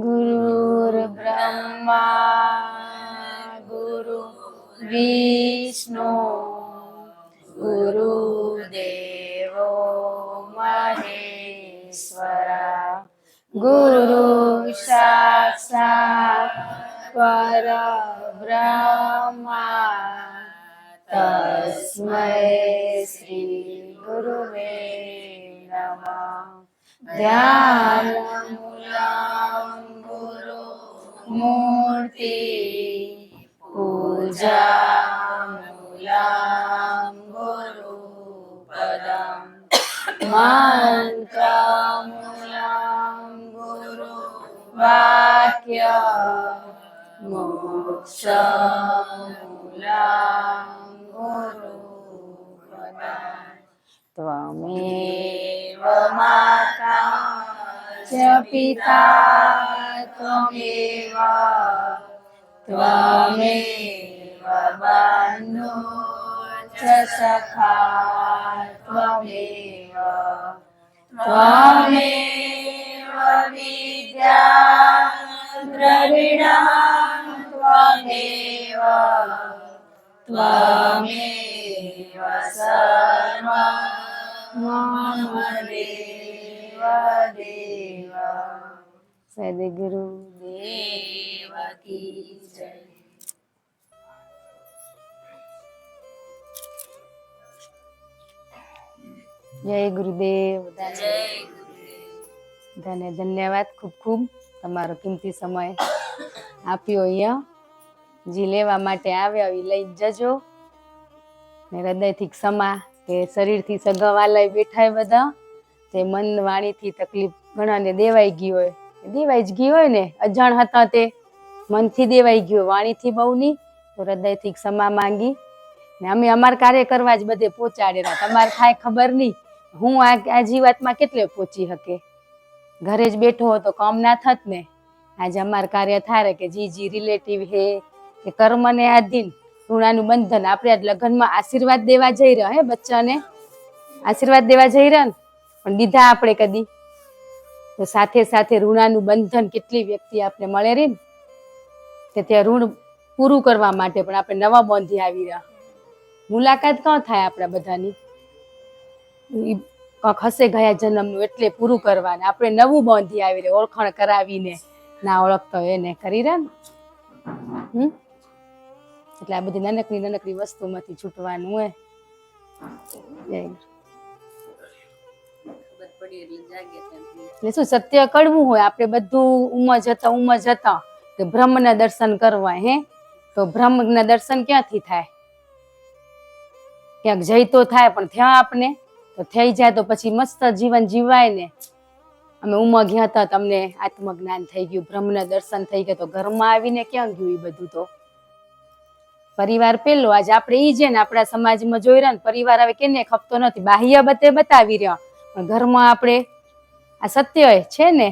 गुरुर्ब्रह्मा गुरु विष्णु गुरुदेवो महेश्वरा गुरु साक्षात् परब्रह्मा तस्मै श्री गुरुवे नमः। ध्यानमूलं गुरु मूर्ति पूजामूलं गुरु पदं मंत्रमूलं गुरु वाक्य मोक्षमूलं गुरु पदम् त्वमेव माता च पिता त्वमेव त्वमेव बन्धु च सखा त्वमेव त्वमेव विद्या द्रविणः त्वमेव त्वमेव सर्वं मम देव देव। सद्गुरु देव की जय। જય ગુરુદેવ. ધન્યવાદ ખૂબ ખૂબ તમારો કિંમતી સમય આપ્યો. અહીંયા જે લેવા માટે આવ્યા એ લઈ જજો ને હૃદયથી ક્ષમા કે શરીરથી સગાવાલા બેઠા બધા તે મન વાણીથી તકલીફ ઘણાને દેવાઈ ગઈ હોય, દેવાઈ જ ગઈ હોય ને, અજાણ હતા તે મનથી દેવાઈ ગયો, વાણીથી બહુ નહીં, તો હૃદયથી ક્ષમા માંગી ને અમે અમાર કાર્ય કરવા જ બધે પહોંચાડેલા. તમારે કાંઈ ખબર નહીં હું આ જીવાતમાં કેટલે પહોંચી શકે, ઘરે જ બેઠો હો તો કામ ના થત ને. આજે અમાર કાર્ય થાય કે જી રિલેટિવ હે કે કર્મને આધીન ઋણાનું બંધન, આપણે આજ લગ્નમાં આશીર્વાદ દેવા જઈ રહ્યા હે, બચ્ચાને આશીર્વાદ દેવા જઈ રહ્યા ને, પણ દીધા આપણે કદી તો સાથે સાથે ઋણાનું બંધન કેટલી વ્યક્તિ આપણે મળે રહી ને કે ત્યાં ઋણ પૂરું કરવા માટે પણ આપણે નવા બાંધી આવી રહ્યા. મુલાકાત ક્યાં થાય આપણા બધાની, હશે ગયા જન્મનું એટલે પૂરું કરવાને આપણે નવું બાંધી આવી રહ્યા, ઓળખાણ કરાવીને ના ઓળખતો એને કરી રહ્યા ને. એટલે આ બધી નાનકડી વસ્તુમાંથી છૂટવાનું હોય. એટલે શું સત્ય કડવું હોય, આપણે બધું ઉમજ હતા કે બ્રહ્મના દર્શન કરવા હે, તો બ્રહ્મના દર્શન ક્યાંથી થાય? ક્યાંક જઈ તો થાય પણ થયા આપને તો થઈ જાય તો પછી મસ્ત જીવન જીવાય ને. અમે ઉમા ગયા હતા, તમને આત્મજ્ઞાન થઈ ગયું, બ્રહ્મના દર્શન થઈ ગયા, તો ઘરમાં આવીને ક્યાં ગયું એ બધું? તો પરિવાર પેલો આજે આપણે ઈ છે ને આપણા સમાજમાં જોઈ રહ્યા ને, પરિવાર હવે કેને ખપતો નથી, બાહ્ય બતાવી રહ્યા પણ ઘરમાં આપણે આ સત્ય છે ને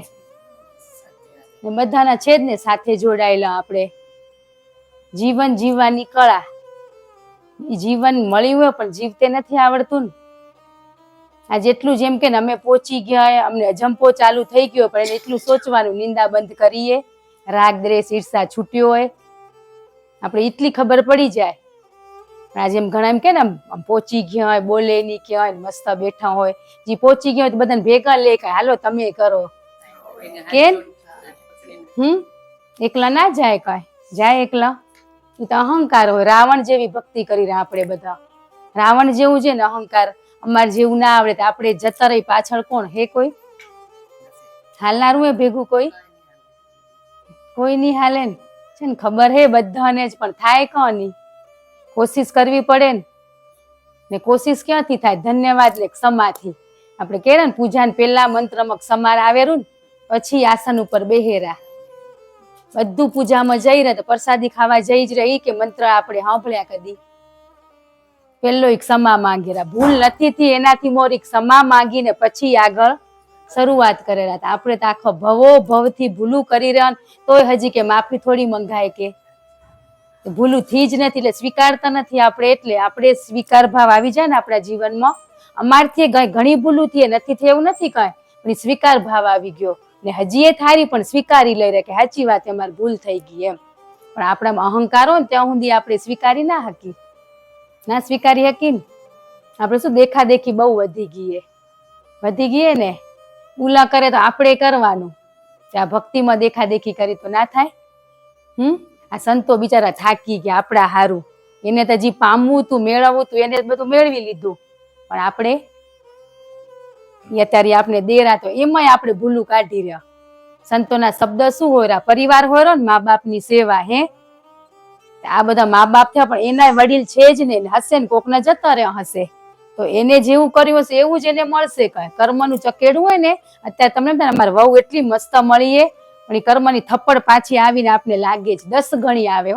બધાના છે જ ને સાથે જોડાયેલા. આપણે જીવન જીવવાની કળા, જીવન મળ્યું હોય પણ જીવતે નથી આવડતું ને. આ જેટલું જેમ કે અમે પહોંચી ગયા, અમને અજંપો ચાલુ થઈ ગયો, પણ એટલું સોચવાનું, નિંદા બંધ કરીએ, રાગ દ્વેષ ઈર્ષા છૂટ્યો હોય, આપણે એટલી ખબર પડી જાય. પણ આજે એમ ઘણા એમ કે ને આમ પહોંચી ગયા હોય, બોલે નહીં ક્યાં હોય, મસ્ત બેઠા હોય, જે પહોંચી ગયા હોય તો બધાને ભેગા લે કે હાલો તમે કરો, કેમ એકલા ના જાય, કાંઈ જાય એકલા, એ તો અહંકાર હોય. રાવણ જેવી ભક્તિ કરી રહ્યા આપણે બધા, રાવણ જેવું છે ને અહંકાર. અમારે જેવું ના આવડે તો આપણે જતા રહી, પાછળ કોણ હે? કોઈ હાલનારું હે ભેગું? કોઈ નહીં હાલે ને. છે ને ખબર હે બધાને જ, પણ થાય કાં નહીં? કોશિશ કરવી પડે ને કોશિશ ક્યાંથી થાય? ધન્યવાદ ને ક્ષમાથી. આપણે કહે ને પૂજાને પહેલા મંત્રમાં ક્ષમા આવેલું ને, પછી આસન ઉપર બેહેરા, બધું પૂજામાં જઈ રહ્યા તો પ્રસાદી ખાવા જઈ જ રહી કે મંત્ર આપણે સાંભળ્યા કદી? પેલો ક્ષમા માંગેલા, ભૂલ નથી થી એનાથી મોરી ક્ષમા માંગીને પછી આગળ શરૂઆત કરેલા. આપણે તો આખો ભવથી ભૂલું કરી રહ્યા તોય હજી કે માફી થોડી મંગાય કે ભૂલું થી જ નથી, એટલે સ્વીકારતા નથી આપણે. એટલે આપણે સ્વીકાર ભાવ આવી જાય ને આપણા જીવનમાં. અમારથી ઘણી ભૂલું થઈ નથી થઈ એવું નથી કાંઈ, પણ સ્વીકાર ભાવ આવી ગયો. ને હજી એ થારી પણ સ્વીકારી લઈ રહ્યા કે સાચી વાત અમારી ભૂલ થઈ ગઈ એમ. પણ આપણામાં અહંકાર હોય ને ત્યાં સુધી આપણે સ્વીકારી ના હકી, ના સ્વીકારી હકી ને. આપણે શું દેખાદેખી બહુ વધી ગઈ ને, ઉલા કરે તો આપણે કરવાનું, ત્યાં ભક્તિમાં દેખાદેખી કરી તો ના થાય. આ સંતો બિચારા થાકી ગયા આપણા હારું, એને તો હજી પામવું તું, મેળવવું તું, એને બધું મેળવી લીધું. પણ આપણે અત્યારે આપણે દેરા તો એમાંય આપણે ભૂલું કાઢી રહ્યા. સંતોના શબ્દ શું હોય, પરિવાર હોય ને, મા બાપની સેવા. આ બધા મા બાપ થયા પણ એના વડીલ છે જ નહીં, હશે ને કોકના જતા રહ્યા હશે, તો એને જેવું કર્યું હશે એવું જ એને મળશે. કઈ કર્મનું ચકેડું હોય ને, અત્યારે તમને અમારે વહુ એટલી મસ્ત મળીએ, પણ એ કર્મની થપ્પડ પાછી આવીને આપણે લાગે જ 10 ગણી આવે.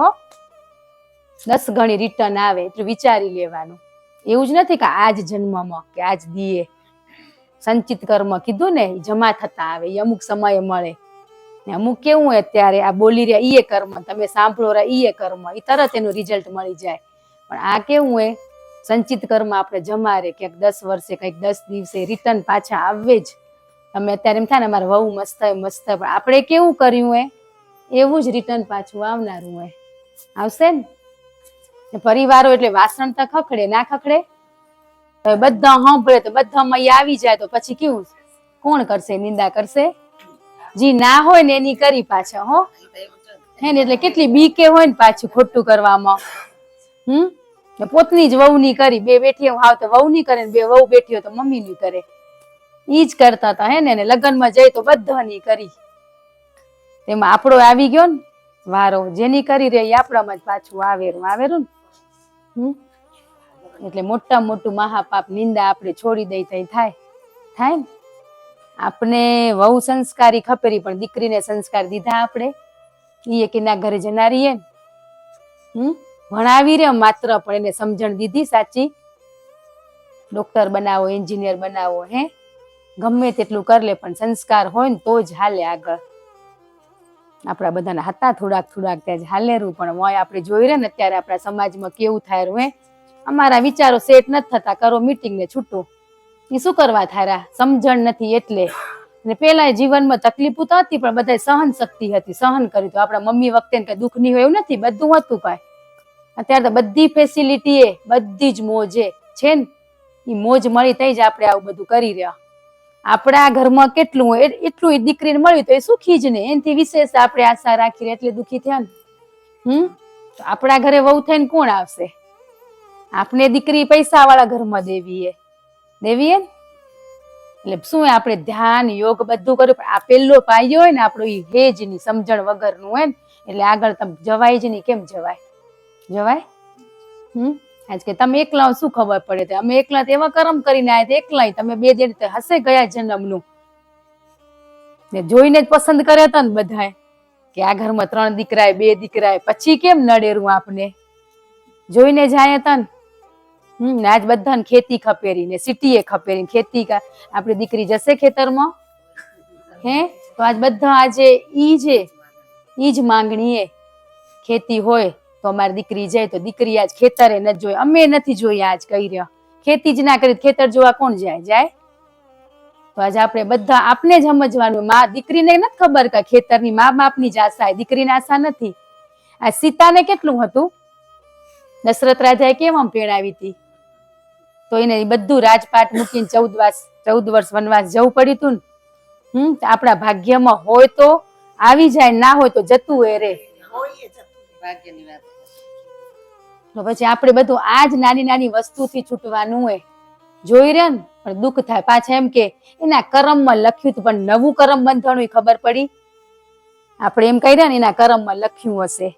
10 ગણી રિટર્ન આવે, એટલું વિચારી લેવાનું. એવું જ નથી કે આજ જન્મમાં કે આજ દીએ. સંચિત કર્મ કીધું ને, જમા થતા આવે, એ અમુક સમયે મળે. અમુક કેવું હોય અત્યારે આ બોલી રહ્યા ઈ કર્મ, તમે સાંભળો રહ્યા ઈ કર્મ, એ તરત એનું રિઝલ્ટ મળી જાય. પણ આ કેવું હોય, સંચિત કર્મ આપણે જમારે ક્યાંક 10 વર્ષે, કંઈક 10 દિવસે રિટર્ન પાછા આવે જ. તમે અત્યારે એમ થાય ને અમારે વહુ મસ્ત પણ આપણે કેવું કર્યું હોય એવું જ રિટર્ન પાછું આવનારું હોય, આવશે ને. પરિવારો એટલે વાસણ તો ખખડે ના ખખડે, બધા સાંભળે તો બધામાં આવી જાય તો પછી કેવું, કોણ કરશે, નિંદા કરશે. જી ના હોય ને એની કરી પાછા હે ને, એટલે કેટલી બીકે હોય ને પાછું ખોટું કરવામાં. પોતની જ વહુ ની કરી, બે બેઠી હાવ તો વહુ ની કરે, બે વહુ બેઠી હોય તો મમ્મી ની કરે. ઈ જ કરતા હતા હે ને. લગ્નમાં જઈ તો બધાની કરી, તેમાં આપણો આવી ગયો ને વારો, જેની કરી રહી આપણામાં જ પાછું આવેરું ને. એટલે મોટા મોટું મહાપાપ નિંદા આપણે છોડી દઈ તો થાય ને. આપણે વહુ સંસ્કારી ખપેરી, પણ દીકરીને સંસ્કાર દીધા આપણે, એ કેના ઘરે જનારીએ ને, ભણાવી રે માત્ર, પણ એને સમજણ દીધી સાચી. ડોક્ટર બનાવો, એન્જિનિયર બનાવો, ગમે તેટલું કરી લે, પણ સંસ્કાર હોય ને તો જ હાલે આગળ. આપણા બધાના હતા થોડાક ત્યાં જ હાલેરું, પણ મોય આપણે જોઈ રહ્યા ને અત્યારે આપણા સમાજમાં કેવું થાય રહ્યું. અમારા વિચારો સેટ નથી થતા, કરો મીટિંગ ને છૂટું. એ શું કરવા થાય, સમજણ નથી એટલે. અને પેલા જીવનમાં તકલીફો તો હતી, પણ બધા સહન શક્તિ હતી, સહન કર્યું. તો આપણા મમ્મી વખતે કઈ દુઃખ નહીં હોય એવું નથી, બધું હતું કઈ. અત્યારે તો બધી ફેસિલિટી બધી જ મોજે છે ને, એ મોજ મળી તઈ જ આપણે આવું બધું કરી રહ્યા. આપણા ઘરમાં કેટલું હોય એટલું દીકરીને મળ્યું તો એ સુખી જ ને, એનાથી વિશેષ આપણે આશા રાખી રહ્યા એટલે દુઃખી થયા ને. આપણા ઘરે વહુ થઈને કોણ આવશે? આપણે દીકરી પૈસા વાળા ઘરમાં દેવીએ ને. એટલે શું આપણે ધ્યાન યોગ બધું કર્યું, પણ આ પેલો પાયો હોય ને આપણો, એ હેજ ની સમજણ વગરનું હોય ને, એટલે આગળ તમે જવાય જ નહીં. કેમ જવાય? આજ કે તમે એકલા શું ખબર પડે? અમે એકલા એવા કર્મ કરીને આવ્યા, એકલા તમે બે જણ હશે ગયા જન્મનું ને, જોઈને જ પસંદ કર્યા હતા ને બધાએ કે આ ઘરમાં 3 દીકરા 2 દીકરા, પછી કેમ નડેરું આપને? જોઈને જ આયા હતા ને. આજ બધાને ખેતી ખપેરી ને, સિટીએ ખપેરી, ખેતી આપણી દીકરી જશે ખેતરમાં તો આજ બધા આજે ઈ જ માંગણી ખેતી હોય તો અમારી દીકરી જાય, તો દીકરી આજ ખેતરે નથી જોઈ, અમે નથી જોઈ આજ કહી રહ્યા. ખેતી જ ના કરી ખેતર જોવા કોણ જાય? તો આજે આપણે બધા આપને જ સમજવાનું. દીકરીને નથી ખબર કે ખેતરની મા બાપની જ આશા, દીકરીની આશા નથી. આ સીતાને કેટલું હતું, દશરથ રાજાએ કેમ આમ પેણાવી હતી, તો એને બધું રાજપાટ મૂકીને 14 વર્ષ વનવાસ જવું પડ્યું હતું ને. આપણા ભાગ્યમાં હોય તો આવી જાય, ના હોય તો જતું રે. તો પછી આપણે બધું આજ નાની નાની વસ્તુથી છૂટવાનું હોય. જોઈ રહ્યા ને પણ દુઃખ થાય. પાછા એમ કે એના કર્મમાં લખ્યું હતું, પણ નવું કર્મ બંધાણું ખબર પડી. આપણે એમ કહી રહ્યા ને એના કર્મમાં લખ્યું હશે,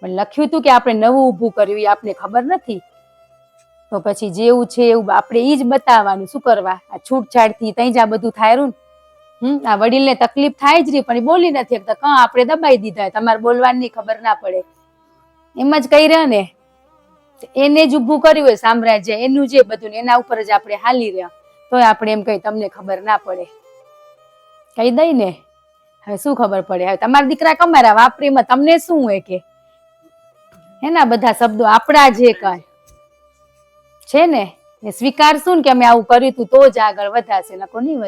પણ લખ્યું હતું કે આપણે નવું ઊભું કર્યું એ આપણે ખબર નથી. તો પછી જેવું છે એવું આપણે ઈ જ બતાવવાનું. શું કરવા? આ છૂટછાટ થી તઈ જ આ બધું થાય ને. આ વડીલને તકલીફ થાય જ રહી, પણ એ બોલી નથી શકતા. આપણે દબાઈ દીધા, તમારે બોલવાની ખબર ના પડે એમ જ કહી રહ્યા ને. એને જ ઊભું કર્યું હોય સામ્રાજ્ય, એનું જે બધું એના ઉપર જ આપણે હાલી રહ્યા, તો આપણે એમ કહી તમને ખબર ના પડે, કહી દઈ ને. હવે શું ખબર પડે? હવે તમારા દીકરા કમારા વાપરીમાં તમને શું હોય કે એના બધા શબ્દો આપણા જે કઈ છે ને એ સ્વીકારશું ને કે અમે આવું કર્યું હતું તો જ આગળ વધાશે, નકો નહીં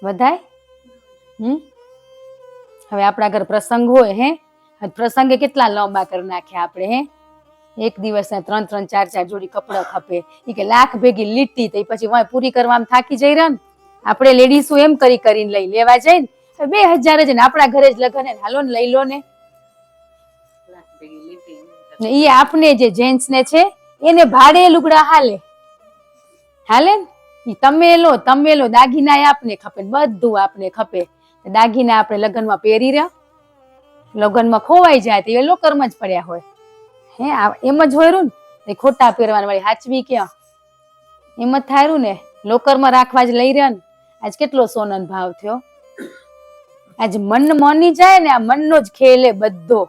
વધાય. હવે આપણા ઘર પ્રસંગ હોય હે, પ્રસંગે કેટલા લાંબા કરી નાખ્યા આપણે હે, એક દિવસના 3-3 4-4 જોડી કપડા ખપે, એ કે લાખ ભેગી લીટી તો પછી વાય પૂરી કરવામાં થાકી જઈ રહ્યા ને. આપણે લેડીઝો એમ કરીને લઈ લેવા જાય ને 2000 જ ને આપણા ઘરે જ લગન હાલો ને લઈ લો ને. એ આપને જે જેન્ટ્સ ને છે એને ભાડે લુગડા હાલે ને, તમે લો દાગીના આપને ખપે, બધું આપને ખપે. દાગીના આપણે લગ્નમાં પહેરી રહ્યા, લગ્નમાં ખોવાઈ જાય તો એ લોકરમાં જ પડ્યા હોય હે, એમ જ હોય રૂ ને. ખોટા પહેરવાના વાળી હાચવી ક્યાં, એમ જ થાય રૂ ને. લોકરમાં રાખવા જ લઈ રહ્યા ને. આજ કેટલો સોનાનો ભાવ થયો. આજ મન મોની જાય ને, આ મનનો જ ખેલ બધો.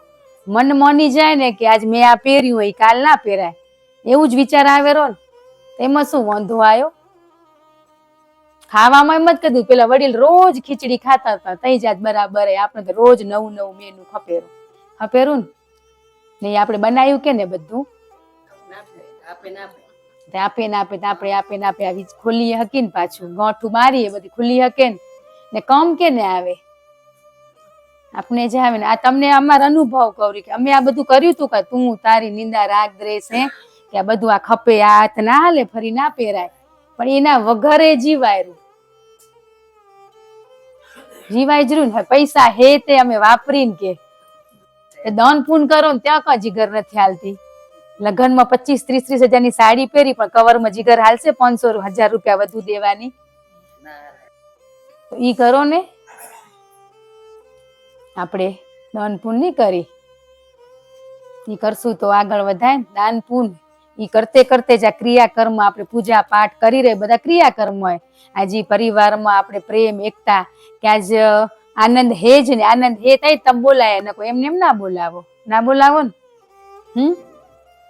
મન મોની જાય ને કે આજ મેં આ પહેર્યું હોય કાલ ના પહેરાય, એવું જ વિચાર આવે રો ને. એમાં શું વાંધો આવ્યો? ખાવામાં એમ જ કીધું, પેલા વડીલ રોજ ખીચડી ખાતા હતા, તઈ જાત બરાબર. આપણે તો રોજ નવું મેનુ ખપેરું ને આપણે બનાવ્યું કે ને બધું આપે આવી ખુલ્લી હકી ને, પાછું ગોઠું મારીએ બધી ખુલ્લી હકે ને કમ કે ને આવે આપણે જે આવે ને. આ તમને અમારો અનુભવ કહું કે અમે આ બધું કર્યું તું કે તું તારી નિંદા રાગ દ્રેસ હે કે આ બધું આ ખપે, આ હાથ ના હાલે, ફરી ના પહેરાય, પણ એના વગરે જીવાય જરું ને. પૈસા હે તે અમે વાપરીને કે દાન પૂન કરો ને ત્યાં કઈ જીગર નથી હાલતી. લગ્નમાં 25-30 હજારની સાડી પહેરી પણ કવરમાં જીગર હાલશે 500-1000 રૂપિયા વધુ દેવાની? ઈ કરો ને. આપણે દાન પૂન નહીં કરી, ઈ કરશું તો આગળ વધાય. દાન પૂન ઈ કરતે જ આ ક્રિયાકર્મ આપણે પૂજા પાઠ કરી રહે, બધા ક્રિયાકર્મ હોય. આજે પરિવારમાં આપણે પ્રેમ એકતા કે આજ આનંદ હે જ ને, આનંદ હે તઈ તમે બોલાય ને, કોઈ એમને એમ ના બોલાવો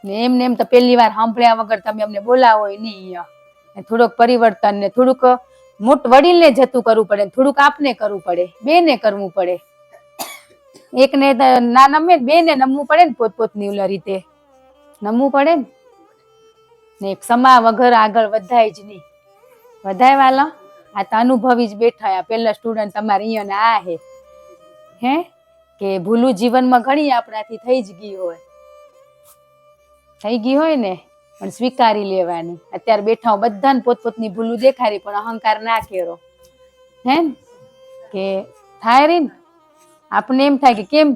ને એમને એમ તો પહેલી વાર સાંભળ્યા વગર તમે અમને બોલાવો નહીં. થોડોક પરિવર્તન ને થોડુંક વડીલને જતું કરવું પડે, થોડુંક આપને કરવું પડે, બેને કરવું પડે. એકને ના નમે, બેને નમવું પડે ને, પોતપોતની રીતે નમવું પડે ને. એક સમા વગર આગળ વધાય જ નહીં. વધાય વાલા? આ તો અનુભવી જ બેઠા. પેલા સ્ટુડન્ટ તમારે અહીંયા આ હે કે ભૂલું જીવનમાં ઘણી આપણાથી થઈ ગઈ હોય ને, પણ સ્વીકારી લેવાની. અત્યારે બેઠા બધાને પોતપોતની ભૂલું દેખાડી, પણ અહંકાર ના કેરો હે કે થાય રી ને. આપણે એમ થાય કે કેમ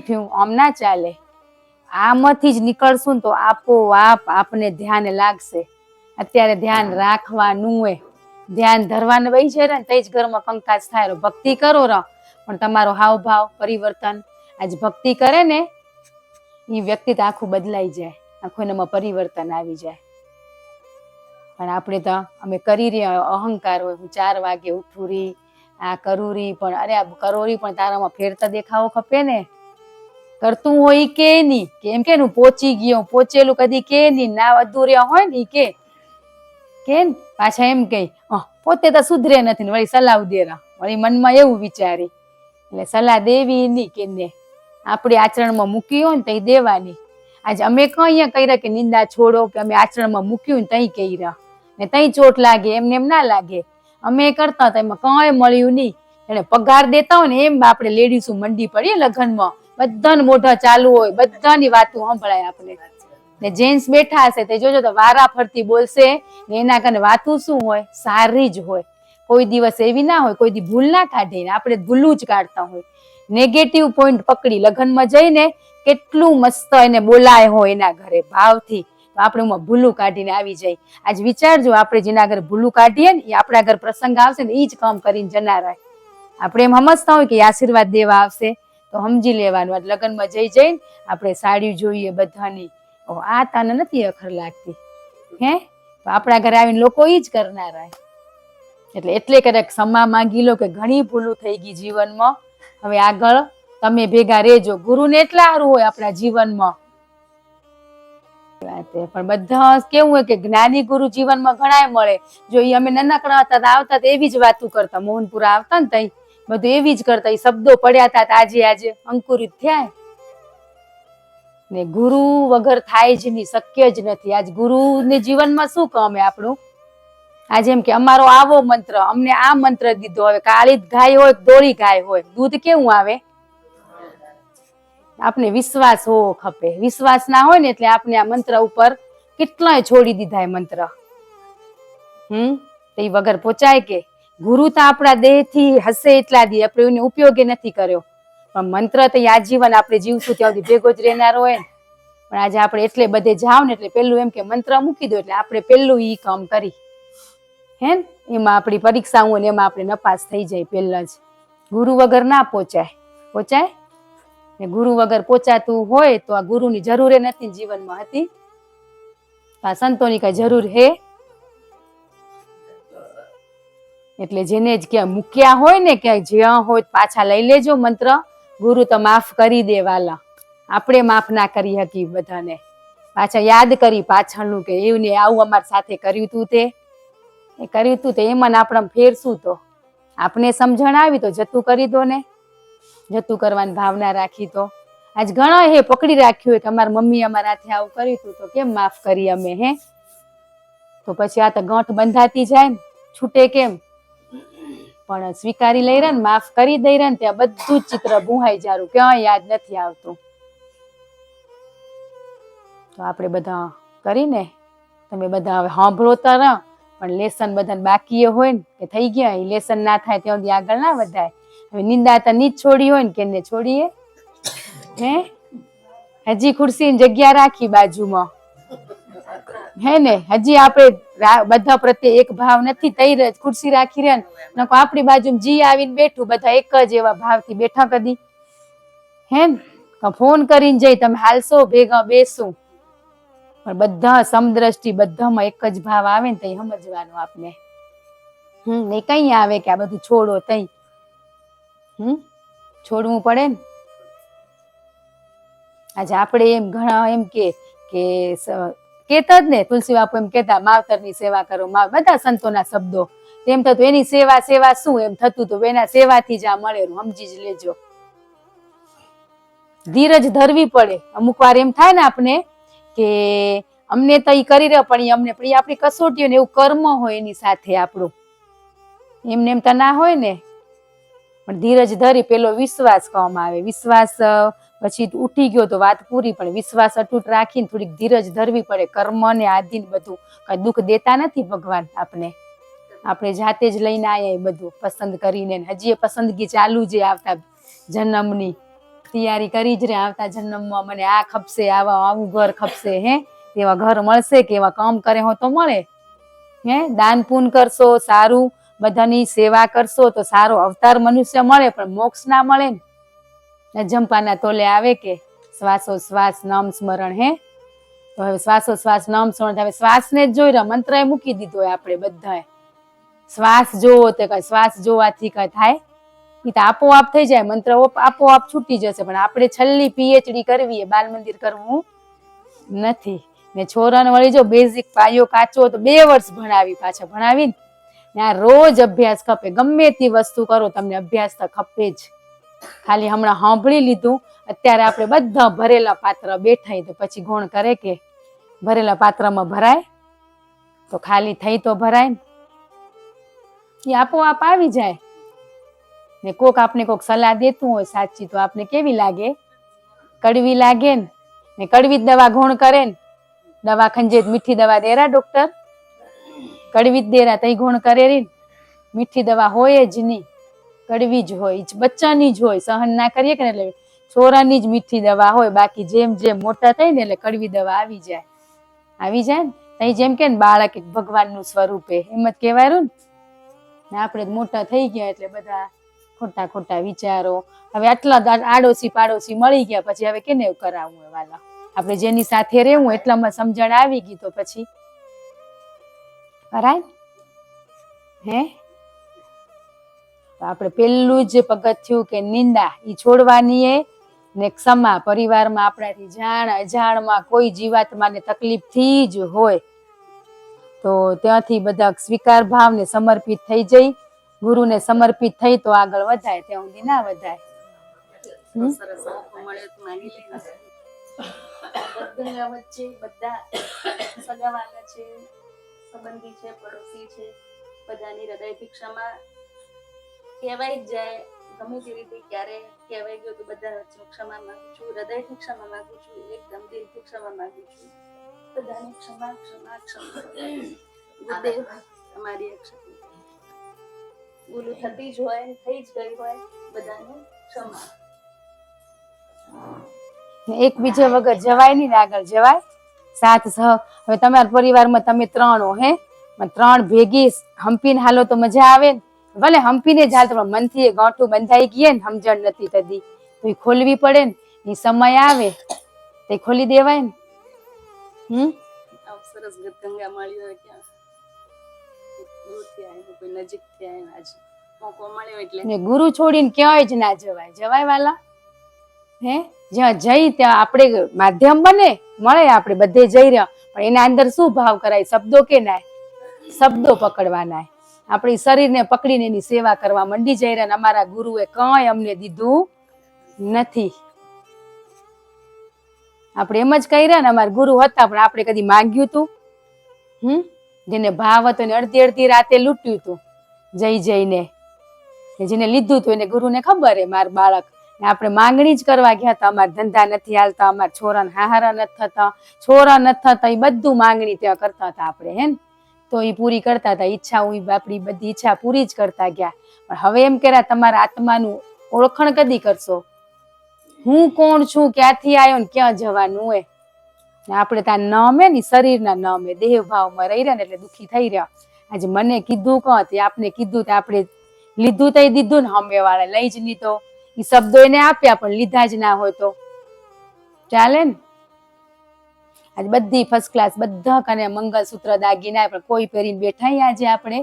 થયું, આમ ના ચાલે. આમાંથી જ નીકળશું ને તો આપોઆપ આપને ધ્યાન લાગશે. અત્યારે ધ્યાન રાખવાનું, ધ્યાન ધરવાનું વહી છે ને, તે જ ઘરમાં કંકાસ થાય. ભક્તિ કરો પણ તમારો હાવભાવ પરિવર્તન. આજ ભક્તિ કરે ને એ વ્યક્તિ તો આખું બદલાઈ જાય, આખું એનામાં પરિવર્તન આવી જાય. પણ આપણે તો અમે કરી રહ્યા અહંકાર હોય, હું 4 વાગે ઉઠું રહી, આ કરું રહી, પણ અરે આ કરો રહી પણ તારામાં ફેરતા દેખાવો ખપે ને. કરતું હોય કે નહીં, કેમ કે હું પહોંચી ગયો, પહોંચેલું કદી કે નહીં. ના અધૂર્યા હોય ને કે પાછા એમ કે પોતે તો સુધરે નથી ને વળી સલાહ દેરા, વળી મનમાં એવું વિચારી. એટલે સલાહ દેવી નહીં કે ને આપણે આચરણમાં મૂકી હોય ને તઈ દેવાની. આજે અમે કઈ કર્યા કે નિંદા છોડો, કે અમે આચરણમાં મૂક્યું ને તઈ કર્યા ને તઈ ચોટ લાગે, એમને એમ ના લાગે. અમે કરતા હતા એમાં કઈ મળ્યું નહીં. એને પગાર દેતા હોય ને એમ આપણે લેડીઝો મંડી પડીએ લગ્નમાં, બધાને મોઢા ચાલુ હોય, બધાની વાતો સંભળાય આપણે. ને જેન્ટ્સ બેઠા હશે તે જોજો તો વારા ફરતી બોલશે ને, એના કારણે વાતું શું હોય, સારી જ હોય. કોઈ દિવસ એવી ના હોય, કોઈ દી ભૂલ ના કાઢે. આપણે ભૂલું જ કાઢતા હોય, નેગેટિવ પોઈન્ટ પકડી. લગ્નમાં જઈને કેટલું મસ્ત એને બોલાય હોય એના ઘરે ભાવથી, તો આપણે એમાં ભૂલું કાઢીને આવી જાય. આજ વિચારજો, આપણે જેના ઘરે ભૂલું કાઢીએ ને એ આપણા ઘર પ્રસંગ આવશે ને એ જ કામ કરીને જનારાય. આપણે એમ સમજતા હોય કે આશીર્વાદ દેવા આવશે તો સમજી લેવાનું. લગ્નમાં જઈને આપણે સાડી જોઈએ બધાની, આ તને નથી અખર લાગતી હે, આપણા ઘરે આવીને લોકો ઈ જ કરનારા. એટલે કદાચ ક્ષમા માંગી લો કે ઘણી ભૂલું થઈ ગઈ જીવનમાં. હવે આગળ તમે ભેગા રહેજો. ગુરુને એટલા સારું હોય આપણા જીવનમાં. પણ બધા કેવું હોય કે જ્ઞાની ગુરુ જીવનમાં ઘણા મળે. જો એ અમે નાનકડા હતા આવતા એવી જ વાતો કરતા, મોહનપુરા આવતા ને તઈ બધું એવી જ કરતા. એ શબ્દો પડ્યા હતા આજે અંકુરિત થયા ને. ગુરુ વગર થાય જ નહીં, શક્ય જ નથી. આજ ગુરુ ને જીવનમાં શું કામ આપણું? આજે એમ કે અમારો આવો મંત્ર, અમને આ મંત્ર દીધો. હવે કાળી ગાય હોય દોડી ગાય હોય, દૂધ કેવું આવે? આપણે વિશ્વાસ હોવો ખપે. વિશ્વાસ ના હોય ને એટલે આપણે આ મંત્ર ઉપર કેટલાય છોડી દીધા એ મંત્ર. તો એ વગર પહોંચાય કે? ગુરુ તો આપણા દેહ થી હશે એટલા દી, આપણે એનો ઉપયોગ નથી કર્યો, પણ મંત્ર તો આજીવન આપણે જીવશું ત્યાં સુધી ભેગો જ રહેનારો હોય. પણ આજે આપણે એટલે બધે જાવ ને એટલે પેલું એમ કે મંત્ર મૂકી દો એટલે આપણે પેલું ઈ કામ કરી હે ને, એમાં આપણી પરીક્ષાઓ ને એમાં આપણે નપાસ થઈ જાય પહેલા જ. ગુરુ વગર ના પહોંચાય. પહોંચાય ને ગુરુ વગર પહોંચાતું હોય તો આ ગુરુની જરૂર નથી જીવનમાં હતી. આ સંતોની કઈ જરૂર હે? એટલે જેને જ ક્યાં મૂક્યા હોય ને, ક્યાંય જ્યાં હોય પાછા લઈ લેજો મંત્ર. ગુરુ તો માફ કરી દે વાલા, આપણે માફ ના કરી શકી બધાને. પાછા યાદ કરી પાછળનું કે એવું ને આવું અમારી સાથે કર્યું તું, તે એ કર્યું તું તે એમાં આપણે ફેરશું તો આપણે સમજણ આવી તો જતું કરી દો ને. જતું કરવાની ભાવના રાખી તો આજ ઘણા હે પકડી રાખ્યું હોય કે અમારી મમ્મી અમારા હાથે આવું કર્યું તું તો કેમ માફ કરી અમે, હે? તો પછી આ તો ગાંઠ બંધાતી જાય ને, છૂટે કેમ? પણ સ્વીકારી લઈ રહ્યા ને, માફ કરી દઈ રહ્યા ને, ત્યાં બધું જ ચિત્ર ગુહાઈ જારું, ક્યાં યાદ નથી આવતું. તો આપણે બધા કરીને તમે બધા હવે સાંભળો તો રહો, પણ લેસન બધાને બાકી હોય ને કે થઈ ગયા, એ લેસન ના થાય ત્યાં સુધી આગળ ના વધાય. હવે નિંદા તો ની જ છોડી હોય ને, કેને છોડીએ? હે હજી ખુરશી જગ્યા રાખી બાજુમાં, હે ને? હજી આપણે બધા પ્રત્યે એક ભાવ નથી તઈ ખુરશી રાખી રહ્યા ને, આપણી બાજુ જી આવીને બેઠું, બધા એક જ એવા ભાવથી બેઠા કદી, હે ને? ફોન કરીને જઈ તમે હાલશો ભેગા બેસું, પણ બધા સમદ્રષ્ટિ બધામાં એક જ ભાવ આવે ને તો સમજવાનું આપને. ને કઈ આવે કે આ બધું છોડો તઈ છોડવું પડે ને. આજે આપણે એમ ઘણા એમ કે કેતા જ ને, તુલસી બાપુ એમ કેતા માવતરની સેવા કરો, બધા સંતોના શબ્દો. તેમ થતું એની સેવા સેવા શું એમ થતું હતું, એના સેવાથી જ આ મળેલું, સમજી જ લેજો. ધીરજ ધરવી પડે. અમુક વાર એમ થાય ને આપણે કે અમને તો ઈ કરી રહ્યો પણ અમને આપણી કસોટી ને એવું કર્મ હોય એની સાથે આપણું, એમને એમ તો ના હોય ને. પણ ધીરજ ધરી પેલો વિશ્વાસ કહેવામાં આવે. વિશ્વાસ પછી ઉઠી ગયો તો વાત પૂરી, પણ વિશ્વાસ અતૂટ રાખીને થોડીક ધીરજ ધરવી પડે. કર્મ ને આધીન બધું કઈ દુઃખ દેતા નથી ભગવાન આપણે, આપણે જાતે જ લઈને આયા બધું પસંદ કરીને. હજી એ પસંદગી ચાલુ છે, આવતા જન્મની તૈયારી કરી જ રે. આવતા જન્મમાં મને આ ખપશે, આવું ઘર ખપશે, હે એવા ઘર મળશે કે એવા કામ કરે હો તો મળે, હે? દાન પુન કરશો સારું, બધાની સેવા કરશો તો સારો અવતાર મનુષ્ય મળે, પણ મોક્ષ ના મળે ને. જંપાના તોલે આવે કે શ્વાસોશ્વાસ નામ સ્મરણ, હે? તો હવે શ્વાસોશ્વાસ નામ સ્મરણ, હવે શ્વાસને જ જોઈ રહ્યા, મંત્ર એ મૂકી દીધો હોય આપણે બધાએ. શ્વાસ જોવો તો કઈ શ્વાસ જોવાથી કઈ થાય? એ તો આપોઆપ થઈ જાય, મંત્ર આપોઆપ છૂટી જશે. પણ આપણે છેલ્લી પીએચડી કરવી, બાલ મંદિર કરવું નથી. ને છોરાને વળી જો બેઝિક પાયો કાચો તો 2 વર્ષ ભણાવી, પાછા ભણાવીને આ રોજ અભ્યાસ ખપે. ગમે તે વસ્તુ કરો તમને અભ્યાસ તો ખપે જ. ખાલી હમણાં સાંભળી લીધું, અત્યારે આપણે બધા ભરેલા પાત્ર બેઠા તો પછી કોણ કરે કે ભરેલા પાત્રમાં ભરાય? તો ખાલી થઈ તો ભરાય ને. એ આપોઆપ આવી જાય. ને કોક આપણે કોક સલાહ દેતું હોય સાચી તો આપને કેવી લાગે? કડવી લાગે ને. કડવી દવા ઘોણ કરે ને, દવા ખંજે મીઠી દવા દેરા ડોક્ટર, કડવી જ દેરા તઈ ઘોણ કરે રી. મીઠી દવા હોય જ નહીં, કડવી જ હોય, બચ્ચાની જ હોય. સહન ના કરીએ કે ને એટલે છોરાની જ મીઠી દવા હોય. બાકી જેમ જેમ મોટા થાય ને એટલે કડવી દવા આવી જાય. આવી જાય ને તઈ જેમ કે ને બાળક ભગવાનનું સ્વરૂપે, એમ જ કહેવાયું ને. આપણે મોટા થઈ ગયા એટલે બધા ખોટા ખોટા વિચારો. હવે આટલા આડોશી પાડોશી મળી ગયા પછી હવે કેને કરાવવું હોય વાલા? આપણે જેની સાથે રહેવું એટલામાં સમજણ આવી ગઈ તો પછી કરાય, હે? તો આપણે પેલું જ પગથિયું કે નિંદા ઈ છોડવાની ને ક્ષમા. પરિવારમાં આપણાથી જાણ અજાણમાં કોઈ જીવાત્માને તકલીફ થી જ હોય તો ત્યાંથી બધા સ્વીકાર ભાવ ને સમર્પિત થઈ જઈ, ગુરુને સમર્પિત થઈ તો આગળ વધાય, ત્યાં સુધી ના વધાય. બધા વચ્ચે બધા સગાવાલા છે, સંબંધી છે, પડોશી છે, બધાની હૃદયથી ક્ષમા કહેવાય જ જાય. ગમે તે રીતે ક્યારે કહેવાય ગયો તો બધા વચ્ચે ક્ષમા માંગુ છું, હૃદયથી ક્ષમા માંગુ છું, એકદમ દિલથી ક્ષમા માંગુ છું. બધાની ક્ષમા ક્ષમા ક્ષમા. ગુરુદેવ અમારી અક્ષતી ભૂલું થતી જ હોય, થઈ જ ગઈ હોય, બધાને ક્ષમા. એકબીજા વગર જવાય નહીં ને આગળ જવાય. સાથ સહ હવે તમારા પરિવારમાં તમે 3 હો હે, પણ 3 ભેગી હંપીને હાલો તો મજા આવે ને. ભલે હંપીને જ હાલ, પણ મનથી એ ગાંઠું બંધાઈ ગયે ને, સમજણ નથી થતી તો એ ખોલવી પડે ને. એ સમય આવે તે ખોલી દેવાય ને. સરસ ગંગા મળી હોય ત્યાં દૂરથી આવ્યું, કોઈ નજીકથી આવ્યું, આજે મોકો મળ્યો એટલે. ને ગુરુ છોડીને ક્યાંય જ ના જવાય. જવાય વાલા? હે, જ્યાં જઈ ત્યાં આપણે માધ્યમ બને, મળે, આપણે બધે જઈ રહ્યા, પણ એના અંદર શું ભાવ કરાય? શબ્દો કે ના? શબ્દો પકડવાના. આપણી શરીરને પકડીને એની સેવા કરવા મંડી જઈ રહ્યા. અમારા ગુરુએ કંઈ અમને દીધું નથી. આપણે એમ જ કહી રહ્યા ને અમારા ગુરુ હતા, પણ આપણે કદી માંગ્યું હતું? જેને ભાવ હતો એને અડધી રાતે લૂંટ્યું હતું જઈને. જેને લીધું હતું એને ગુરુને ખબર હે માર બાળક આપણે માંગણી જ કરવા ગયા હતા. અમારા ધંધા નથી હાલતા, અમારા છોરાને હાહારા નથી થતા, છોરા નથી થતા, એ બધું માંગણી ત્યાં કરતા હતા આપણે, હે ને? તો એ પૂરી કરતા હતા ઈચ્છા. આપણી બધી ઈચ્છા પૂરી જ કરતા ગયા. પણ હવે એમ કર્યા તમારા આત્માનું ઓળખણ કદી કરશો? હું કોણ છું, ક્યાંથી આવ્યો ને ક્યાં જવાનું હોય? આપણે ત્યાં નામે ને શરીરના નામે દેહ ભાવમાં રહી રહ્યા ને એટલે દુઃખી થઈ રહ્યા. આજે મને કીધું કહો તે આપને કીધું તે આપણે લીધું તો દીધું ને, હમે વાળા લઈ જ નહીં તો એ શબ્દો એને આપ્યા પણ લીધા જ ના હોય તો ચાલે ને? આજે બધી ફર્સ્ટ ક્લાસ, બધા કને મંગલસૂત્ર દાગીના, પણ કોઈ પહેરીને બેઠા આજે આપણે.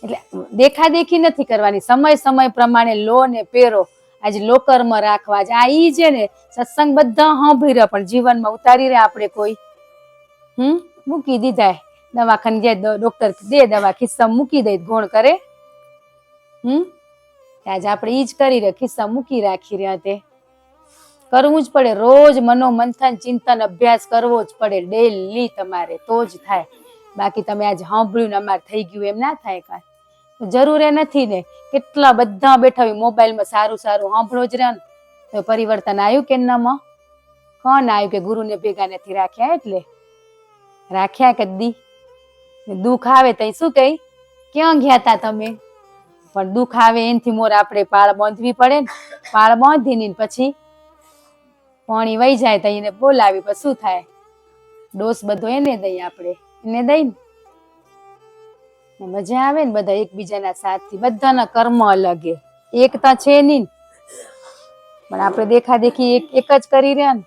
એટલે દેખાદેખી નથી કરવાની, સમય પ્રમાણે લો ને પહેરો. આજે લોકર્મ રાખવા જ આ ઈ છે ને. સત્સંગ બધા સાંભળી રહ્યા પણ જીવનમાં ઉતારી રહ્યા આપણે કોઈ? મૂકી દીધા. દવાખાને જાય ડોક્ટર દે દવા, ખિસ્સા મૂકી દે, ગોણ કરે. આજે આપણે ઈ જ કરી રહ્યા, ખિસ્સા મૂકી રાખી રહ્યા. તે કરવું જ પડે. રોજ મનોમંથન, ચિંતન, અભ્યાસ કરવો જ પડે ડેલી તમારે, તો જ થાય. બાકી તમે આજે સાંભળ્યું ને અમારે થઈ ગયું એમ ના થાય કાંઈ. જરૂર એ નથી ને. કેટલા બધા બેઠા હોય મોબાઈલમાં, સારું સાંભળો જ રહ્યા ને. તો પરિવર્તન આવ્યું કે એમનામાં? કોણ આવ્યું? કે ગુરુને ભેગા નથી રાખ્યા એટલે રાખ્યા કદી? દુઃખ આવે તો શું કઈ ક્યાં ગયા તા તમે? પણ દુઃખ આવે એનથી મોર આપણે પાળ બાંધવી પડે ને. પાળ બાંધીને પછી પાણી વહી જાય તો એને બોલાવી, પછી શું થાય? ડોસ બધો એને દઈ, આપણે એને દઈ ને મજા આવે ને. બધા એકબીજાના સાથથી, બધાના કર્મ અલગ, એકતા છે નહીં, પણ આપણે દેખાદેખી એક જ કરી રહ્યા ને.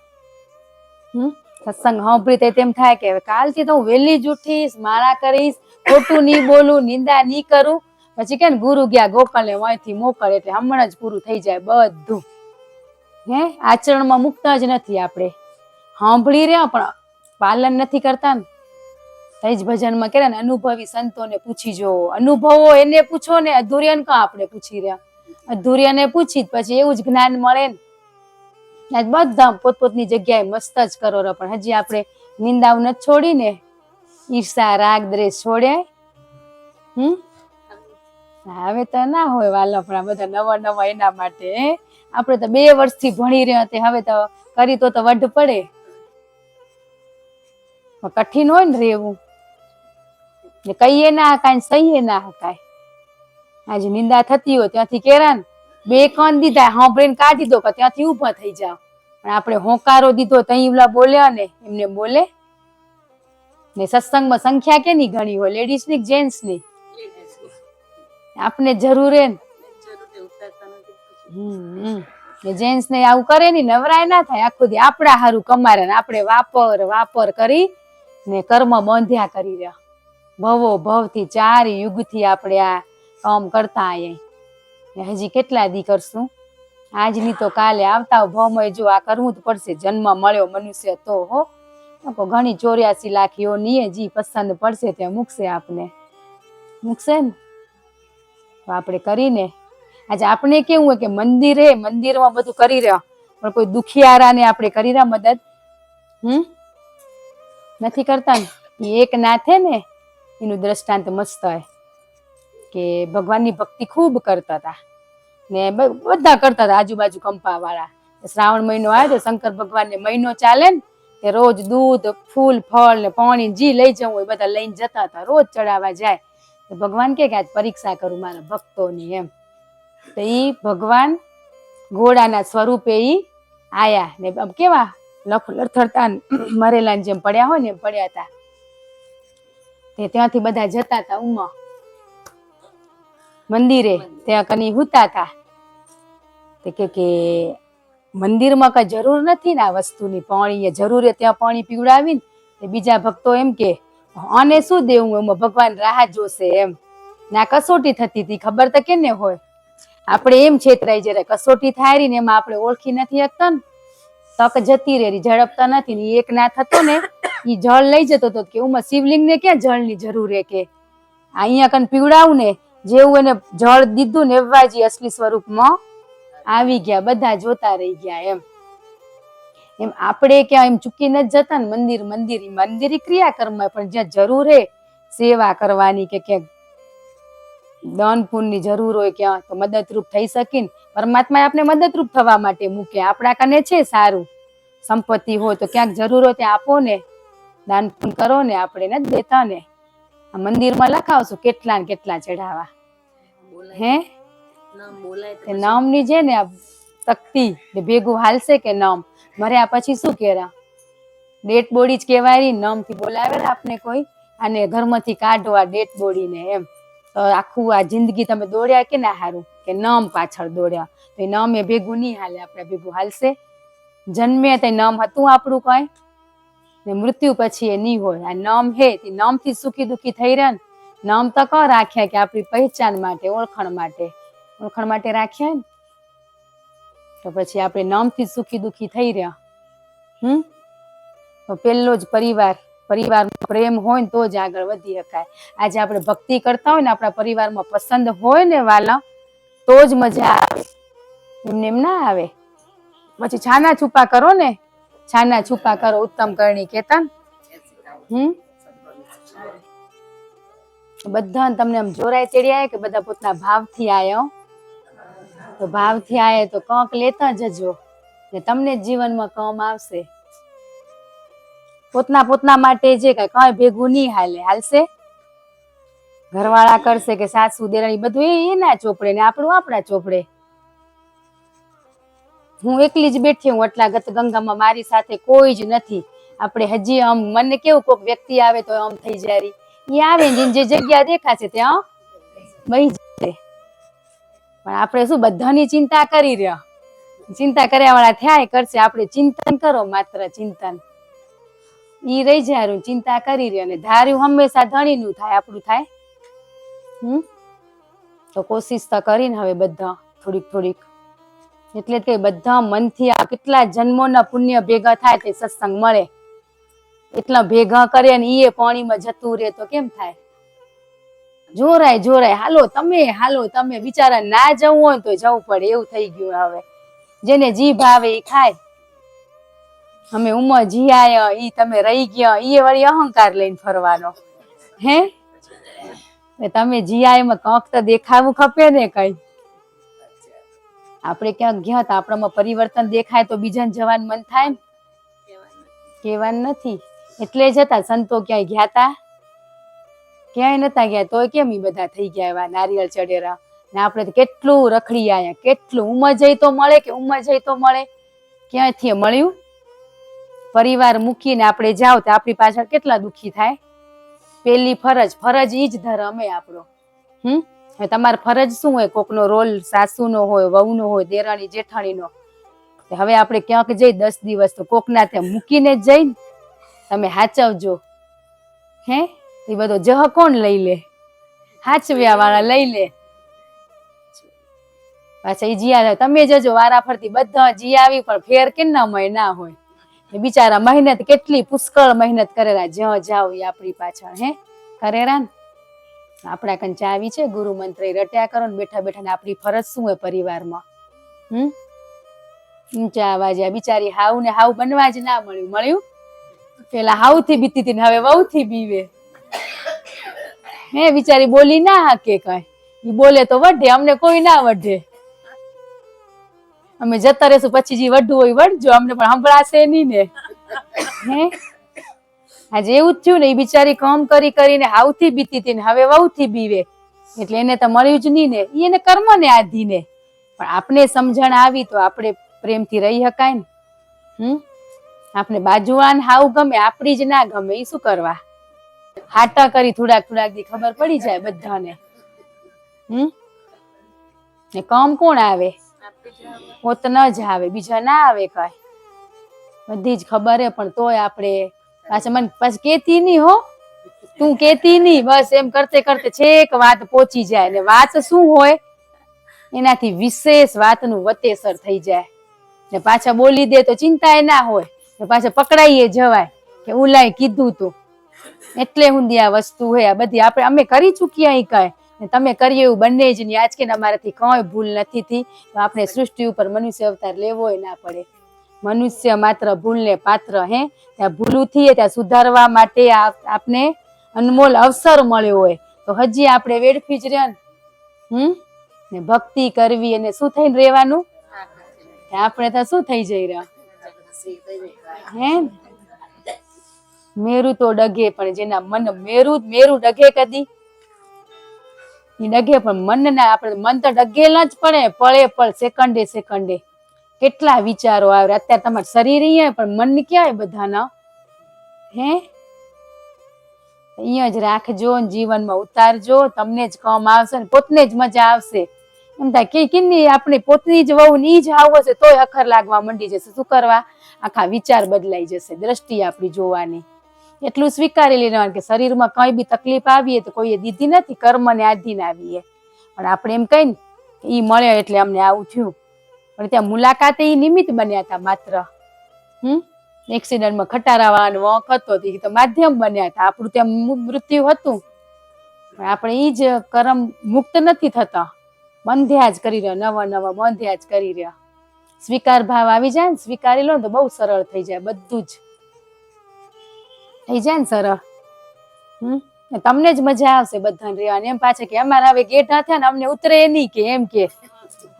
સત્સંગ સાંભળી તેમ થાય કે કાલથી તો હું વહેલી જ ઉઠીશ, માળા કરીશ, ખોટું નહીં બોલું, નિંદા નહીં કરું. પછી કે ને ગુરુ ગયા ગોપાલને અહીંથી મોકલ એટલે હમણાં જ પૂરું થઈ જાય બધું. હે, આચરણમાં મુકતા જ નથી આપણે. સાંભળી રહ્યા પણ પાલન નથી કરતા ને. તઈ જ ભજનમાં કે ને અનુભવી સંતોને પૂછી જોવો. અનુભવો એને પૂછો ને, અધૂરિયાને કાં આપણે પૂછી રહ્યા? અધૂરિયાને પૂછી પછી એવું જ જ્ઞાન મળે ને. આજ બધા પોતપોતની જગ્યાએ મસ્ત જ કરો રહો, પણ હજી આપણે નિંદાઓ નથી છોડીને. ઈર્ષા, રાગ, દ્વેષ છોડ્યા? હવે તો ના હોય વાલા, પણ બધા નવા એના માટે. આપણે તો 2 વર્ષથી ભણી રહ્યા તે હવે તો કરી તો વઢ પડે. કઠિન હોય ને રેવું, ને કહીએ ના હકાય, સહીએ ના હકાય. આજે નિંદા થતી હોય ત્યાંથી કેરા ને 2 કાન દીધા, સાંભળીને કાઢી દો, ત્યાંથી ઊભા થઈ જાવ. પણ આપણે હોંકારો દીધો તઈ ઓલા બોલ્યા ને એમને બોલે ને. સત્સંગમાં સંખ્યા કેની ઘણી હોય? લેડીઝ ની, જેન્ટ્સ ની? આપને જરૂર હે ને. જેન્ટ્સ ને આવું કરે ની નવરાય ના થાય. આખું દી આપણા હારું કમારે ને આપણે વાપર કરી ને કર્મ બાંધ્યા કરી રહ્યા. ભવો ભવથી 4 યુગથી આપણે આ કામ કરતા આયા. હજી કેટલા દી કરશું? આજની તો કાલે આવતા ભવમાં જો આ કરવું જ પડશે. જન્મ મળ્યો મનુષ્ય તો હો. ઘણી 84 લાખ યોની જી પસંદ પડશે ત્યાં મૂકશે આપને. મૂકશે ને તો આપણે કરીને. આજે આપણે કેવું હોય કે મંદિરમાં બધું કરી રહ્યા, પણ કોઈ દુખિયારાને આપણે કરી રહ્યા મદદ નથી કરતા ને. એ એક નાથ હે ને એનું દ્રષ્ટાંત મસ્ત હોય કે ભગવાનની ભક્તિ ખૂબ કરતા હતા ને બધા કરતા હતા આજુબાજુ કંપા વાળા. શ્રાવણ મહિનો આવે તો શંકર ભગવાનને મહિનો ચાલે ને તે રોજ દૂધ ફૂલ ફળ ને પાણી જી લઈ જવું હોય બધા લઈને જતા હતા, રોજ ચડાવવા જાય. તો ભગવાન કે આજ પરીક્ષા કરું મારા ભક્તોની એમ. તો ઈ ભગવાન ઘોડાના સ્વરૂપે ઈ આયા ને કેવા લથડતા મરેલા જેમ પડ્યા હોય ને એમ પડ્યા હતા. તે ત્યાંથી બધા જતા હતા ઉમા મંદિરે, ત્યાં કની હુતા હતા. તે કે મંદિરમાં કઈ જરૂર નથી ને આ વસ્તુની, પાણી જરૂર ત્યાં પાણી પીવડાવીને તે બીજા ભક્તો એમ કે આને શું દેવું, એમાં ભગવાન રાહ જોશે એમ. ના કસોટી થતી હતી ખબર તો કેને હોય. આપણે એમ છેતરાઈ જયારે કસોટી થાય ને એમાં આપણે ઓળખી નથી શકતા ને, તક જતી રહી, ઝડપતા નથી ને. એક નાથ હતો ને ઈ જળ લઈ જતો હતો કે ઉમાં શિવલિંગ ને ક્યાં જળની જરૂર હે કે અહીંયા કન પીવડાવું ને. જેવું એને જળ દીધું ને એવાજી અસલી સ્વરૂપમાં આવી ગયા, બધા જોતા રહી ગયા એમ. એમ આપણે ક્યાં એમ ચૂકી નથી જતા ને મંદિર ક્રિયાકર્મ, પણ જ્યાં જરૂર હે સેવા કરવાની કે ક્યાંક દાન પુણ્યની જરૂર હોય ક્યાં તો મદદરૂપ થઈ શકી ને. પરમાત્મા આપણે મદદરૂપ થવા માટે મૂકે. આપણા કને છે સારું સંપત્તિ હોય તો ક્યાંક જરૂર હોય ત્યાં આપો ને, દાન પુણ્ય કરો ને. આપણે નથી દેતા ને. આ મંદિરમાં લખાવશું કેટલા ને કેટલા ચઢાવા હે. નામની છે ને શક્તિ ભેગું હાલશે કે નામ મર્યા પછી શું કેરા ડેડ બોડી જ કહેવાય. નામ થી બોલાવે ને આપને કોઈ, અને ઘરમાંથી કાઢો આ ડેડ બોડીને એમ. તો આખું આ જિંદગી તમે દોડ્યા કે ના હારું કે નામ પાછળ દોડ્યા, તો એ નામ એ ભેગું નહીં હાલે, આપણે ભેગું હાલશે. જન્મે તે નામ હતું આપણું કઈ ને મૃત્યુ પછી એ નહીં હોય. આ નામ હે તે નામથી સુખી દુખી થઈ રહ્યા ને. નામ તો કો રાખ્યા કે આપણી પહેચાન માટે, ઓળખાણ માટે રાખ્યા ને. તો પછી આપણે નામથી સુખી દુખી થઈ રહ્યા. તો પેલો જ પરિવારમાં પ્રેમ હોય ને તો જ આગળ વધી શકાય. આજે આપણે ભક્તિ કરતા હોય ને આપણા પરિવારમાં પસંદ હોય ને વાલા, તો જ મજા આવે, એમને એમ ના આવે. પછી છાના છુપા કરો ને, છાના છુપા કરો ઉત્તમ કરણી કેતન. બધા તમને આમ જોરાય ચડી આવે કે બધા પોતાના ભાવથી આયા. તો ભાવથી આયે તો કંક લેતા જજો ને તમને જીવનમાં કામ આવશે. પોતના માટે જે કઈ ભેગું નહીં હાલશે. ઘરવાળા કરશે કે સાસુ દેરાણી બધું એના ચોપડે ને આપણું આપણા ચોપડે. હું એકલી જ બેઠી હું એટલા ગત ગંગામાં, મારી સાથે કોઈ જ નથી. આપણે હજી આમ મને કેવું કોઈક વ્યક્તિ આવે તો આમ થઈ જાય, એ આવે ને જે જગ્યા દેખાશે ત્યાં બહી જાય. પણ આપણે શું બધાની ચિંતા કરી રહ્યા, ચિંતા કર્યા વાળા થયા કરશે. આપણે ચિંતન કરો, માત્ર ચિંતન. ઈ રહી જાય ચિંતા કરી રહ્યા ને ધાર્યું હંમેશા ધણીનું થાય, આપણું થાય. તો કોશિશ તો કરીને હવે બધા થોડીક એટલે કે બધા મનથી આ કેટલા જન્મોના પુણ્ય ભેગા થાય તે સત્સંગ મળે. એટલા ભેગા કરે ને ઈ પાણીમાં જતું રહે તો કેમ થાય. જોરાય હાલો તમે બિચારા ના જવું હોય તો જવું પડે એવું થઈ ગયું હવે. જેને જી ભાવે એ ખાય. અમે ઉમર જીયા ઈ તમે રહી ગયા, ઈ વળી અહંકાર લઈને ફરવાનો હે. તમે જીયા એમાં કંક તો દેખાવું ખપે ને કઈ. આપણે ક્યાંક ગયા તો આપણામાં પરિવર્તન દેખાય તો બીજાને જવાનું મન થાય ને. કહેવાનું નથી. એટલે જ હતા સંતો ક્યાંય ગયા તા, ક્યાંય નતા ગયા તોય કેમ ઈ બધા થઈ ગયા એવા નારિયેળ ચડેરા ને. આપણે તો કેટલું રખડી આયા, કેટલું ઉમર જઈ તો મળે. ક્યાંથી મળ્યું? પરિવાર મૂકીને આપણે જાવ તો આપણી પાછળ કેટલા દુખી થાય. પેલી ફરજ ઈ જ ધર્મ આપણો. તમારે ફરજ શું હોય? કોકનો રોલ સાસુનો હોય, વહુનો હોય, દેરાણી જેઠાણીનો. હવે આપણે ક્યાંક જઈ 10 દિવસ તો કોકના ત્યાં મૂકીને જ જઈને તમે હાચવજો હે. એ બધો જહ કોણ લઈ લે? હાચવ્યા વાળા લઈ લે. પાછા ઈ જીયા તમે જજો વારા ફરતી બધા જી આવી, પણ ફેર કેના ના હોય. બિચારા મહેનત કેટલી પુષ્કળ મહેનત કરેલા, જ્યાં જાવ એ આપણી પાછળ હે કરેરા ને. આપણા કન ચાવી છે ગુરુ મંત્ર રટ્યા કરો ને બેઠા ને. આપણી ફરજ શું હોય પરિવારમાં? ઊંચા અવાજે બિચારી હાવ ને હાવ બનવા જ ના મળ્યું. પેલા હાવથી બીતી હતી ને હવે વહુથી બીવે. હે બિચારી બોલી ના હાકે કઈ, ઈ બોલે તો વઢે, અમને કોઈ ના વઢે. અમે જતા રહેશું પછી જે વઢવું હોય વઢજો, અમને પણ સંભળાશે નહીં ને. હે આજે એવું જ થયું ને, એ બિચારી કામ કરી કરીને હાવથી બીતી હતી ને હવે વહુથી બીવે, એટલે એને તો મળ્યું જ નહીં ને. એને કર્મ ને આધીને. પણ આપણે સમજણ આવી તો આપણે પ્રેમથી રહી શકાય ને. આપણે બાજુવાન હાવ ગમે, આપણી જ ના ગમે, એ શું કરવા? હાટા કરી થોડાક દી ખબર પડી જાય બધાને. ને કામ કોણ આવે? પોત ન જ આવે, બીજા ના આવે કઈ. બધી જ ખબર હે પણ તોય આપણે પાછા મને પાછી કેતી નહીં હો, તું કેતી નહીં, બસ એમ કરતે કરતે છેક વાત પહોંચી જાય. ને વાત શું હોય, એનાથી વિશેષ વાતનું વતેસર થઈ જાય. ને પાછા બોલી દે તો ચિંતા એ ના હોય, ને પાછા પકડાઈએ જવાય કે ઉલાય કીધું તું. એટલે ઊંધી આ વસ્તુ હોય. આ બધી આપણે અમે કરી ચૂક્યા અહીં કઈ, ને તમે કરીએ એવું બંને જ નહીં. આજ કે અમારાથી કઈ ભૂલ નથી થઈ, તો આપણે સૃષ્ટિ ઉપર મનુષ્ય અવતાર લેવો ના પડે. મનુષ્ય માત્ર ભૂલને પાત્ર. હે ત્યાં ભૂલું થઈએ ત્યાં સુધારવા માટે આપને અનમોલ અવસર મળ્યો હોય તો હજી આપણે વેડફી જ રહ્યા ને. ભક્તિ કરવી અને શું થઈને રહેવાનું, આપણે તો શું થઈ જઈ રહ્યા હે. મેરું તો ડગે પણ જેના મન મેરું ડગે કદી ઈ ડગે પણ મન ના. આપણે મન તો ડગેલા જ પડે, પળે પળ, સેકન્ડે સેકન્ડે કેટલા વિચારો આવે. અત્યારે તમારે શરીર અહીંયા પણ મન ક્યાંય બધાના હે. અહીંયા જ રાખજો, જીવનમાં ઉતારજો, તમને જ કામ આવશે ને પોતને જ મજા આવશે. એમ થાય કે કિન્ની આપણે પોતની જ વહુ ની જ આવું હશે તોય અખર લાગવા માંડી જશે. શું કરવા? આખા વિચાર બદલાઈ જશે, દ્રષ્ટિ આપણી જોવાની. એટલું સ્વીકારી લેવાનું કે શરીરમાં કઈ બી તકલીફ આવીએ તો કોઈએ દીધી નથી, કર્મને આધીન આવીએ. પણ આપણે એમ કઈ ને ઈ મળે એટલે અમને આવું થયું, પણ ત્યાં મુલાકાતે ઈ નિમિત્ત બન્યા હતા માત્ર. એક્સિડન્ટમાં ખટારા વાળાનો વોક હતો તો માધ્યમ બન્યા હતા. આપણું ત્યાં મૃત્યુ હતું, પણ આપણે ઈ જ કર્મ મુક્ત નથી થતા, બંધ્યા જ કરી રહ્યા, નવા બંધ્યા જ કરી રહ્યા. સ્વીકાર ભાવ આવી જાય ને, સ્વીકારી લો તો બહુ સરળ થઈ જાય, બધું જ થઈ જાય ને સરળ. તમને જ મજા આવશે બધાને રહેવાની. એમ પાછા કે અમારા હવે ગેઠા થયા ને અમને ઉતરે નહીં, કે એમ કે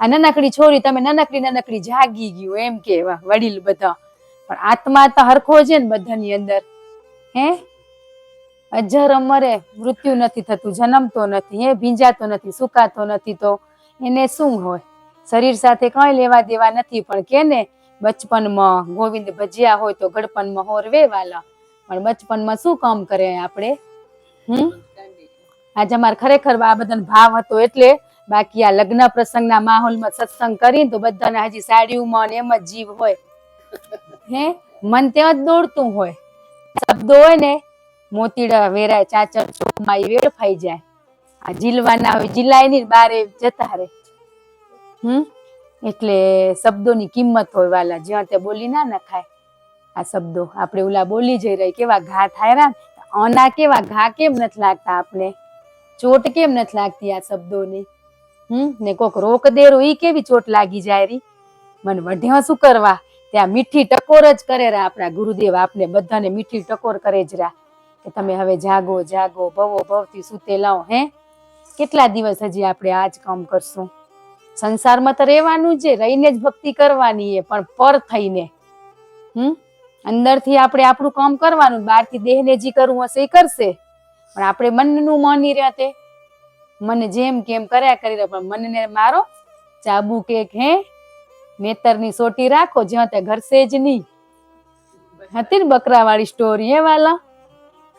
આ નાનકડી છોરી તમે નાનકડી જાગી ગયું એમ કે વડીલ બધા. પણ આત્મા તો હરખો છે ને બધાની અંદર. હે અજર અમરે મૃત્યુ નથી થતું, જન્મતો નથી, હે ભીંજાતો નથી, સુકાતો નથી, તો એને શું હોય? શરીર સાથે કઈ લેવા દેવા નથી. પણ કે ને બચપનમાં ગોવિંદ ભજ્યા હોય તો ગડપનમાં હોરવે વાલા. પણ બચપનમાં શું કામ કરે આપણે? આજે અમારે ખરેખર આ બધાનો ભાવ હતો એટલે. બાકી આ લગ્ન પ્રસંગના માહોલમાં સત્સંગ કરીને તો બધાને હજી સાડીઓમાં એમ જ જીવ હોય. હે મન ત્યાં જ દોડતું હોય. શબ્દો હોય ને મોતીડા વેરાય ચાચર ચોકમાં વેડફાઈ જાય. આ જીલવાના હોય જીલાય નહીં, બારે જતા રહે. એટલે શબ્દોની કિંમત હોય વાલા, જ્યાં તે બોલી ના નખાય. આ શબ્દો આપણે ઓલા બોલી જઈ રહી કેવા ઘા થાય, આના કેવા ઘા કેમ નથી લાગતા આપણે? ચોટ કેમ નથી લાગતી આ શબ્દોની? ને કોક રોક દેરો ઈ કેવી ચોટ લાગી જાય રી. મને વઢ્યા શું કરવા? ત્યાં મીઠી ટકોર જ કરે રહ્યા આપણા ગુરુદેવ. આપને બધાને મીઠી ટકોર કરે જ રહ્યા કે તમે હવે જાગો જાગો, ભવો ભવથી સુતેલાઓ. હે કેટલા દિવસ હજી આપણે આ જ કામ કરશું? સંસારમાં તો રહેવાનું જ, રહીને જ ભક્તિ કરવાની છે, પણ પર થઈને. અંદરથી આપણે આપણું કામ કરવાનું, બહારથી દેહને જે કરવું હશે એ કરશે. પણ આપણે મનનું માની રહ્યા તે મને જેમ કેમ કર્યા કરી રહ્યા. પણ મનને મારો ચાબુક એક હે નેતરની સોટી રાખો, જ્યાં ત્યાં ઘરસે જ નહીં. હતી ને બકરા વાળી સ્ટોરી હે વાલા?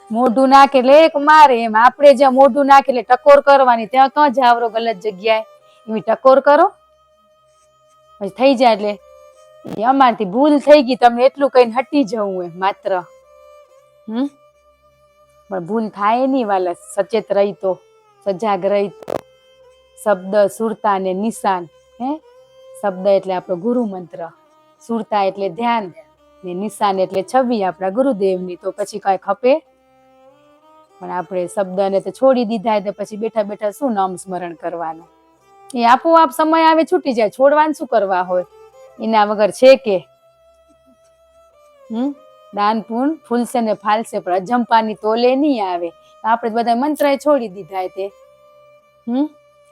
મોઢું નાખે એટલે એક મારે, એમ આપણે જ્યાં મોઢું નાખે એટલે ટકોર કરવાની. ત્યાં ક્યાં જાવરો ગલત જગ્યાએ એવી ટકોર કરો પછી થઈ જાય. એટલે અમારથી ભૂલ થઈ ગઈ, તમને એટલું કહીને હટી જવું હોય માત્ર. પણ ભૂલ થાય નહીં વાલા, સચેત રહી તો, સજાગ રહી તો. શબ્દ સુરતા ને નિશાન. હે શબ્દ એટલે આપણો ગુરુ મંત્ર, સુરતા એટલે ધ્યાન, ને નિશાન એટલે છબી આપણા ગુરુદેવની. તો પછી કઈ ખપે? પણ આપણે શબ્દને તો છોડી દીધા, તો પછી બેઠા બેઠા શું નામ સ્મરણ કરવાનું? એ આપોઆપ સમય આવે છૂટી જાય, છોડવાનું શું કરવા હોય? એના વગર છે કે દાન પૂન ફૂલશે ને ફાલશે, પણ અજંપાની તોલે નહીં આવે. આપણે બધા મંત્ર છોડી દીધા તે.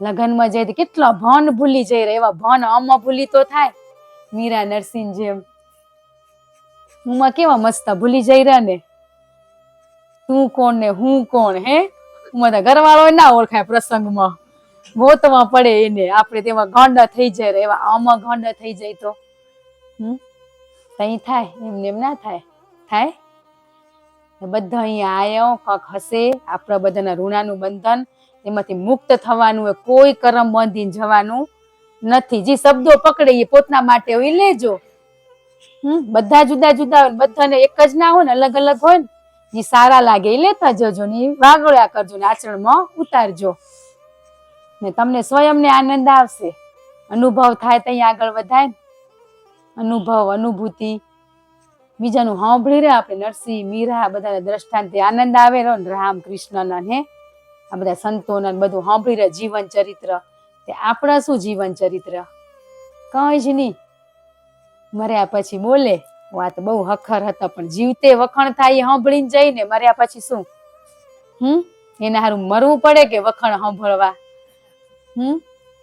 લગ્નમાં જઈ કેટલા ભન ભૂલી જઈ રહ્યા, એવા ભન આમાં ભૂલી તો થાય. મીરા નરસિંહ જેમ હુંમાં કેવા મસ્ત ભૂલી જઈ રહ્યા ને, તું કોણ ને હું કોણ. હે હું ઘરવાળો ના ઓળખાય પ્રસંગમાં, ગોતવા પડે એને. આપણે તેમાં ગાંડા થઈ જાય, એવા આમાં ગાંડા થઈ જાય તો તઈ થાય, એમને એમ ના થાય. થાય બધા અહીંયા આયો કાંક હશે. આપણા બધાના ઋણાનું બંધન એમાંથી મુક્ત થવાનું હોય, કોઈ કરમ બાંધીને જવાનું નથી. જે શબ્દો પકડે એ પોતાના માટે હોય લેજો. બધા જુદા જુદા હોય, બધાને એક જ ના હોય ને, અલગ અલગ હોય ને. જે સારા લાગે એ લેતા જજો ને વાગોળ્યા કરજો ને આચરણમાં ઉતારજો ને તમને સ્વયંને આનંદ આવશે. અનુભવ થાય તો આગળ વધાય ને. અનુભવ અનુભૂતિ બીજાનું સાંભળી રહ્યા આપણે. નરસિંહ મીરા બધાને દ્રષ્ટાંતે આનંદ આવે રહ્યો ને, રામ કૃષ્ણના હે આ બધા સંતોના બધું સાંભળી રહ્યા. જીવન ચરિત્ર તે આપણા શું જીવન ચરિત્ર? કઈ જ નહીં. મર્યા પછી બોલે વાત બહુ હખર હતા, પણ જીવતે વખણ થાય સાંભળીને જઈને મર્યા પછી શું? એના હારું મરવું પડે કે વખણ સાંભળવા?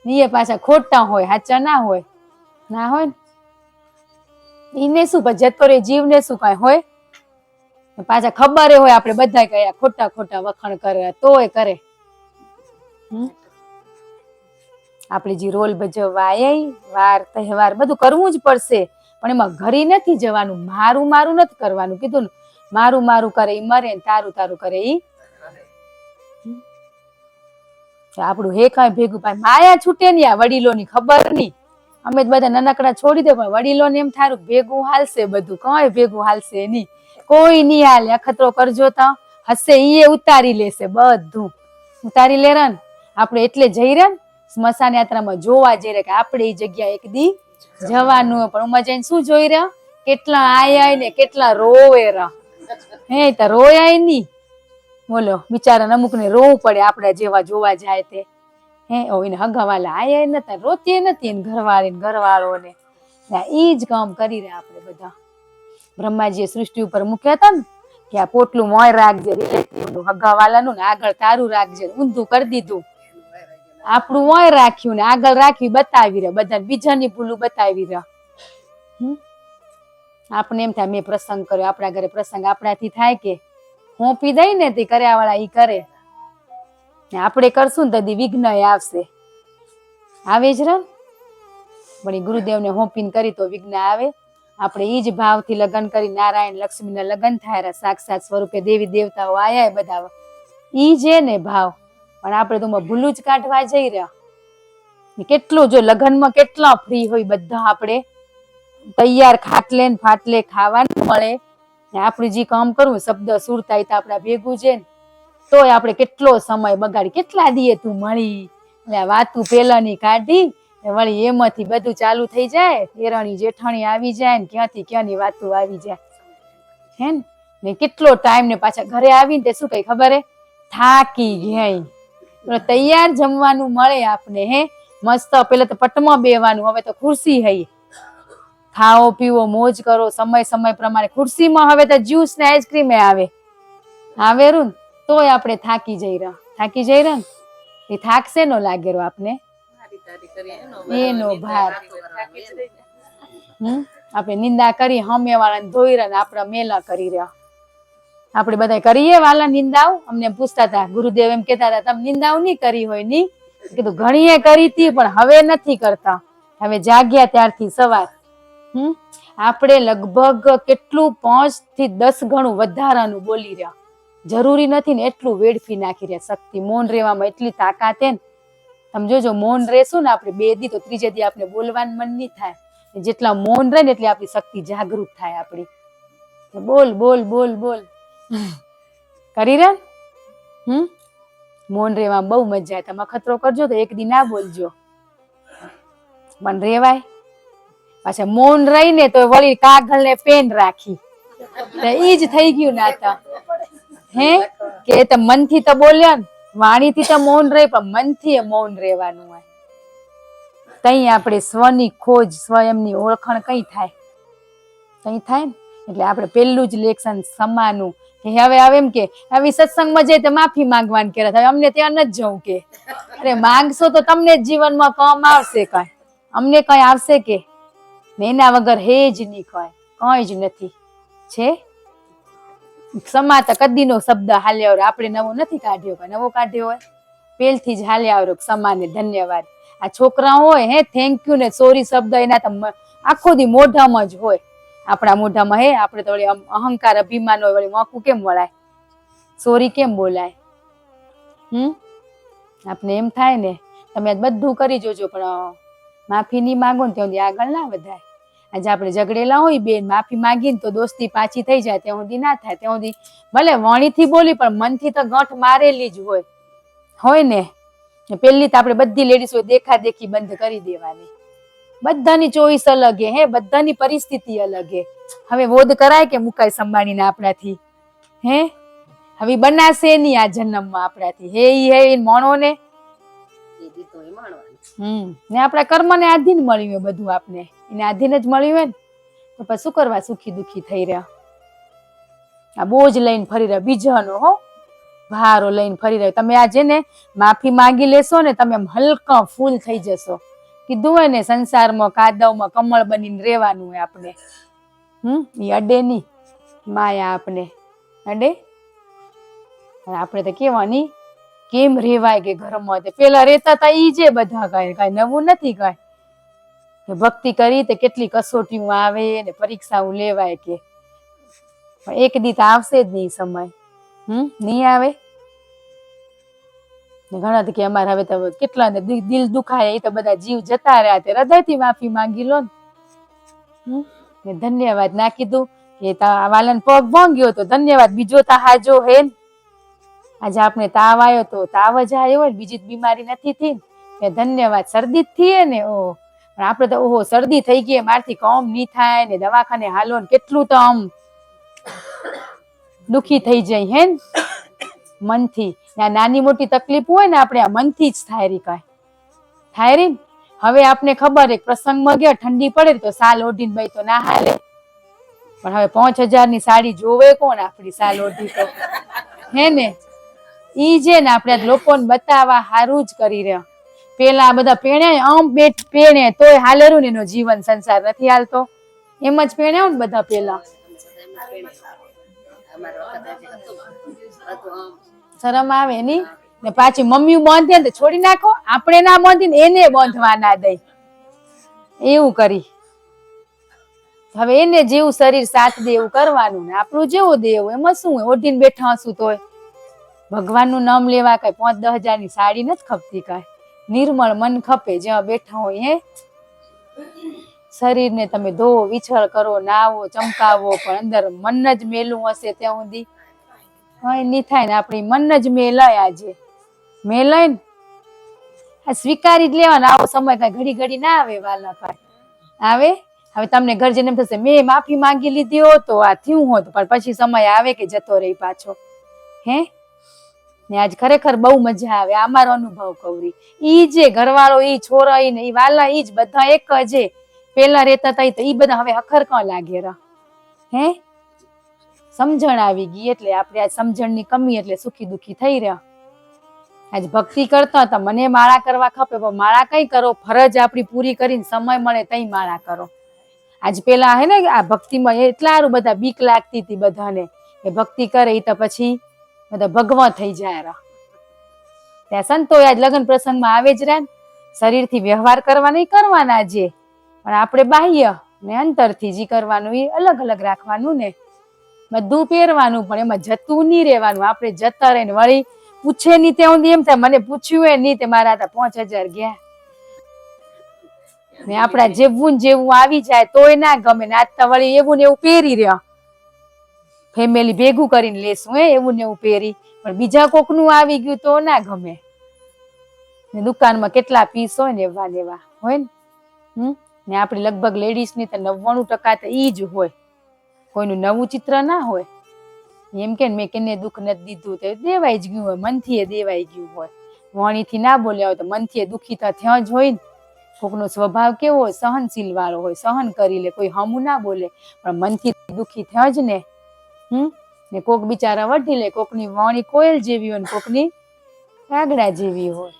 એ પાછા ખોટા હોય, સાચા ના હોય. ના હોય ને એને શું જતો રે જીવને શું કઈ હોય? પાછા ખબર હોય આપણે બધા કયા ખોટા ખોટા વખાણ કરે તોય કરે. આપણે જે રોલ ભજવવા આયા, વાર તહેવાર બધું કરવું જ પડશે, પણ એમાં ઘરી નથી જવાનું. મારું મારું નથી કરવાનું કીધું ને. મારું મારું કરે ઈ મરે, તારું તારું કરે ઈ આપણું હે કઈ ભેગું પાય. માયા છૂટે ને આ વડીલોની ખબર નહીં. અમે બધા નાનકડા છોડી દે, પણ વડીલોને એમ થારું ભેગું હાલશે બધું. કઈ ભેગું હાલશે નહીં, કોઈ નહીં હાલે. અખતરો કરજો તો હશે ઈ ઉતારી લેશે, બધું ઉતારી લે ને. આપણે એટલે જઈ રહ્યા ને સ્મશાન યાત્રામાં જોવા જઈ રહ્યા કે આપણે એ જગ્યા એક દી જવાનું. પણ ઉમાં જઈને શું જોઈ રહ્યા? કેટલા આયા ને કેટલા રોવે રહ્યા. હે તો રોયા નહીં. બોલો બિચારા અમુક ને રોવું પડે આપડા જેવા જોવા જાય તે. હે એને હગાવાલા આયા નતા, રોતી નથી એને ઘરવાળી ને ઘરવાળો ને. ઈ જ કામ કરી રહ્યા આપણે બધા. બ્રહ્માજીએ સૃષ્ટિ ઉપર મૂક્યા હતા ને કે આ પોટલું મોય રાખજે રિલેટિવ હગાવાલાનું, ને આગળ તારું રાખજે. ઊંધું કરી દીધું. આપણું મોય રાખ્યું ને આગળ રાખ્યું બતાવી રહ્યા. બધા બીજાની ભૂલું બતાવી રહ્યા. આપણે એમ થાય મેં પ્રસંગ કર્યો, આપણા ઘરે પ્રસંગ આપણાથી થાય કે? હોંપી દઈ ને તે કર્યા વાળા ઈ કરે. આપણે કરશું ને તો વિઘ્ન આવશે. આવે જ રે પણ એ ગુરુદેવને હોંપીને કરી તો વિઘ્ન આવે. આપણે ઈ જ ભાવથી લગ્ન કરી નારાયણ લક્ષ્મીના લગ્ન થાય, સાક્ષાત સ્વરૂપે દેવી દેવતાઓ આયા બધા. ઈ જે ને ભાવ, પણ આપણે તો ભૂલું જ કાઢવા જઈ રહ્યા. કેટલું જો લગ્નમાં કેટલા ફ્રી હોય બધા, આપણે તૈયાર ખાટલે ને ફાટલે ખાવાનું મળે. આપણે જે કામ કરવું શબ્દ સુરતા તો આપડા ભેગું છે ને, તોય આપણે કેટલો સમય બગાડી. કેટલા દીએ તું મળી એટલે વાતું પેલાની કાઢી વળી એમાંથી બધું ચાલુ થઈ જાય. દેરાણી જેઠાણી આવી જાય ને ક્યાંથી ક્યાંની વાતું આવી જાય. હે ને કેટલો ટાઈમ ને પાછા ઘરે આવીને તે શું કઈ ખબર હે? થાકી ગયા. તૈયાર જમવાનું મળે આપને. હે મસ્ત પેલા તો પટમાં બેવાનું, હવે તો ખુરશી હઈ. ખાઓ પીવો મોજ કરો સમય સમય પ્રમાણે. ખુરશીમાં હવે તો જ્યુસ ને આઈસ્ક્રીમ આવે રૂ, તોય આપણે થાકી જઈ રહ્યા. થાકી જઈ રહ્યા ને એ થાકશે નો લાગે રો આપને એનો ભાર. આપણે નિંદા કરી હમે વાળાને ધોઈ રહ્યા ને આપડા મેલા કરી રહ્યા. આપણે બધા કરીએ વાલા નિંદાઓ? અમને પૂછતા હતા ગુરુદેવ, એમ કેતા હતા તમે નિંદાઓ નહીં કરી હોય ની? કીધું ઘણીએ કરી હતી પણ હવે નથી કરતા. હવે જાગ્યા ત્યારથી સવાર આપણે લગભગ કેટલું 5 થી 10 ગણું વધારાનું બોલી રહ્યા. જરૂરી નથી ને એટલું વેડફી નાખી રહ્યા. શક્તિ મૌન રહેવામાં એટલી તાકાત હે ને. તમે જોજો મૌન રહેશું ને આપણે 2 દી તો 3જે દી આપણે બોલવાનું મન નહીં થાય. જેટલા મૌન રહે ને એટલી આપણી શક્તિ જાગૃત થાય. આપણી બોલ બોલ બોલ બોલ કરી રહ્યા. મૌન રહેવામાં બહુ મજા આવે. તમે અખતરો કરજો તો એક દી ના બોલજો, પણ રેવાય. પાછા મૌન રહીને તો વળી કાગળ ને પેન રાખી, ઈ જ થઈ ગયું નાતા. હે કે તો મનથી તો બોલ્યા ને, વાણીથી તો મૌન રહે, પણ મનથી મૌન રહેવાનું હોય. કઈ આપણે સ્વની ખોજ સ્વયંની ઓળખાણ કઈ થાય? કઈ થાય ને એટલે આપણે પહેલું જ લેક્શન સમાનું કે હવે એમ કે આવી સત્સંગમાં જઈએ તો માફી માંગવાની કે હવે અમને ત્યાં નથી જવું કે અરે માંગશો તો તમને જ જીવનમાં કામ આવશે કઈ અમને કઈ આવશે કે ને એના વગર હે જ નહીં કઈ જ નથી છે સમા તો કદીનો શબ્દ હાલ્યો આપણે નવો નથી કાઢ્યો કઈ નવો કાઢ્યો હોય પહેલથી જ હાલ્યા આવ્યો સમાને ધન્યવાદ આ છોકરા હોય હે થેન્ક યુ ને સોરી શબ્દ એના તો આખો દી મોઢામાં જ હોય આપણા મોઢામાં હે આપણે તો વળી અહંકાર અભિમાન હોય વળી મોકું કેમ વળાય સોરી કેમ બોલાય આપણે એમ થાય ને તમે બધું કરી જોજો પણ માફી નહીં માંગો ને ત્યાં સુધી આગળ ના વધાય આજે આપણે ઝઘડેલા હોય બેન માફી માંગીને તો દોસ્તી પાછી થઈ જાય ત્યાં સુધી ના થાય ત્યાં સુધી ભલે વણીથી બોલી પણ મનથી તો ગાંઠ મારેલી જ હોય ને પેલી તો આપણે બધી લેડીઝ હોય દેખા દેખી બંધ કરી દેવાની બધાની ચોઈસ અલગ હે બધાની પરિસ્થિતિ અલગ હે હવે વોદ કરાય કે મુકાય સંભાળીને આપણાથી હે હવે બનાશે નહીં આ જન્મમાં આપણાથી હે મણો ને ને આપણા કર્મને આધીન મળ્યું હોય બધું આપને એને આધીન જ મળ્યું હોય ને તો પછી શું કરવા સુખી દુખી થઈ રહ્યા આ બોજ લઈને ફરી રહ્યા બીજાનો હો ભારો લઈને ફરી રહ્યો તમે આજે ને માફી માંગી લેશો ને તમે હલકા ફૂલ થઈ જશો કીધું હોય ને સંસારમાં કાદવમાં કમળ બનીને રહેવાનું હોય આપણે એ અડે નહીં માયા આપને અડે આપણે તો કેવાની કેમ રેવાય કે ઘરમાં પેલા રેતા હતા ઈ જે બધા કઈ નવું નથી કઈ ભક્તિ કરી તે કેટલી કસોટીઓ આવે ને પરીક્ષાઓ લેવાય કે એક દી તો આવશે જ નહીં સમય નહીં આવે ઘણા કે અમારે હવે તો કેટલા ને દિલ દુખાય એ તો બધા જીવ જતા રહ્યા તે હૃદયથી માફી માંગી લો ને ધન્યવાદ ના કીધું કે વાલન પગ ભાંગ્યો તો ધન્યવાદ બીજો તા હાજો હે આજે આપણે તાવ આવ્યો તો તાવ જ આવ્યો હોય બીજી બીમારી નથી થઈ ને ધન્યવાદ શરદી જ થઈ ને પણ આપણે તો ઓહો શરદી થઈ ગઈ મારથી કમ નહીં થાય ને દવાખાને હાલો ને કેટલું તો આમ દુખી થઈ જાય હે મનથી નાની મોટી તકલીફ હોય ને આપણે આ મનથી જ થાય રી કઈ થાય રી હવે આપને ખબર એક પ્રસંગમાં ગયા ઠંડી પડે તો સાલ ઓઢીને ભાઈ તો ના હાલે પણ હવે 5000 ની સાડી જોવે કોણ આપડી સાલ ઓઢી તો હે ને ઈ જે ને આપણે લોકોને બતાવવા હારું જ કરી રહ્યા પેલા બધા પેણે આમ બેઠ પેણે તોય હાલેરું ને એનો જીવન સંસાર નથી હાલતો એમ જ પેણ્યા ને બધા પેલા શરમ આવે ની ને પાછી મમ્મી બાંધે ને છોડી નાખો આપણે ના બાંધી ને એને બાંધવા ના દઈ એવું કરી હવે એને જેવું શરીર સાથ દે એવું કરવાનું ને આપણું જેવું દે એવું એમાં શું હોય ઓઢીને બેઠા હશું તોય ભગવાનનું નામ લેવા કઈ 5-10 ની સાડી નથી ખપતી કઈ નિર્મળ મન ખપે જ્યાં બેઠા હોય હે શરીરને તમે ધોવો વિછળ કરો નાવો ચમકાવો પણ અંદર મન જ મેલું હશે ત્યાં સુધી કઈ નહીં થાય ને આપણી મન જ મેલાય આજે મેલાય ને આ સ્વીકારી જ લેવાના આવો સમય કઈ ઘડી ઘડી ના આવે વાલા કઈ આવે હવે તમને ઘર જઈને એમ થશે મેં માફી માંગી લીધી હોત તો આ થયું હોત પણ પછી સમય આવે કે જતો રહી પાછો હે ને આજ ખરેખર બહુ મજા આવે આ મારો અનુભવ કવરી ઈ જે ઘરવાળો ઈ છોરા ઈ ને ઈ વાલા ઈ જ બધા એક જ પેલા રહેતા હતા તો ઈ બધા હવે અખર કાં લાગે રા હે સમજણ આવી ગઈ એટલે આપણે આ સમજણની કમી એટલે સુખી દુખી થઈ રહ્યા આજ ભક્તિ કરતા હતા મને માળા કરવા ખપે પણ માળા કઈ કરો ફરજ આપણી પૂરી કરીને સમય મળે તઈ માળા કરો આજ પેલા હે ને આ ભક્તિમાં એટલા બધા બીક લાગતી હતી બધાને કે ભક્તિ કરે ઈ તો પછી બધા ભગવાન થઈ જાય ત્યાં સંતો આજ લગ્ન પ્રસંગમાં આવે જ રહ્યા શરીરથી વ્યવહાર કરવા નહીં કરવાના જે પણ આપણે બાહ્ય ને અંતરથી જે કરવાનું એ અલગ અલગ રાખવાનું ને બધું પહેરવાનું પણ એમાં જતું નહીં રહેવાનું આપણે જતા રહીને વળી પૂછે નહીં ત્યાં સુધી એમ થાય મને પૂછ્યું એ નહીં તે મારા હતા 5000 ગયા ને આપડા જેવું ને જેવું આવી જાય તોય ના ગમે ને આજ તો વળી એવું ને એવું પહેરી રહ્યા ફેમિલી ભેગું કરીને લેશું એવું ને એવું પહેરી પણ બીજા કોક નું આવી ગયું તો ના ગમે ને દુકાનમાં કેટલા પીસ હોય ને એવા હોય ને આપડી લગભગ લેડીઝ ની તો 99% તો ઈ જ હોય કોઈનું નવું ચિત્ર ના હોય એમ કે મેં કેને દુઃખ નથી દીધું તો દેવાઈ જ ગયું હોય મનથી એ દેવાઈ ગયું હોય વાણીથી ના બોલ્યા હોય તો મનથી દુઃખી તો ત્યાં જ હોય ને કોકનો સ્વભાવ કેવો હોય, સહનશીલ વાળો હોય, સહન કરી લે, કોઈ હમું ના બોલે, પણ મનથી દુઃખી થયા જ ને. ને કોક બિચારા વઢી લે, કોકની વાણી કોયલ જેવી હોય ને કોકની કાગડા જેવી હોય.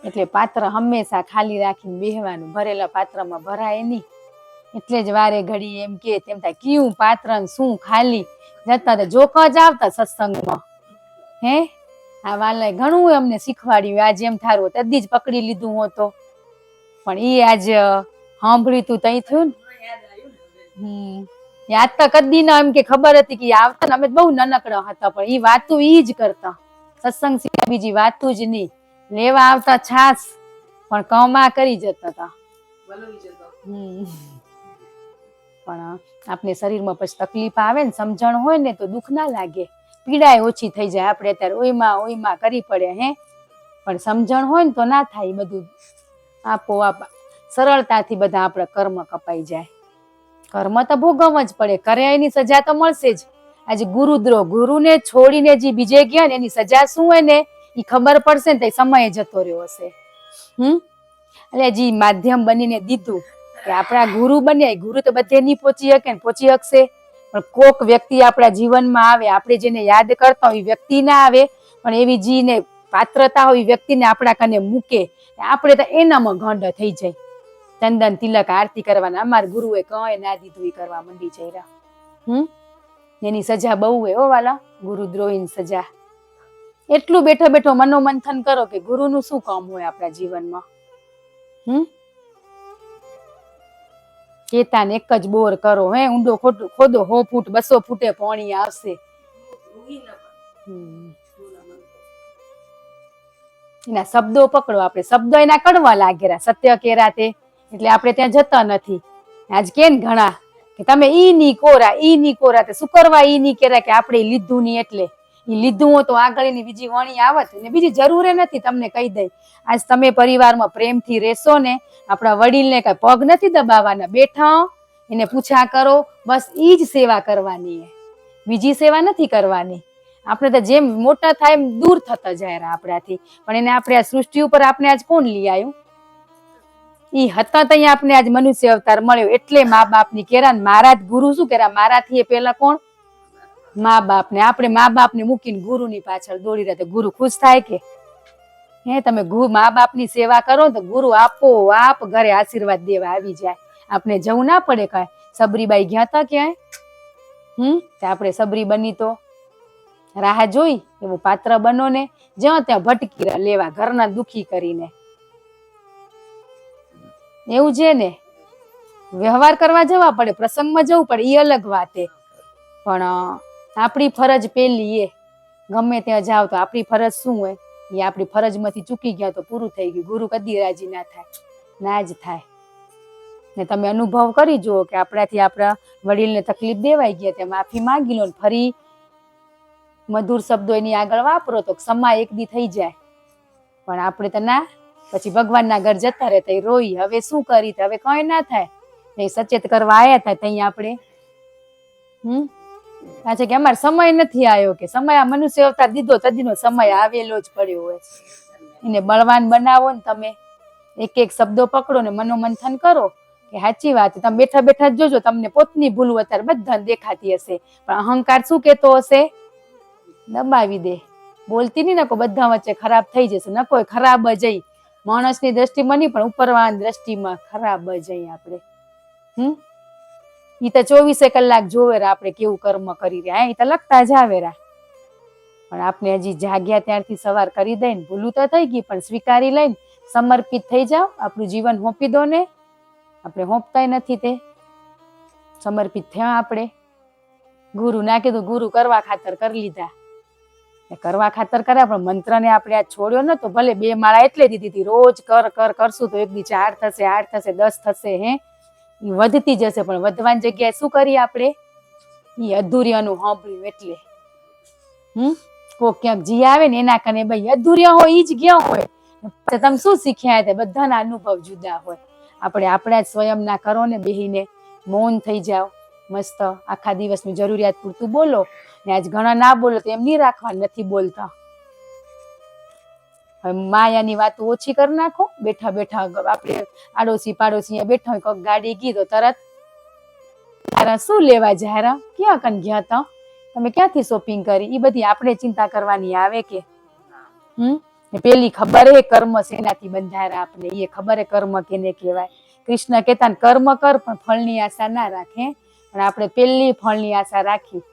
એટલે પાત્ર હંમેશા ખાલી રાખીને બેહવાનું, ભરેલા પાત્રમાં ભરાય નહીં. એટલે જ વારે ઘડી એમ કે તેમ થાય કયું પાત્ર શું ખાલી જતા જોક જ આવતા સત્સંગમાં. આ વાલાએ ઘણું અમને શીખવાડ્યું. આજે એમ થારું તદી જ પકડી લીધું હોતો, પણ ઈ આજ સાંભળ્યું તું તઈ થયું ને. યાદ તો કદી ના એમ કે ખબર હતી કે આવતા ને, અમે બહુ નાનકડા હતા, પણ ઈ વાતું ઈ જ કરતા. સત્સંગ સિવાય બીજી વાતું જ નહીં. લેવા આવતા છાસ, પણ કમા કરી જતા હતા. પણ આપણે શરીરમાં પછી તકલીફ આવે ને, સમજણ હોય ને તો દુઃખ ના લાગે, પીડાય ઓછી થઈ જાય. આપણે અત્યારે ઓયમાં કરી પડે પણ સમજણ હોય ને તો ના થાય. બધું આપોઆપ સરળતાથી બધા આપણા કર્મ કપાઈ જાય. કર્મ તો ભોગવવા જ પડે, કરે એની સજા તો મળશે જ. આજે ગુરુદ્રોહ, ગુરુને છોડીને જે બીજે ગયા ને એની સજા શું હોય ને એ ખબર પડશે ને તો સમય જતો રહ્યો હશે. એટલે જે માધ્યમ બનીને દીધું કે આપણા ગુરુ બન્યા, ગુરુ તો બધે નહીં પહોંચી શકે ને, પહોંચી શકશે પણ કોક વ્યક્તિ આપણા જીવનમાં આવે, આપણે જેને યાદ કરતા હોય વ્યક્તિ ના આવે, પણ એવી જીને પાત્રતા હોય વ્યક્તિને આપણા કને મૂકે, આપણે તો એનામાં ગંડ થઈ જાય. ચંદન તિલક આરતી કરવાના, અમારા ગુરુએ કઈ ના દીધું એ કરવા મંડી જઈ. એની સજા બહુ હે વાલા, ગુરુદ્રોહીની સજા. એટલું બેઠો બેઠો મનોમંથન કરો કે ગુરુનું શું કામ હોય આપણા જીવનમાં. કેતાને એક જ બોર કરો, ઊંડો ખોદો 100 ફૂટ 200 ફૂટે પાણી આવશે. એના શબ્દો પકડો, આપણે શબ્દો એના કડવા લાગેલા, સત્ય કેરા તે, એટલે આપણે ત્યાં જતા નથી. આજ કે ઘણા કે તમે ઈ ની કોરા, તે શું કરવા ઈ ની કેરા કે આપણે લીધું નહીં. એટલે ઈ લીધું હોય તો આગળની બીજી વણી આવત ને, બીજી જરૂર નથી. તમને કહી દઈ, આજ તમે પરિવારમાં પ્રેમથી રહેશો ને, આપણા વડીલને કઈ પગ નથી દબાવવાના, બેઠા એને પૂછા કરો, બસ ઈ જ સેવા કરવાની, બીજી સેવા નથી કરવાની. આપણે તો જેમ મોટા થાય એમ દૂર થતા જાય આપણાથી, પણ એને આપણે આ સૃષ્ટિ ઉપર આપણે આજ કોણ લઈ આવ્યું? ઈ હતા ત્યાં આપણે આજ મનુષ્ય અવતાર મળ્યો. એટલે મા બાપની કેરા, મારા જ ગુરુ શું કેરા, મારાથી એ પેલા કોણ? મા બાપ ને. આપણે મા બાપ ને મૂકીને ગુરુની પાછળ દોડી રહ્યા, ગુરુ ખુશ થાય કે? તમે મા બાપની સેવા કરો તો ગુરુ આપોઆપ ઘરે આશીર્વાદ દેવા આવી જાય. આપણે જવું ના પડે કાંઈ. સબરીબાઈ ગયા હતા ક્યાંય? આપણે સબરી બની તો રાહ જોઈ, એવું પાત્ર બનો ને, જ્યાં ત્યાં ભટકી લેવા, ઘરના દુખી કરીને. એવું છે ને, વ્યવહાર કરવા જવા પડે, પ્રસંગમાં જવું પડે, એ અલગ વાત છે. પણ આપણી ફરજ પેલી એ, ગમે ત્યાં જાવ તો આપણી ફરજ શું હોય? એ આપણી ફરજમાંથી ચૂકી ગયા તો પૂરું થઈ ગયું. ગુરુ કદી રાજી ના થાય, ના જ થાય. ને તમે અનુભવ કરી જુઓ કે આપણાથી આપણા વડીલને તકલીફ દેવાઈ ગયા, ત્યાં માફી માંગી લો, ફરી મધુર શબ્દો એની આગળ વાપરો તો ક્ષમા એક દી થઈ જાય. પણ આપણે તો ના, પછી ભગવાનના ઘર જતા રહેતા, એ રોઈ, હવે શું કરી, હવે કઈ ના થાય. એ સચેત કરવા આવ્યા હતા ત્યાં આપણે પાછા કે અમારે સમય નથી આવ્યો, કે સમય આ મનુષ્ય અવતાર દીધો તદીનો સમય આવેલો જ પડ્યો હોય. એને બળવાન બનાવો ને તમે, એક એક શબ્દો પકડો ને મનોમંથન કરો કે સાચી વાત. તમે બેઠા બેઠા જોજો, તમને પોતની ભૂલ અત્યારે બધા દેખાતી હશે, પણ અહંકાર શું કેતો હશે? દબાવી દે. બોલતી નહીં ને કોઈ બધા વચ્ચે ખરાબ થઈ જશે, ન કોઈ ખરાબ જઈ માણસની દ્રષ્ટિમાં નહીં, પણ ઉપરવાળાની દ્રષ્ટિમાં ખરાબ જઈ આપણે. ઈ તો 24 કલાક જોવે આપણે કેવું કર્મ કરી રહ્યા, એ તો લખતા જ આવે રા. પણ આપણે હજી જાગ્યા ત્યારથી સવાર કરી દઈ ને, ભૂલું તો થઈ ગઈ, પણ સ્વીકારી લઈને સમર્પિત થઈ જાવ, આપણું જીવન હોંપી દો ને. આપણે હોંપતાય નથી, તે સમર્પિત થયા આપણે. ગુરુ ના કીધું, ગુરુ કરવા ખાતર કરી લીધા, કરવા ખાતર કર્યા, પણ મંત્રને આપણે આ છોડ્યો ને, તો ભલે 2 માળા એટલે દીધી હતી, રોજ કરશું તો એક દી 4 થશે, 8 થશે, 10 થશે, એ વધતી જશે. પણ વધવાની જગ્યાએ શું કરીએ આપણે? એ અધૂર્યનું સાંભળ્યું એટલે. કોક ક્યાંક જી આવે ને એના કને ભાઈ અધૂર્ય હોય, ઈ જ ગયા હોય. તમે શું શીખ્યા? તે બધાના અનુભવ જુદા હોય. આપણે આપણા જ સ્વયંના કરો ને, બેહીને મૌન થઈ જાઓ, મસ્ત આખા દિવસની જરૂરિયાત પૂરતું બોલો. ને આજ ઘણા ના બોલો તો એમ નહીં રાખવા નથી બોલતા. હવે માયાની વાતો ઓછી કરી નાખો. બેઠા બેઠા આપણે આડોશી પાડોશી બેઠા હોય, કોઈક ગાડી ગઈ તો તરત તારા શું લેવા જાય, ક્યાં કન ગયા તા, તમે ક્યાંથી શોપિંગ કરી, એ બધી આપણે ચિંતા કરવાની આવે કે પેલી ખબર હે કર્મ શેનાથી બંધાયા આપણે, એ ખબર હે કર્મ કેને કહેવાય. કૃષ્ણ કહેતા કર્મ કર પણ ફળની આશા ના રાખે, પણ આપણે પેલી ફળની આશા રાખી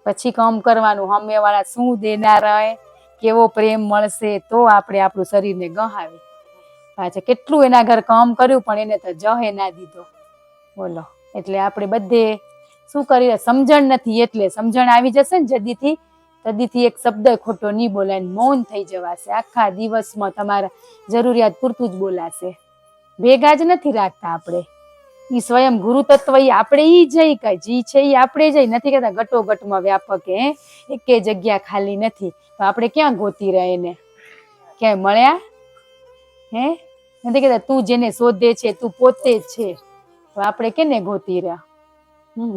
પછી કામ કરવાનું. સામે વાળા શું દેનાર હોય, કેવો પ્રેમ મળશે, તો આપણે આપણું શરીરને ગહાવી. પાછા કેટલું એના ઘર કામ કર્યું પણ એને તો જહે ના દીધો. બોલો, એટલે આપણે બધે શું કરીએ, સમજણ નથી. એટલે સમજણ આવી જશે ને જદીથી, તદીથી એક શબ્દ ખોટો નહીં બોલાય, મૌન થઈ જવાશે. આખા દિવસમાં તમારા જરૂરિયાત પૂરતું જ બોલાશે. ભેગા જ નથી રાખતા આપણે. ઈ સ્વયં ગુરુ તત્વ ઈ આપણે ઈ જઈ કઈ જી છે ઈ આપણે જઈ નથી કહેતા ઘટોઘટમાં વ્યાપક હે, એકે જગ્યા ખાલી નથી. તો આપણે ક્યાં ગોતી રહ્યા એને, ક્યાંય મળ્યા હે નથી કહેતા. તું જેને શોધે છે તું પોતે જ છે, તો આપણે કેને ગોતી રહ્યા.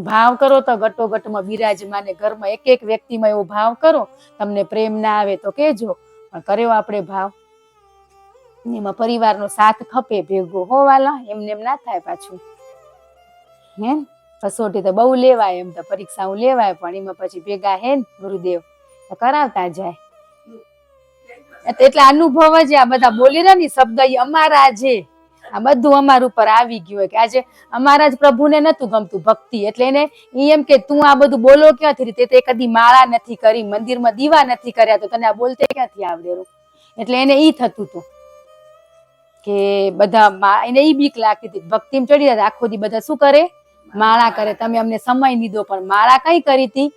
ભાવ કરો તો ઘટોઘટમાં બિરાજમાને ઘરમાં એક એક વ્યક્તિમાં એવો ભાવ કરો. તમને પ્રેમ ના આવે તો કેજો, પણ કર્યો આપણે ભાવ. એમાં પરિવારનો સાથ ખપે ભેગો હોવાલા, એમને એમ ના થાય પાછું. હે કસોટી તો બહુ લેવાય, એમ તો પરીક્ષાઓ લેવાય, પણ એમાં પછી ભેગા હે ને ગુરુદેવ કરાવતા જાય. એટલે અનુભવ જ આ બધા બોલી રહ્યા ને શબ્દ અમારા છે, આ બધું અમારા ઉપર આવી ગયું હોય કે આજે અમારા જ પ્રભુને નતું ગમતું ભક્તિ, એટલે એને એમ કે તું આ બધું બોલો ક્યાંથી, તે કદી માળા નથી કરી, મંદિરમાં દીવા નથી કર્યા, તો તને આ બોલતે ક્યાંથી આવડેલું. એટલે એને ઈ થતું હતું કે બધા એને ઈ બીક લાગતી હતી ભક્તિમાં ચડી જાય. આખો દી બધા શું કરે, માળા કરે. તમે અમને સમય દીધો, પણ માળા કઈ કરી હતી?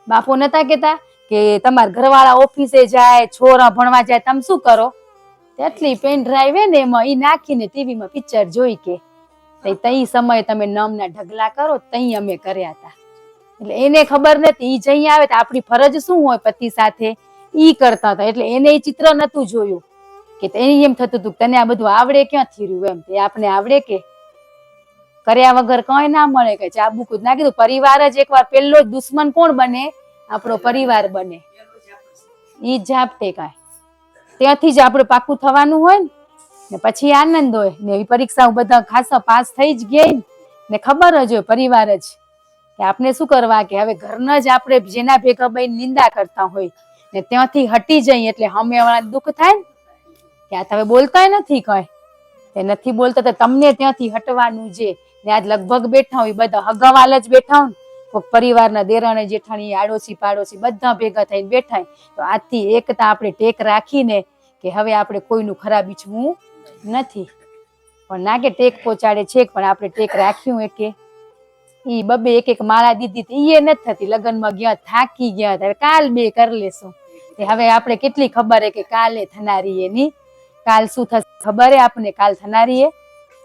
બાપુ નતા કેતા કે તમારા ઘરવાળા ઓફિસે જાય, છોરા ભણવા જાય, તમે શું કરો? એટલી પેન ડ્રાઈવ હે ને એમાં ઈ નાખીને ટીવીમાં પિક્ચર જોઈ કે તઈ સમયે તમે નમના ઢગલા કરો, તઈ અમે કર્યા હતા. એટલે એને ખબર નથી, ઈ જઈ આવે તો આપણી ફરજ શું હોય પતિ સાથે, ઈ કરતા હતા. એટલે એને ઈ ચિત્ર નતું જોયું કે એને એમ થતું હતું તને આ બધું આવડે ક્યાંથી રહ્યું, એમ તે આપણે આવડે કે કર્યા વગર કઈ ના મળે. કે ચાબુક જ ના કીધું, પરિવાર જ એકવાર પેલો જ દુશ્મન કોણ બને? આપણો પરિવાર બને. ઈ જ આપતે કાંઈ ત્યાંથી જ આપણે પાકું થવાનું હોય ને પછી આનંદ હોય ને. એવી પરીક્ષાઓ બધા ખાસા પાસ થઈ જ ગયા ને, ખબર જ હોય પરિવાર જ કે આપણે શું કરવા, કે હવે ઘરના જ આપણે જેના ભેગા બઈને નિંદા કરતા હોય ને ત્યાંથી હટી જઈએ એટલે સામે વાળા દુઃખ થાય ને કે આ તમે બોલતા નથી કઈ, તે નથી બોલતા તો તમને ત્યાંથી હટવાનું છે. ને આજ લગભગ બેઠા હોય બધા હગાવાલ જ બેઠા હોય, કોઈ પરિવારના દેરાણી જેઠાણી આડોશી પાડોશી બધા ભેગા થઈને બેઠા. તો આજથી એકતા આપણે ટેક રાખીને કે હવે આપણે કોઈનું ખરાબ ઈચ્છવું નથી, પણ ના કે ટેક પહોંચાડે છે, પણ આપણે ટેક રાખ્યું કે ઈ બબે એક એક માળા દીધી એ નથી થતી. લગ્નમાં ગયા થાકી ગયા, હવે કાલ બે કરી લેશું. હવે આપણે કેટલી ખબર હે કે કાલે થનારી એની, કાલ શું થશે ખબર હે આપણને, કાલ થનારી એ.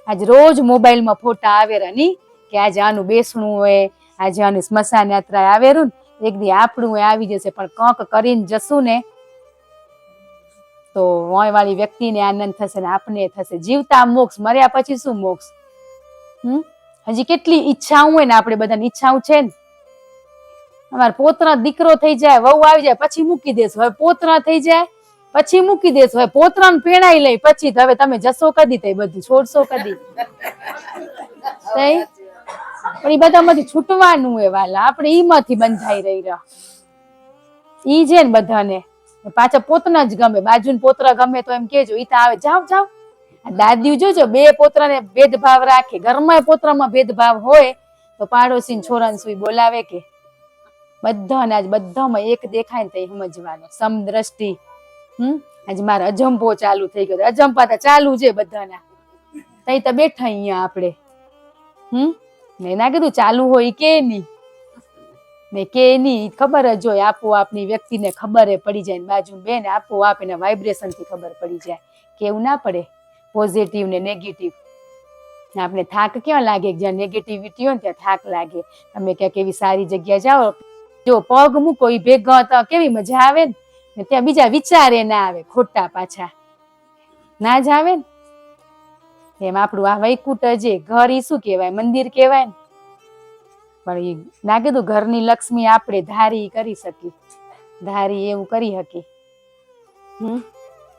આજ રોજ મોબાઈલમાં ફોટા આવેરા ની કે આજે આનું બેસણું હોય, આજે આનું સ્મશાન યાત્રા આવેરું ને, એક દી આપણું આવી જશે. પણ કંક કરીને જશું ને તો વોય વાળી વ્યક્તિને આનંદ થશે ને આપને થશે. જીવતા મોક્ષ, મર્યા પછી શું મોક્ષ? હજી કેટલી ઈચ્છાઓ હોય ને, આપણે બધાની ઈચ્છાઓ છે ને. અમારે પોતરા દીકરો થઈ જાય, વહુ આવી જાય પછી મૂકી દેશું. હવે પોતરા થઈ જાય પછી મૂકી દેશું. હવે પોતરાને પેણાઈ લઈ પછી હવે તમે જશો કદી, તે બધું છોડશો કદી? પણ એ બધામાંથી છૂટવાનું હોય વાલા, આપણે ઈમાંથી બંધાઈ રહી રહ્યા. ઈ છે ને બધાને પાછા પોતના જ ગમે, બાજુને પોતરા ગમે તો એમ કેજો ઈ તો આવે જાવ જાવ. દાદીઓ જોજો બે પોતરાને ભેદભાવ રાખે, ઘરમાં પોતરામાં ભેદભાવ હોય તો પાડોશી છોરાને સુઈ બોલાવે કે બધાને આજ બધામાં એક દેખાય ને તો સમજવાનું. સમદ્રષ્ટિ. આજ મારે અજંપો ચાલુ થઈ ગયો, અજંપા તો ચાલુ છે બધાના. તઈ તો બેઠા અહીંયા આપણે ને ના કીધું ચાલુ હોય કે નહીં ને કે નહીં, ખબર જ હોય. આપોઆપની વ્યક્તિને ખબર પડી જાય ને બાજુ બેન આપોઆપ એના વાઇબ્રેશન થી ખબર પડી જાય. કેવું ના પડે પોઝિટિવ ને નેગેટિવ. આપણે થાક ક્યાં લાગે? જ્યાં નેગેટિવિટી હોય ને ત્યાં થાક લાગે. તમે ક્યાંક એવી સારી જગ્યા જાઓ, જો પગ મૂકો એ ભેગા તો કેવી મજા આવે ને, ત્યાં બીજા વિચારે ના આવે ખોટા પાછા ના જ આવે ને. એમ આપણું આ વૈકુંઠ છે ઘર, ઈ શું કહેવાય? મંદિર કહેવાય ને. પણ એ ના કીધું ઘરની લક્ષ્મી આપણે ધારી કરી શકી, ધારી એવું કરી શકી.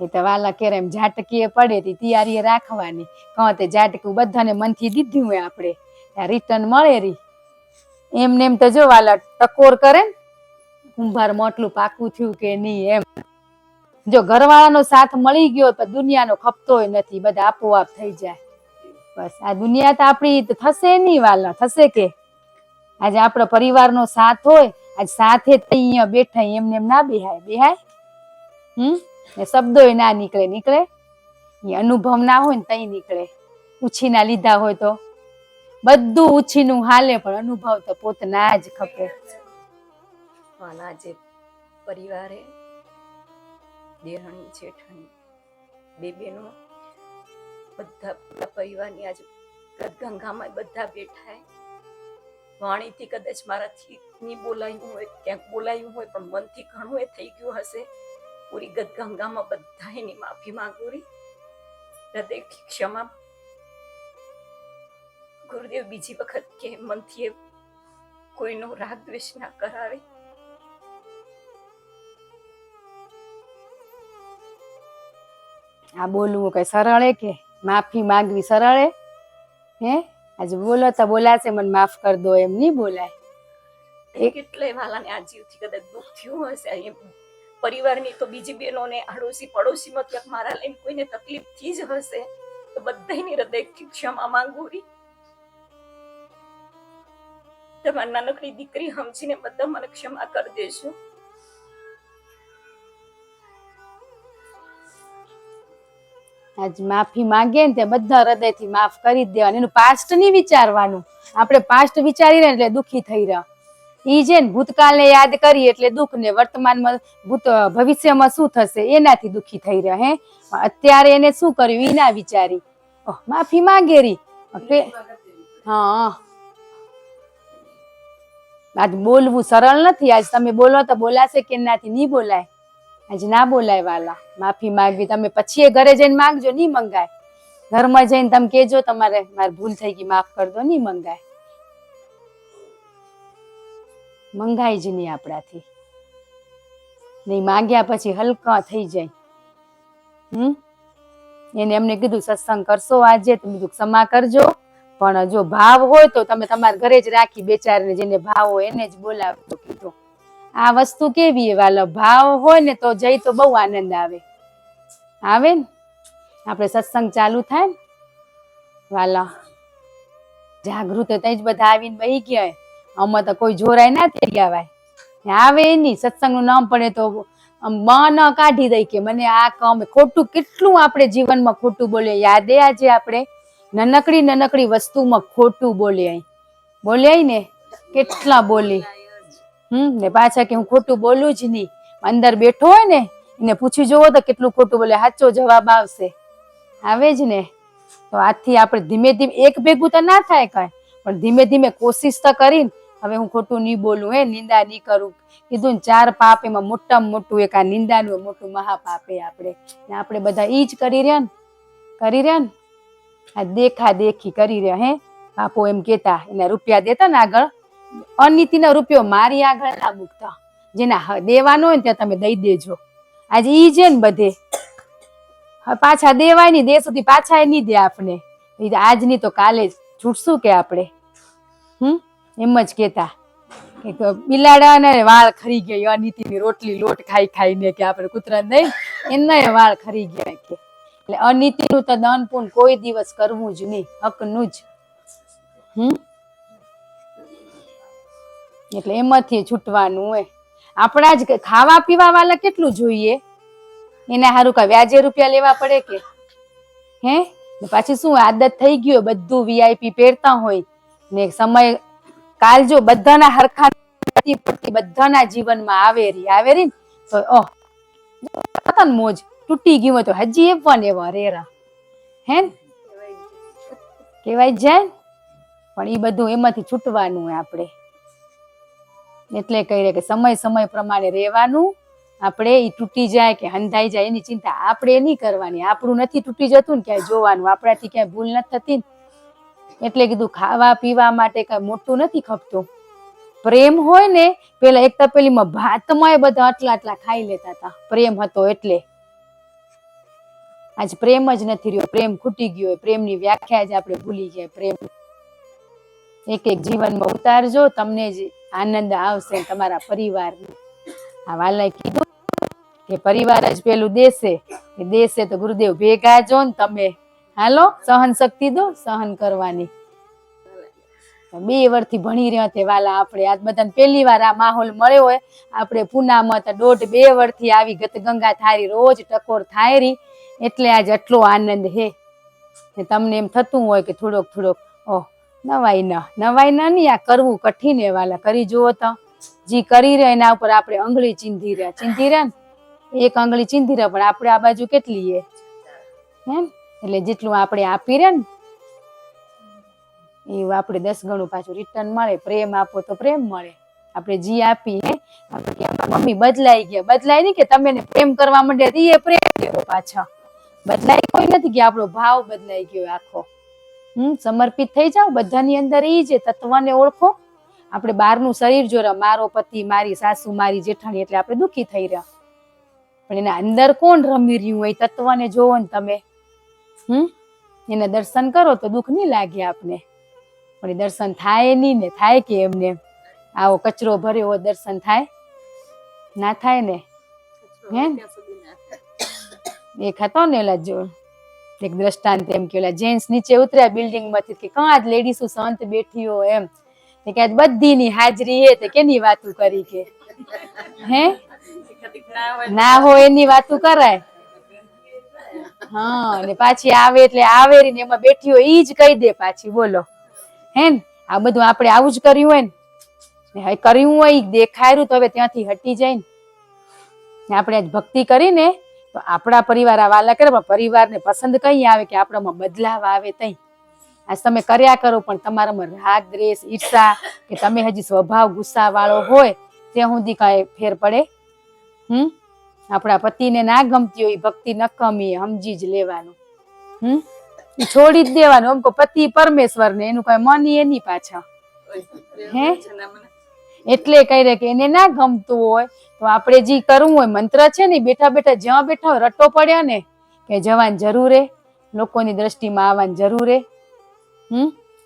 એ તો વાલા કેરે એમ ઝાટકીએ પડે તે તૈયારી રાખવાની. કહો તે ઝાટકું બધાને મનથી દીધું હોય આપણે રિટર્ન મળે રી. એમને એમ તો જો વાલા ટકોર કરે ને કુંભાર મોટલું પાકું થયું કે નહીં એમ. જો ઘરવાળાનો સાથ મળી ગયો તો દુનિયાનો ખપતોય નથી, બધા આપોઆપ થઈ જાય. બસ આ દુનિયા તો આપણી થશે નહીં વાલા, થશે કે? આજે આપણો પરિવારનો સાથ હોય, આજ સાથે અહીંયા બેઠા એમને એમ ના બેહાય? બેહાય? એ શબ્દોય ના નીકળે. એ અનુભવ ના હોય ને તઈ નીકળે. ઉછીના લીધા હોય તો બધું ઉછીનું હાલે, પણ અનુભવ તો પોતના જ ખપે. વાલા જે પરિવારે દેરાણી જેઠાણી બે બેનો બધા પરિવારની આજે ગંગામાં બધા બેઠા. વાણીથી કદાચ મારાથી નહીં બોલાયું હોય, ક્યાંક બોલાયું હોય, પણ મનથી ઘણું એ થઈ ગયું હશે. પૂરી ગંગામાં બધા એની માફી માંગુ રહી, હૃદયથી ક્ષમા. ગુરુદેવ બીજી વખત કે મનથી કોઈનો રાગ દ્વેષ ના કરાવે. આ બોલવું કઈ સરળ કે? માફી માંગવી સરળ હે? આજે બોલો તો બોલાશે મને માફ કરી દો એમ નહીં બોલાય. કેટલાય વાલાને આ જીવથી કદાચ દુઃખ થયું હશે. પરિવારની તો બીજી બહેનોને આડોશી પડોશીમાં ક્યાંક મારા લઈને કોઈને તકલીફ થઈ જ હશે, તો બધાની હૃદયથી ક્ષમા માંગુ રહી. તમારી નાનકડી દીકરી સમજીને બધા મને ક્ષમા કરી દેજો. આજ માફી માંગે ને તે બધા હૃદયથી માફ કરી જ દેવાનું. એનું પાસ્ટ નહીં વિચારવાનું. આપણે પાસ્ટ વિચારી રહ્યા એટલે દુઃખી થઈ રહ્યા. ઈ છે ને ભૂતકાળને યાદ કરીએ એટલે દુઃખ ને વર્તમાનમાં ભવિષ્યમાં શું થશે એનાથી દુઃખી થઈ રહ્યા. હે અત્યારે એને શું કર્યું ઈ ના વિચારી માફી માંગે રી. હા, આજ બોલવું સરળ નથી. આજ તમે બોલો તો બોલાશે કે એનાથી નહીં બોલાય? આજે ના બોલાય વાલા. માફી માંગવી તમે પછી ઘરે જઈને માંગજો, નહીં મંગાય. ઘરમાં જઈને તમે કેજો તમારે મારી ભૂલ થઈ ગઈ માફ કરી દો, નહીં મંગાય. મંગાય જ નહીં આપણાથી. નહીં માંગ્યા પછી હલકા થઈ જાય. એને એમને કીધું સત્સંગ કરશો આજે તો કીધું ક્ષમા કરજો, પણ જો ભાવ હોય તો તમે તમારા ઘરે જ રાખી બેચારીને જેને ભાવ હોય એને જ બોલાવજો કીધું. આ વસ્તુ કેવી વાલો, ભાવ હોય ને તો જઈ તો બહુ આનંદ આવે ને. આપણે સત્સંગ ચાલુ થાય ને વાલા જાગૃત તઈ જ બધા આવીને બહી ગયા. આમાં તો કોઈ જોરાય ના થઈ આવાય. આવે નહીં સત્સંગનું નામ પડે તો મન કાઢી દઈ કે મને આ કામ ખોટું. કેટલું આપણે જીવનમાં ખોટું બોલીએ. યાદે આજે આપણે નાનકડી વસ્તુમાં ખોટું બોલ્યા ને કેટલા બોલી. ને પાછા કે હું ખોટું બોલું જ નહીં. અંદર બેઠો હોય ને એને પૂછી જોવો તો કેટલું ખોટું બોલે, સાચો જવાબ આવશે. આવે જ ને. તો આજથી આપણે ધીમે ધીમે એક ભેગું તો ના થાય કઈ, પણ ધીમે ધીમે કોશિશ તો કરીને હવે હું ખોટું નહીં બોલું, નિંદા નહીં કરું. કીધું ને 4 પાપ એમાં મોટામાં મોટું એક આ નિંદાનું મોટું મહાપાપ. આપણે બધા ઈ જ કરી રહ્યા ને આ દેખા દેખી કરી રહ્યા. બાપો એમ કેતા એના રૂપિયા દેતા ને આગળ, અનીતિનો રૂપિયો મારી આગળ ના મૂકતા. જેના દેવાનો હોય ને ત્યાં તમે દઈ દેજો. આજે ઈ છે ને બધે પાછા દેવાય નહીં, દે સુધી પાછા નહીં દે આપણે. આજની તો કાલે જ છૂટશું કે આપણે. એમ જ કેતા કે બિલાડા ને વાળ ખરી ગયા અનીતિની રોટલી લોટ ખાઈને કે આપણે કૂતરા નહીં એના વાળ ખરી ગયા કે. એટલે અનીતિનું તો દાન પૂન કોઈ દિવસ કરવું જ નહીં, હકનું જ. એટલે એમાંથી છૂટવાનું હોય. આપણા જ ખાવા પીવા વાળા કેટલું જોઈએ, એના સારું કા વ્યાજે રૂપિયા લેવા પડે કે? પાછી શું આદત થઈ ગયો બધું વીઆઈપી પહેરતા હોય ને. સમય કાલ જો બધાના હરખા બધાના જીવનમાં આવે રી તો મોજ તૂટી ગયું હોય તો હજી એવા રેરા કેવાય જાય. પણ એ બધું એમાંથી છૂટવાનું હોય આપણે. એટલે કહીએ કે સમય પ્રમાણે રહેવાનું. આપણે એ તૂટી જાય કે હંધાઈ જાય એની ચિંતા આપણે નહીં કરવાની. આપણું નથી તૂટી જતું ને ક્યાંય જોવાનું, આપણાથી ક્યાંય ભૂલ નથી થતી. એટલે કીધું ખાવા પીવા માટે કઈ મોટું નથી ખપતું. પ્રેમ હોય ને પેલા એક તપેલીમાં ભાતમાં બધા આટલા ખાઈ લેતા હતા. પ્રેમ હતો એટલે આજ પ્રેમ જ નથી રહ્યો, પ્રેમ ખૂટી ગયો હોય, પ્રેમની વ્યાખ્યા જ આપણે ભૂલી ગયા. પ્રેમ એક એક જીવનમાં ઉતારજો, તમને જ આનંદ આવશે તમારા પરિવારને. આ વાલાએ કીધું કે પરિવાર જ પેલું દેશે, કે દેશે તો ગુરુદેવ ભેગા જો ને તમે, હાલો સહન શક્તિ દો સહન કરવાની. 2 વર્ષથી ભણી રહ્યા તે વાલા આપણે, આજ બધાને પહેલી વાર આ માહોલ મળ્યો હોય. આપણે પૂનામાં તો 1.5-2 વર્ષથી આવી ગતગંગા થારી રોજ ટકોર થાયરી, એટલે આજ આટલો આનંદ હે. તમને એમ થતું હોય કે થોડોક થોડોક ઓહ નવાઈ નહીં, આ કરવું કઠિન હે વાલા. કરી જુઓ તો, જી કરી રહ્યા એના ઉપર આપણે આંગળી ચીંધી રહ્યા ને, એક આંગળી ચીંધી રહ્યા, પણ આપણે આ બાજુ કેટલી હે, એટલે જેટલું આપણે આપી રહ્યા ને એવું આપણે 10 ગણું પાછું રિટર્ન મળે. પ્રેમ આપો તો પ્રેમ મળે. આપણે જી આપી હે, આપણે મમ્મી બદલાઈ ગયા, બદલાય નહીં કે તમે એને પ્રેમ કરવા માંડ્યા એ પ્રેમ કર્યો પાછા, બદલાઈ કોઈ નથી કે આપણો ભાવ બદલાઈ ગયો આખો. સમર્પિત થઈ જાઓ બધાની અંદર. એ જે તત્વને ઓળખો. આપણે બહારનું શરીર જો મારો પતિ, મારી સાસુ, મારી જેઠાણી એટલે આપણે દુઃખી થઈ રહ્યા, પણ એના અંદર કોણ રમી રહ્યું હોય તત્વને જોવો ને તમે. એના દર્શન કરો તો દુઃખ નહીં લાગે આપને, પણ એ દર્શન થાય નહીં ને. થાય કે એમને આવો કચરો ભર્યો હોય દર્શન થાય? ના થાય ને. હે એક હતો ને ઓલા જો એક દ્રષ્ટાંત એમ કે ઓલા જેન્ટ્સ નીચે ઉતર્યા બિલ્ડિંગ માંથી કે કાં આજ લેડીસો સંત બેઠી હો એમ, કે આજ બધીની હાજરી હે, તે કેની વાતું કરી કે હે ના હોય એની વાતું કરાય. હા ને પાછી આવે એટલે આવેરી ને એમાં બેઠી હોય ઈ જ કહી દે પાછી, બોલો હે ને. આ બધું આપણે આવું જ કર્યું હોય ને, કર્યું હોય દેખાયરું તો હવે ત્યાંથી હટી જાય ને. આપણે આજ ભક્તિ કરીને તો આપણા પરિવાર આ વાલા કરે, પણ પરિવારને પસંદ કઈ આવે કે આપણામાં બદલાવ આવે તઈ. આજ તમે કર્યા કરો પણ તમારામાં રાગ દ્વેષ ઈર્ષા કે તમે હજી સ્વભાવ ગુસ્સા વાળો હોય ત્યાં સુધી કાંઈ ફેર પડે? આપણા પતિને ના ગમતી હોય ભક્તિ નકામી, સમજી જ લેવાનું. છોડી જ દેવાનું. આમ કો પતિ પરમેશ્વર ને એનું કઈ મન એની પાછા હે, એટલે કહી રે કે એને ના ગમતું હોય તો આપણે જે કરવું હોય મંત્ર છે ને બેઠા બેઠા જ્યાં બેઠા હોય રટો પડ્યા ને કે જવાની જરૂર હે, લોકોની દ્રષ્ટિમાં આવવાની જરૂર હે.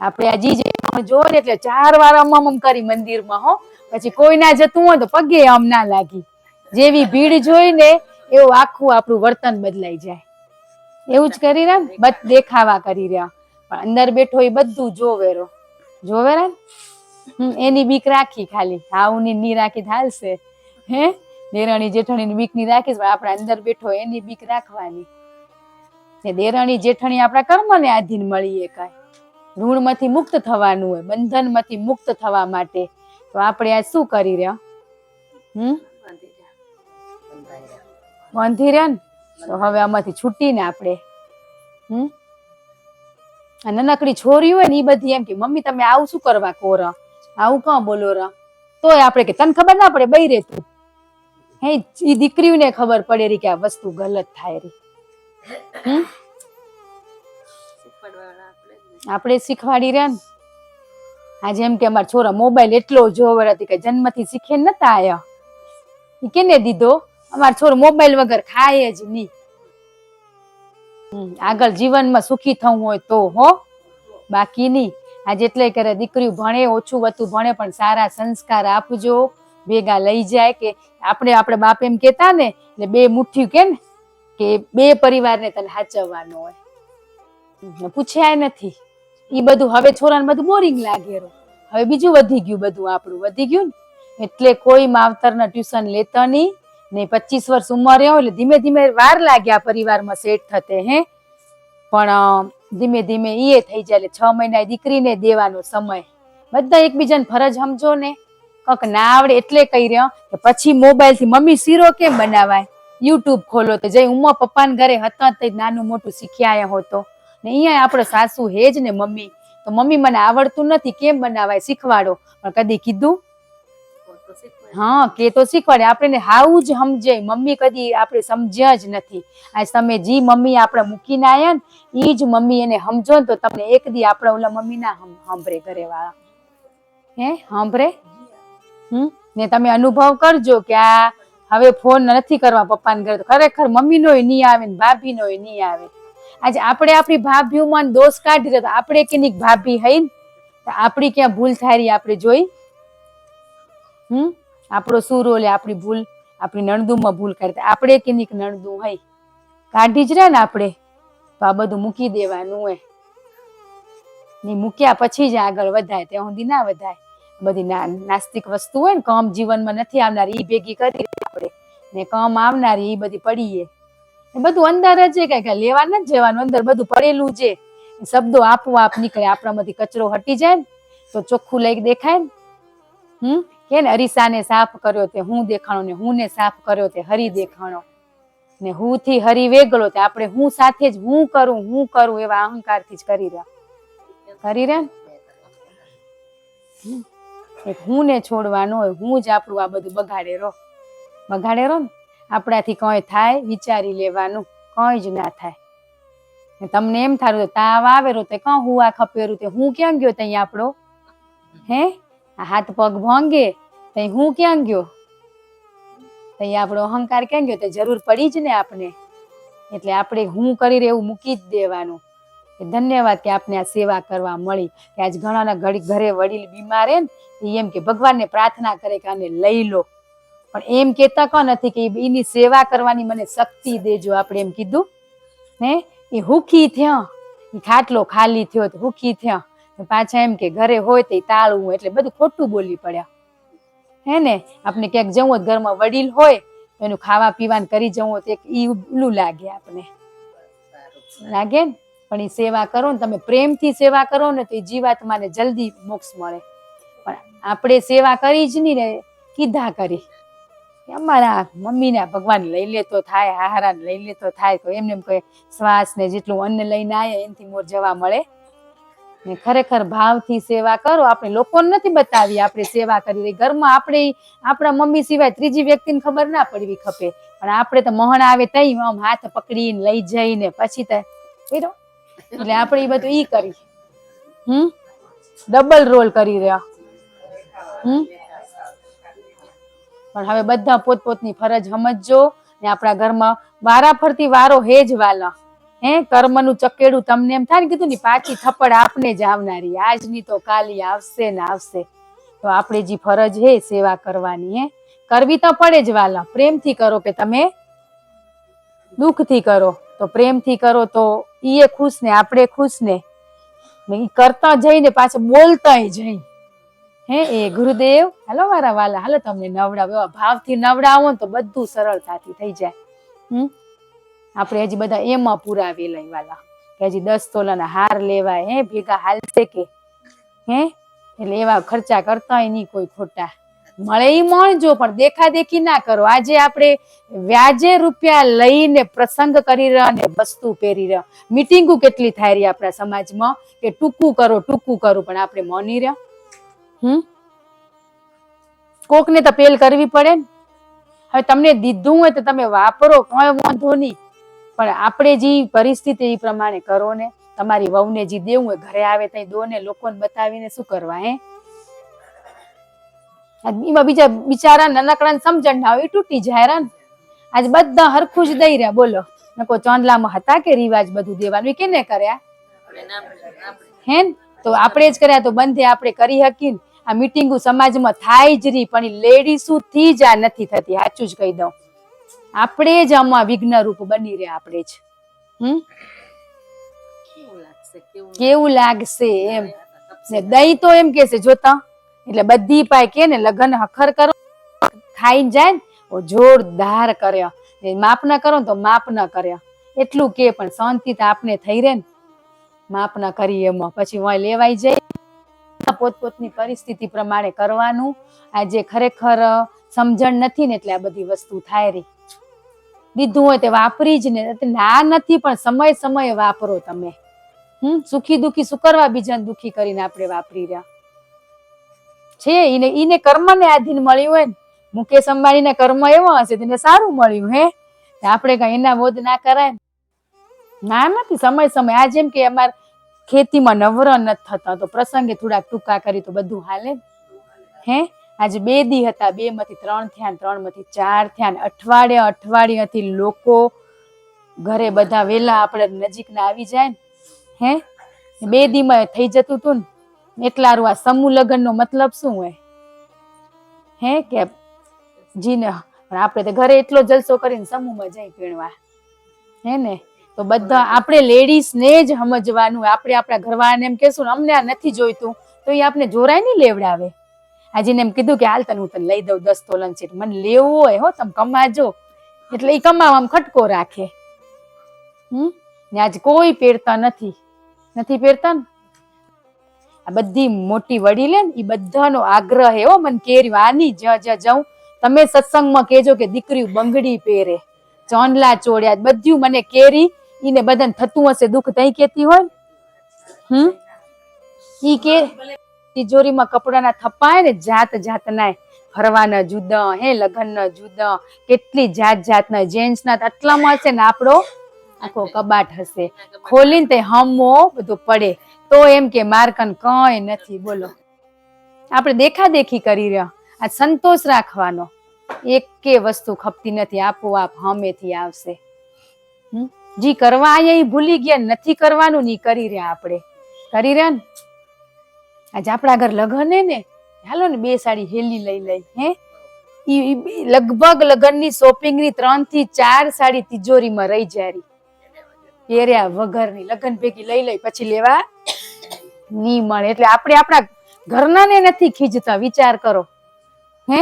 આપણે આ જી જોવો ને એટલે 4 વાર અમમ કરી મંદિરમાં હો, પછી કોઈ ના જતું હોય તો પગે આમ ના લાગી. જેવી ભીડ જોઈ ને એવું આખું આપણું વર્તન બદલાઈ જાય. એવું જ કરી રહ્યા દેખાવા કરી રહ્યા, પણ અંદર બેઠો એ બધું જોવેરો ને. એની બીક રાખી ખાલી, હાઉની ની રાખી હાલશે હે, દેરાણી જેઠાણી બીક ની રાખીશ, પણ આપણે અંદર બેઠો એની બીક રાખવાની. દેરાણી જેઠાણી આપણા કર્મને આધીન મળીએ કાંઈ. ઋણ માંથી મુક્ત થવાનું હોય, બંધન માંથી મુક્ત થવા માટે તો આપણે આ શું કરી રહ્યા? બાંધી રહ્યા ને. તો હવે આમાંથી છૂટીને આપણે નાનકડી છોરી હોય ને એ બધી એમ કે મમ્મી તમે આવું શું કરવા કોર, આવું કાં બોલો રા, તોય આપણે કે તને ખબર ના પડે બઈ રે તું હે. એ દીકરીઓને ખબર પડે રહી કે આ વસ્તુ ગલત થાય રહી. આપણે શીખવાડી રહ્યા ને. આજે એમ કે અમારા છોરા મોબાઈલ એટલો જોવે હતી કે જન્મથી શીખે નતા આયા. એ કેને દીધો? અમારા છોરો મોબાઈલ વગર ખાય જ નહીં. આગળ જીવનમાં સુખી થવું હોય તો હો, બાકી નહીં. આજે એટલે કરે દીકરીઓ ભણે ઓછું વધતું ભણે પણ સારા સંસ્કાર આપજો, ભેગા લઈ જાય. કે આપણે બાપ એમ કેતા ને એટલે 2 મુઠ્ઠી કે ને કે 2 પરિવારને તને સાચવવાનો હોય. પૂછ્યા નથી ઈ બધું. હવે છોરાને બધું બોરિંગ લાગે. હવે બીજું વધી ગયું, બધું આપણું વધી ગયું ને એટલે કોઈ માવતરના ટ્યુશન લેતા નહીં. 25 વર્ષ ઉંમરે હોય એટલે ધીમે ધીમે વાર લાગે આ પરિવારમાં સેટ થતે હે, પણ ધીમે ધીમે એ થઈ જાય. એટલે 6 મહિના દીકરીને દેવાનો સમય. બધા એકબીજાને ફરજ સમજો ને. કંઈક ના આવડે એટલે કહી રહ્યા કે પછી મોબાઈલ થી મમ્મી શીરો કેમ બનાવાય, યુટ્યુબ ખોલો તો જઈ ઉમા પપ્પાને ઘરે હતા તે નાનું મોટું શીખ્યા હોતો ને. અહીંયા આપણે સાસુ હે જ ને મમ્મી, તો મમ્મી મને આવડતું નથી કેમ બનાવાય શીખવાડો, પણ કદી કીધું? હા કે તો શીખવાડે. આપણે હાવું જ સમજે. મમ્મી કદી આપણે સમજ્યા જ નથી. આજ તમે જી મમ્મી આપણે મૂકીને આયા ને ઈ જ મમ્મી એને સમજો ને તો તમને એક દી આપણા ઓલા મમ્મી ના સાંભળે ઘરે વાળા હે સાંભળે. ને તમે અનુભવ કરજો કે આ હવે ફોન નથી કરવા પપ્પાને ઘરે, તો ખરેખર મમ્મીનોય નહીં આવે ને ભાભીનોય નહીં આવે. આજે આપણે આપણી ભાભીઓમાં દોષ કાઢી રહ્યા, આપણે કેની ભાભી હઈ ને, આપણી ક્યાં ભૂલ થાય રહી આપણે જોઈ? આપણો શું રોલ? આપણી ભૂલ, આપણી નણદુમાં ભૂલ કાઢી, આપણે કેનીક નણદુ હઈ કાઢી જ રહ્યા ને આપણે. તો આ બધું મૂકી દેવાનું હોય, ને મૂક્યા પછી જ આગળ વધાય, ત્યાં સુધી ના વધાય. બધી નાસ્તિક વસ્તુ હોય ને, કામ જીવનમાં નથી આવનારી, એ ભેગી કરી આપણે, ને કામ આવનારી એ બધી પડીએ. બધું અંદર જ કઈ લેવા નથી જવાનું, અંદર બધું પડેલું છે. શબ્દો આપોઆપ નીકળે, આપણામાંથી કચરો હટી જાય ને તો ચોખ્ખું લઈ દેખાય ને. કે ને અરીસાને સાફ કર્યો તે હું દેખાણો, ને હું ને સાફ કર્યો તે હરી દેખાણો, ને હું થી હરી વેગળો, તે આપણે હું સાથે જ હું કરું એવા અહંકાર થી જ કરી રહ્યા ને. હું ને છોડવાનો હોય, હું જ આપણું આ બધું બગાડે રહો ને. આપણાથી કઈ થાય વિચારી લેવાનું, કઈ જ ના થાય. તમને એમ થારું તાવ આવેલો તે કાં હુવા ખપેરું, તે હું ક્યાં ગયો તઈ આપણો? હાથ પગ ભાંગે તઈ હું ક્યાં ગયો? તઈ આપણો અહંકાર ક્યાં ગયો? તે જરૂર પડી જ ને આપણે. એટલે આપણે હું કરી એવું મૂકી જ દેવાનું. કે ધન્યવાદ કે આપને આ સેવા કરવા મળી. કે આજ ઘણાના ઘરે વડીલ બીમાર હે ને, એમ કે ભગવાનને પ્રાર્થના કરે કે આને લઈ લો, પણ એમ કેતા કો નથી કે એની સેવા કરવાની મને શક્તિ દેજો. આપણે એમ કીધું ને, એ હુખી થયા, એ ખાટલો ખાલી થયો તો હુખી થયા, પાછા એમ કે ઘરે હોય તો તાળવું, એટલે બધું ખોટું બોલી પડ્યા. હે ને, આપણે ક્યાંક જવું હોય, ઘરમાં વડીલ હોય એનું ખાવા પીવાનું કરી જવું હોય તો ઈ ઉલું લાગે, આપણે લાગે ને. પણ એ સેવા કરો ને, તમે પ્રેમથી સેવા કરો ને તો એ જીવાત્માને જલ્દી મોક્ષ મળે. પણ આપણે સેવા કરી જ નહીં ને, કીધા કરી અમારા મમ્મીને ભગવાન લઈ લેતો થાય, આહારાને લઈ લેતો થાય, તો એમને એમ કોઈ શ્વાસ ને જેટલું અન્ન લઈને આવે એનાથી મોર જવા મળે ને. ખરેખર ભાવથી સેવા કરો. આપણે લોકોને નથી બતાવી આપણે સેવા કરી રહી, ઘરમાં આપણે આપણા મમ્મી સિવાય ત્રીજી વ્યક્તિને ખબર ના પડવી ખપે, પણ આપણે તો મહણ આવે તઈ આમ હાથ પકડીને લઈ જઈને પછી તો એટલે આપણે એ બધું ઈ કરી ડબલ રોલ કરી રહ્યા. પણ હવે બધા પોતપોતની ફરજ સમજજો ને. આપણા ઘરમાં વારા ફરતી વારો હે જ વાલા. કર્મનું ચકેડું તમને એમ થાય ને, કીધું ને પાછી થપ્પડ આપને જ આવનારી, આજની તો કાલી આવશે ને આવશે. તો આપણે જે ફરજ હે સેવા કરવાની, કરવી તો પડે જ વાલા. પ્રેમથી કરો કે તમે દુઃખથી કરો, તો પ્રેમથી કરો તો ઈ ખુશ ને આપણે ખુશ ને. કરતા જઈને પાછા બોલતા જઈ. એ ગુરુદેવ હાલો મારા વાલા, હાલો તમને નવડાવ. એવા ભાવથી નવડાવો ને તો બધું સરળતાથી થઈ જાય. આપણે હજી બધા એમાં પુરાવી લઈ વાલા, કે હજી 10 તોલાના હાર લેવાય ભેગા હાલશે કે? એટલે એવા ખર્ચા કરતા નહીં કોઈ ખોટા. મળે ઈ મળજો, પણ દેખા દેખી ના કરો. આજે આપણે વ્યાજે રૂપિયા લઈને પ્રસંગ કરી રહ્યા ને વસ્તુ પહેરી રહ્યા. મીટિંગો કેટલી થાય રહી આપણા સમાજમાં કે ટૂંકું કરું, પણ આપણે માની રહ્યા. કોકને તો પેલ કરવી પડે ને. હવે તમને દીધું હોય તો તમે વાપરો, કઈ વાંધો નહીં, પણ આપણે જે પરિસ્થિતિ એ પ્રમાણે કરો ને. તમારી વહુને જે દેવું હોય ઘરે આવે ત્યાં દો ને, લોકોને બતાવીને શું કરવા? એમાં બીજા બિચારા નાનકડા સમજણ ના હોય, તૂટી જાય. આજ બધા હરખું જ દઈ રહ્યા. બોલો નકો ચોંદલામાં હતા કે રિવાજ બધું દેવાનું? કેને કર્યા? તો આપણે જ કર્યા. તો બંધે આપણે કરી શકીએ. આ મીટિંગો સમાજમાં થાય જ રહી, પણ લેડીઝો થી જ આ નથી થતી. સાચું જ કહી દઉં, આપણે જ આમાં વિઘ્ન રૂપ બની રહ્યા. આપણે જ કેવું લાગશે એમ ને. દઈ તો એમ કે છે જોતા, એટલે બધી પાય કે ને લગ્ન હખર કરો ખાઈને જાય ને જોરદાર કર્યા, માપ ના કરો તો માપ ના કર્યા એટલું કે, પણ શાંતિ તો આપને થઈ રે ને. માપ ના કરી એમાં પછી વય લેવાઈ જાય. પોતપોતની પરિસ્થિતિ પ્રમાણે કરવાનું. આજે ખરેખર સમજણ નથી ને, એટલે આ બધી વસ્તુ થાય રહી. દીધું હોય તે વાપરી જ ને. ના નથી, પણ સમય સમયે વાપરો તમે. સુખી દુખી શું કરવા બીજાને દુખી કરીને આપણે વાપરી રહ્યા છે. ઈને કર્મ ને આધીન મળ્યું હોય ને. મુકેશ અંબાણી ના કર્મ એવો હશે તેને સારું મળ્યું. આપણે કઈ એના મોદ ના કરાય ના નથી. સમય સમય આ જેમ કે અમારે ખેતીમાં નવરા નથી થતા, તો પ્રસંગે થોડાક ટૂંકા કરી તો બધું હાલે. આજે 2 દી હતા, 2 માંથી 3 થયા, 3 માંથી 4 થયા, અઠવાડિયાથી લોકો ઘરે બધા વેલા આપણે નજીકના આવી જાય ને, હે 2 દીમાં થઈ જતું તું ને. એટલા રૂ આ સમૂહ લગ્ન નો મતલબ શું હોય? હે કે જીને આપણે તો ઘરે એટલો જલસો કરીને સમૂહમાં જઈ પીણવા, હે ને? તો બધા આપણે લેડીઝ ને જ સમજવાનું. આપણે આપણા ઘરવાળાને એમ કહેશું ને અમને આ નથી જોઈતું, તો એ આપણે જોરાય નહીં લેવડાવે. આજે એમ કીધું કે હાલ તને હું તને લઈ દઉં 10 તોલાની સેટ, મને લેવું હોય હો, તમે કમાજો. એટલે એ કમાવામાં ખટકો રાખે. ને આજ કોઈ પહેરતા નથી પહેરતા ને. આ બધી મોટી વડીલે ને એ બધાનો આગ્રહ હો મને કેરી આની જાઉં તમે સત્સંગમાં કહેજો કે દીકરી બંગડી પહેરે, ચોંદલા ચોળ્યા, બધું મને કેરી ઈને બધાને થતું હશે દુઃખ તઈ કેતી હોય. ઈ કે તિજોરીમાં કપડાના થપ્પાય ને જાતના, ફરવાના જુદા, હે લગ્નના જુદા, કેટલી જાતના જેન્ટ્સના આટલામાં હશે ને આપણો આખો કબાટ હશે. ખોલીને તે હમો બધું પડે તો એમ કે મારકન કઈ નથી. બોલો, આપણે દેખાદેખી કરી રહ્યા. આ સંતોષ રાખવાનો, એકે વસ્તુ ખપતી નથી, આપોઆપ હમેથી આવશે. જી કરવા આયા એ ભૂલી ગયા, નથી કરવાનું ને કરી રહ્યા. આપણે કરી રહ્યા ને. આજે આપણા ઘર લગ્ન હે ને, હાલો ને 2 સાડી હેલી લઈ, હે લગભગ લગ્નની શોપિંગની 3 થી 4 સાડી તિજોરીમાં રહી જાય, પહેર્યા વગરની. લગ્ન ભેગી લઈ પછી લેવા ની મળે. એટલે આપણે આપણા ઘરના ને નથી ખીજતા. વિચાર કરો, હે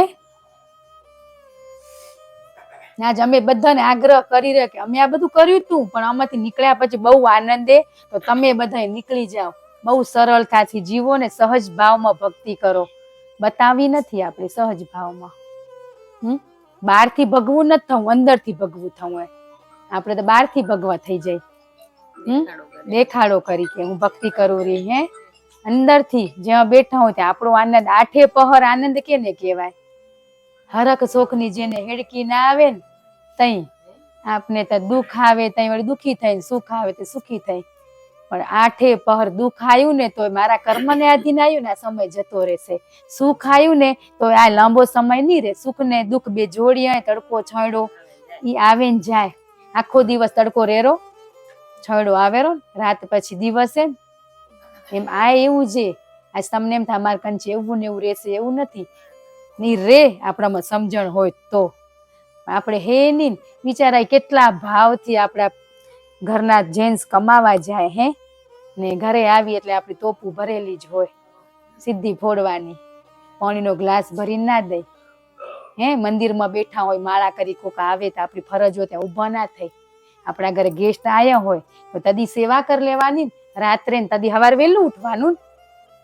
આજ અમે બધાને આગ્રહ કરી રહ્યા કે અમે આ બધું કર્યું તું, પણ આમાંથી નીકળ્યા પછી બહુ આનંદે, તો તમે બધા નીકળી જાઓ. બહુ સરળતાથી જીવો ને સહજ ભાવમાં ભક્તિ કરો. બતાવી નથી આપણે સહજ ભાવમાં. બહારથી ભગવું નથી થવું, અંદરથી ભગવું થવું. આપણે તો બહારથી ભગવા થઈ જાય, દેખાડો કરી કે હું ભક્તિ કરું રહી. હે અંદરથી જ્યાં બેઠા હોય ત્યાં આપણો આનંદ, 8 પહર આનંદ કેને કહેવાય. હરખ શોખની જેને હેડકી ના આવે ને તઈ આપને તો દુઃખ આવે, તઈ વળી દુઃખી થાય, સુખ આવે તો સુખી થાય. પણ 8 પહર દુઃખ આવ્યું ને તો મારા કર્મને આધીન આવ્યું ને આ સમય જતો રહેશે. સુખ આવ્યું ને તો આ લાંબો સમય નહીં રહે. સુખ ને દુઃખ બે જોડિયા, તડકો છાંયડો ઈ આવે ને જાય. આખો દિવસ તડકો રેરો, છાંયડો આવેરો, રાત પછી દિવસે એમ આ એવું છે. આજ તમને એમ થાય મારે કંચે એવું ને એવું રહેશે, એવું નથી. ની રે આપણામાં સમજણ હોય તો. આપણે હે નહીં વિચારાય કેટલા ભાવથી આપણા ઘરના જેન્ટ્સ કમાવા જાય, હે ને ઘરે આવી એટલે આપણી તોપું ભરેલી જ હોય, સીધી ફોડવાની. પાણીનો ગ્લાસ ભરીને ના દે, હે મંદિરમાં બેઠા હોય માળા કરી, કોક આવે તો આપણી ફરજ હોય ત્યાં ઊભા ના થઈ. આપણા ઘરે ગેસ્ટ આવ્યા હોય તો તદી સેવા કરી લેવાની, રાત્રે તદી સવાર વહેલું ઉઠવાનું,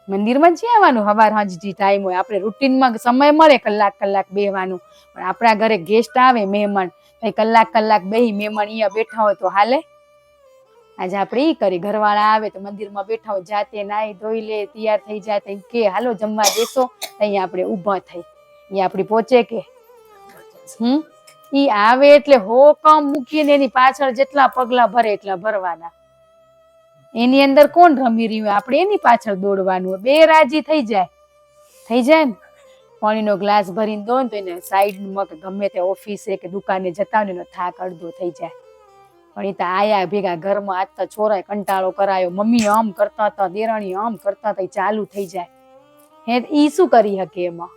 મંદિરમાં જ આવવાનું. સવાર સાંજથી ટાઈમ હોય, આપણે રૂટીનમાં સમય મળે કલાક બેહવાનું. પણ આપણા ઘરે ગેસ્ટ આવે મહેમાન, કલાક બેહી મહેમાન અહીંયા બેઠા હોય તો હાલે. આજે આપણે ઈ કરી, ઘરવાળા આવે તો મંદિરમાં બેઠા હોય, જાતે નાઈ ધોઈ લે, તૈયાર થઈ જાય તો કે હાલો જમવા બેસો, અહીંયા આપણે ઊભા થઈ. એ આપણી પહોંચે કે ઈ આવે એટલે હોકમ મૂકીને એની પાછળ જેટલા પગલા ભરે એટલા ભરવાના. એની અંદર કોણ રમી રહ્યું, આપણે એની પાછળ દોડવાનું. બે રાજી થઈ જાય ને. પાણીનો ગ્લાસ ભરીને દો ને તો એને સાઈડમાં કે ગમે તે ઓફિસે કે દુકાને જતા હોય ને એનો થાક અડધો થઈ જાય. પણ એ તો આયા ભેગા ઘરમાં આજ તો છોરાએ કંટાળો કરાયો, મમ્મી આમ કરતા હતા, દેરાણી આમ કરતા હતા, ચાલુ થઈ જાય. હે ઈ શું કરી શકે? એમાં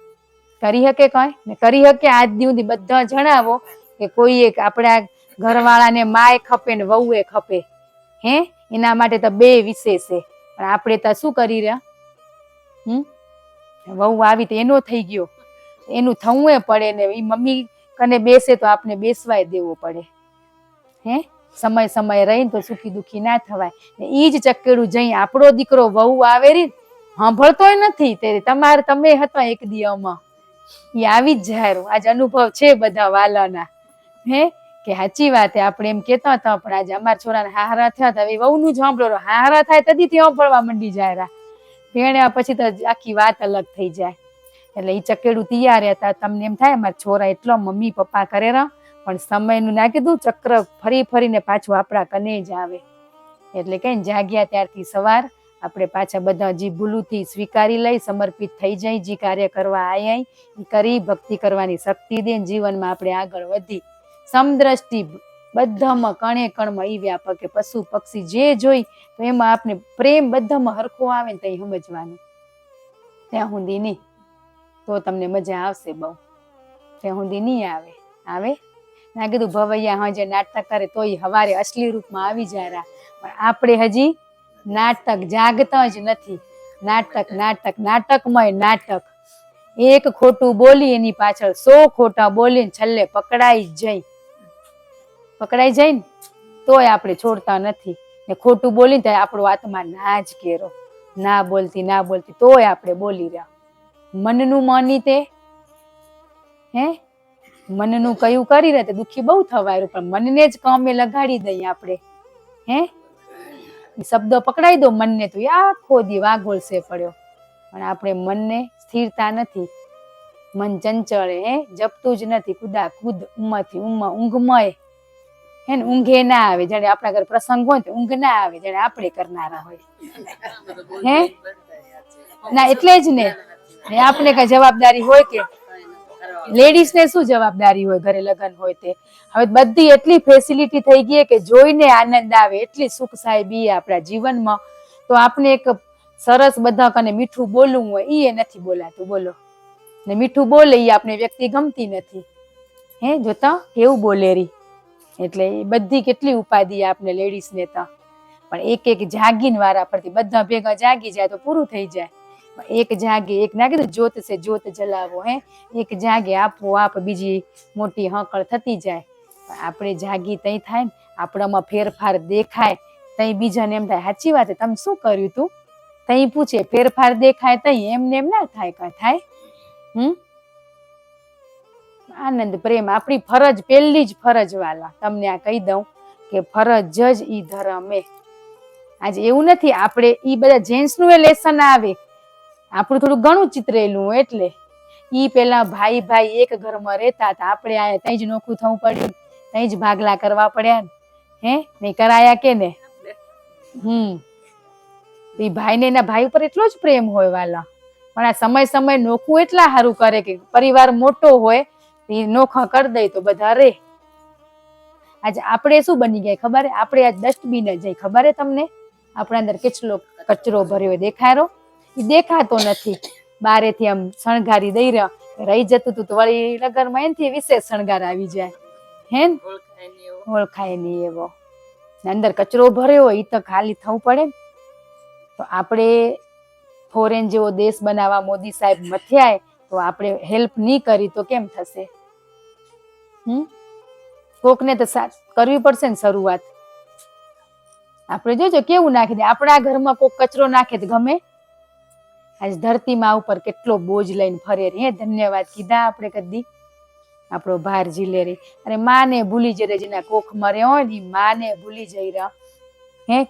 કરી શકે કઈ ને? કરી શકે આજ સુધી બધા જણાવો કે કોઈ એક આપણા ઘરવાળાને માય ખપે ને વહુએ ખપે, હે એના માટે તો બે વિશેષ છે. પણ આપણે તો શું કરી રહ્યા? વહુ આવી તો એનો થઈ ગયો, એનું થવું પડે ને. એ મમ્મી કને બેસે તો આપણે બેસવાય દેવો પડે, હે સમય રહીને તો સુખી દુખી ના થવાય. ને ઈ જ ચક્કેડું જઈ આપણો દીકરો વહુ આવે રી સાંભળતોય નથી. તે તમે હતા એક દિયામાં એ આવી જ જાય. આજ અનુભવ છે બધા વાલાના, હે કે સાચી વાત. આપણે એમ કેતા હતા પણ આજે અમારા છોરાને હારા થયા હતા, હવે વહુનું જ સાંભળો. હારા થાય તદીથી સાંભળવા મંડી જાય. ભેણ્યા પછી તો આખી વાત અલગ થઈ જાય. એટલે એ ચકેડું તૈયાર હતા. તમને એમ થાય મારા છોરા એટલો મમ્મી પપ્પા કરેરા, પણ સમયનું ના કીધું ચક્ર ફરીને પાછું આપણા કને જ આવે. એટલે કઈ જાગ્યા ત્યારથી સવાર આપણે પાછા બધા જે ભૂલુથી સ્વીકારી લઈ, સમર્પિત થઈ જાય, જે કાર્ય કરવા આયા એ કરી ભક્તિ કરવાની શક્તિ દે, જીવનમાં આપણે આગળ વધી. સમદ્રષ્ટિ બધામાં કણે કણમાં ઈ વ્યાપક કે પશુ પક્ષી જે જોઈ તો એમાં આપણે પ્રેમ બધામાં હરખો આવે ને ત્યાં સમજવાનું. ત્યાં સુધી નહીં તો તમને મજા આવશે બહુ, ત્યાં સુધી નહીં આવે. આવે ના કીધું ભવૈયા હજે નાટક કરે તોય હવારે અસલી રૂપમાં આવી જાય. પણ આપણે હજી નાટક જાગતા જ નથી. નાટક નાટક નાટકમય નાટક. એક ખોટું બોલી એની પાછળ 100 ખોટા બોલીને છેલ્લે પકડાઈ જાય ને તોય આપણે છોડતા નથી. ને ખોટું બોલીને ત્યારે આપણો આત્મા ના જ કેરો, ના બોલતી તોય આપણે બોલી રહ્યા. મનનું માની તે મનનું કયું કરી રહે દુઃખી બહુ થવાયું, પણ મનને જ કામે લગાડી દઈએ આપણે. શબ્દો પકડાઈ દો મનને તો આખો દી વાઘોળસે પડ્યો. પણ આપણે મનને સ્થિરતા નથી. મન ચંચળ જપતું જ નથી. કુદા કુદ ઉમ્માથી ઉમ્મા ઊંઘમય ઊંઘે ના આવે. જાણે આપણા ઘર પ્રસંગ હોય તો ઊંઘ ના આવે, જાણે આપણે કરનારા હોય. ના એટલે જ ને આપણે કઈ જવાબદારી હોય કે લેડીઝ ને શું જવાબદારી હોય ઘરે લગ્ન હોય તે. હવે બધી એટલી ફેસિલિટી થઈ ગઈ કે જોઈને આનંદ આવે, એટલી સુખ સાહેબી આપણા જીવનમાં. તો આપણે એક સરસ બધા કને મીઠું બોલવું હોય એ નથી બોલાતું. બોલો ને મીઠું બોલે એ આપણે વ્યક્તિ ગમતી નથી. જોતા કેવું બોલે રી. એટલે એ બધી કેટલી ઉપાધિ આપણે લેડીઝ ને તો. પણ એક જાગીને વારા પરથી બધા ભેગા જાગી જાય તો પૂરું થઈ જાય. એક જાગે, એક ના કીધું જોત છે જોત જલાવો. એક જાગે આપોઆપ બીજી મોટી હકળ થતી જાય. આપણે જાગી તઈ થાય ને આપણામાં ફેરફાર દેખાય તઈ બીજાને એમ થાય સાચી વાત તમે શું કર્યું તું. તઈ પૂછે ફેરફાર દેખાય તઈ એમને એમ ના થાય. કઈ થાય આનંદ પ્રેમ આપણી ફરજ, પહેલી જ ફરજ વાલા તમને આ કહી દઉં કે ફરજ જ ઈ ધર્મે. આજે એવું નથી આપણે ઈ બધા જેન્ટ્સ નું એ લેસન આવે, આપણું થોડું ઘણું ચિતરેલું. એટલે ઈ પેલા ભાઈ એક ઘરમાં રહેતા હતા, આપણે આયા તઈ જ નોખું થવું પડ્યું, તઈ જ ભાગલા કરવા પડ્યા નહીં કરાયા કે ને. એ ભાઈ ને એના ભાઈ ઉપર એટલો જ પ્રેમ હોય વાલા. પણ આ સમય નોખું એટલા સારું કરે કે પરિવાર મોટો હોય એ નોખા કરી દે તો બધા રે. આજે આપણે શું બની ગયા ખબર? આપણે આજ ડસ્ટબિન જ જઈ ખબર તમને? આપણા અંદર કેટલો કચરો ભર્યો દેખાયો? એ દેખાતો નથી. બારેથી આમ શણગારી દઈ રહ્યા, રહી જતું તું તો વળી લગનમાં એનથી વિશેષ શણગાર આવી જાય. ઓળખાય નહીં એવો. અંદર કચરો ભર્યો હોય એ તો ખાલી થવું પડે. તો આપણે ફોરેન જેવો દેશ બનાવવા મોદી સાહેબ મથ્યા તો આપણે હેલ્પ નહીં કરી તો કેમ થશે? કોકને તો કરવી પડશે ને શરૂઆત. આપણે જોજો કેવું નાખી દે. આપણા ઘરમાં કોક કચરો નાખે તો ગમે? આજ ધરતીમાં ઉપર કેટલો બોજ લઈને ફરે રે. ધન્યવાદ કીધા આપણે કદી આપણો ભાર ઝીલે રે. અને માને ભૂલી જઈ જેના કોખ મરે હોય ને માને ભૂલી જઈ રહ્યા.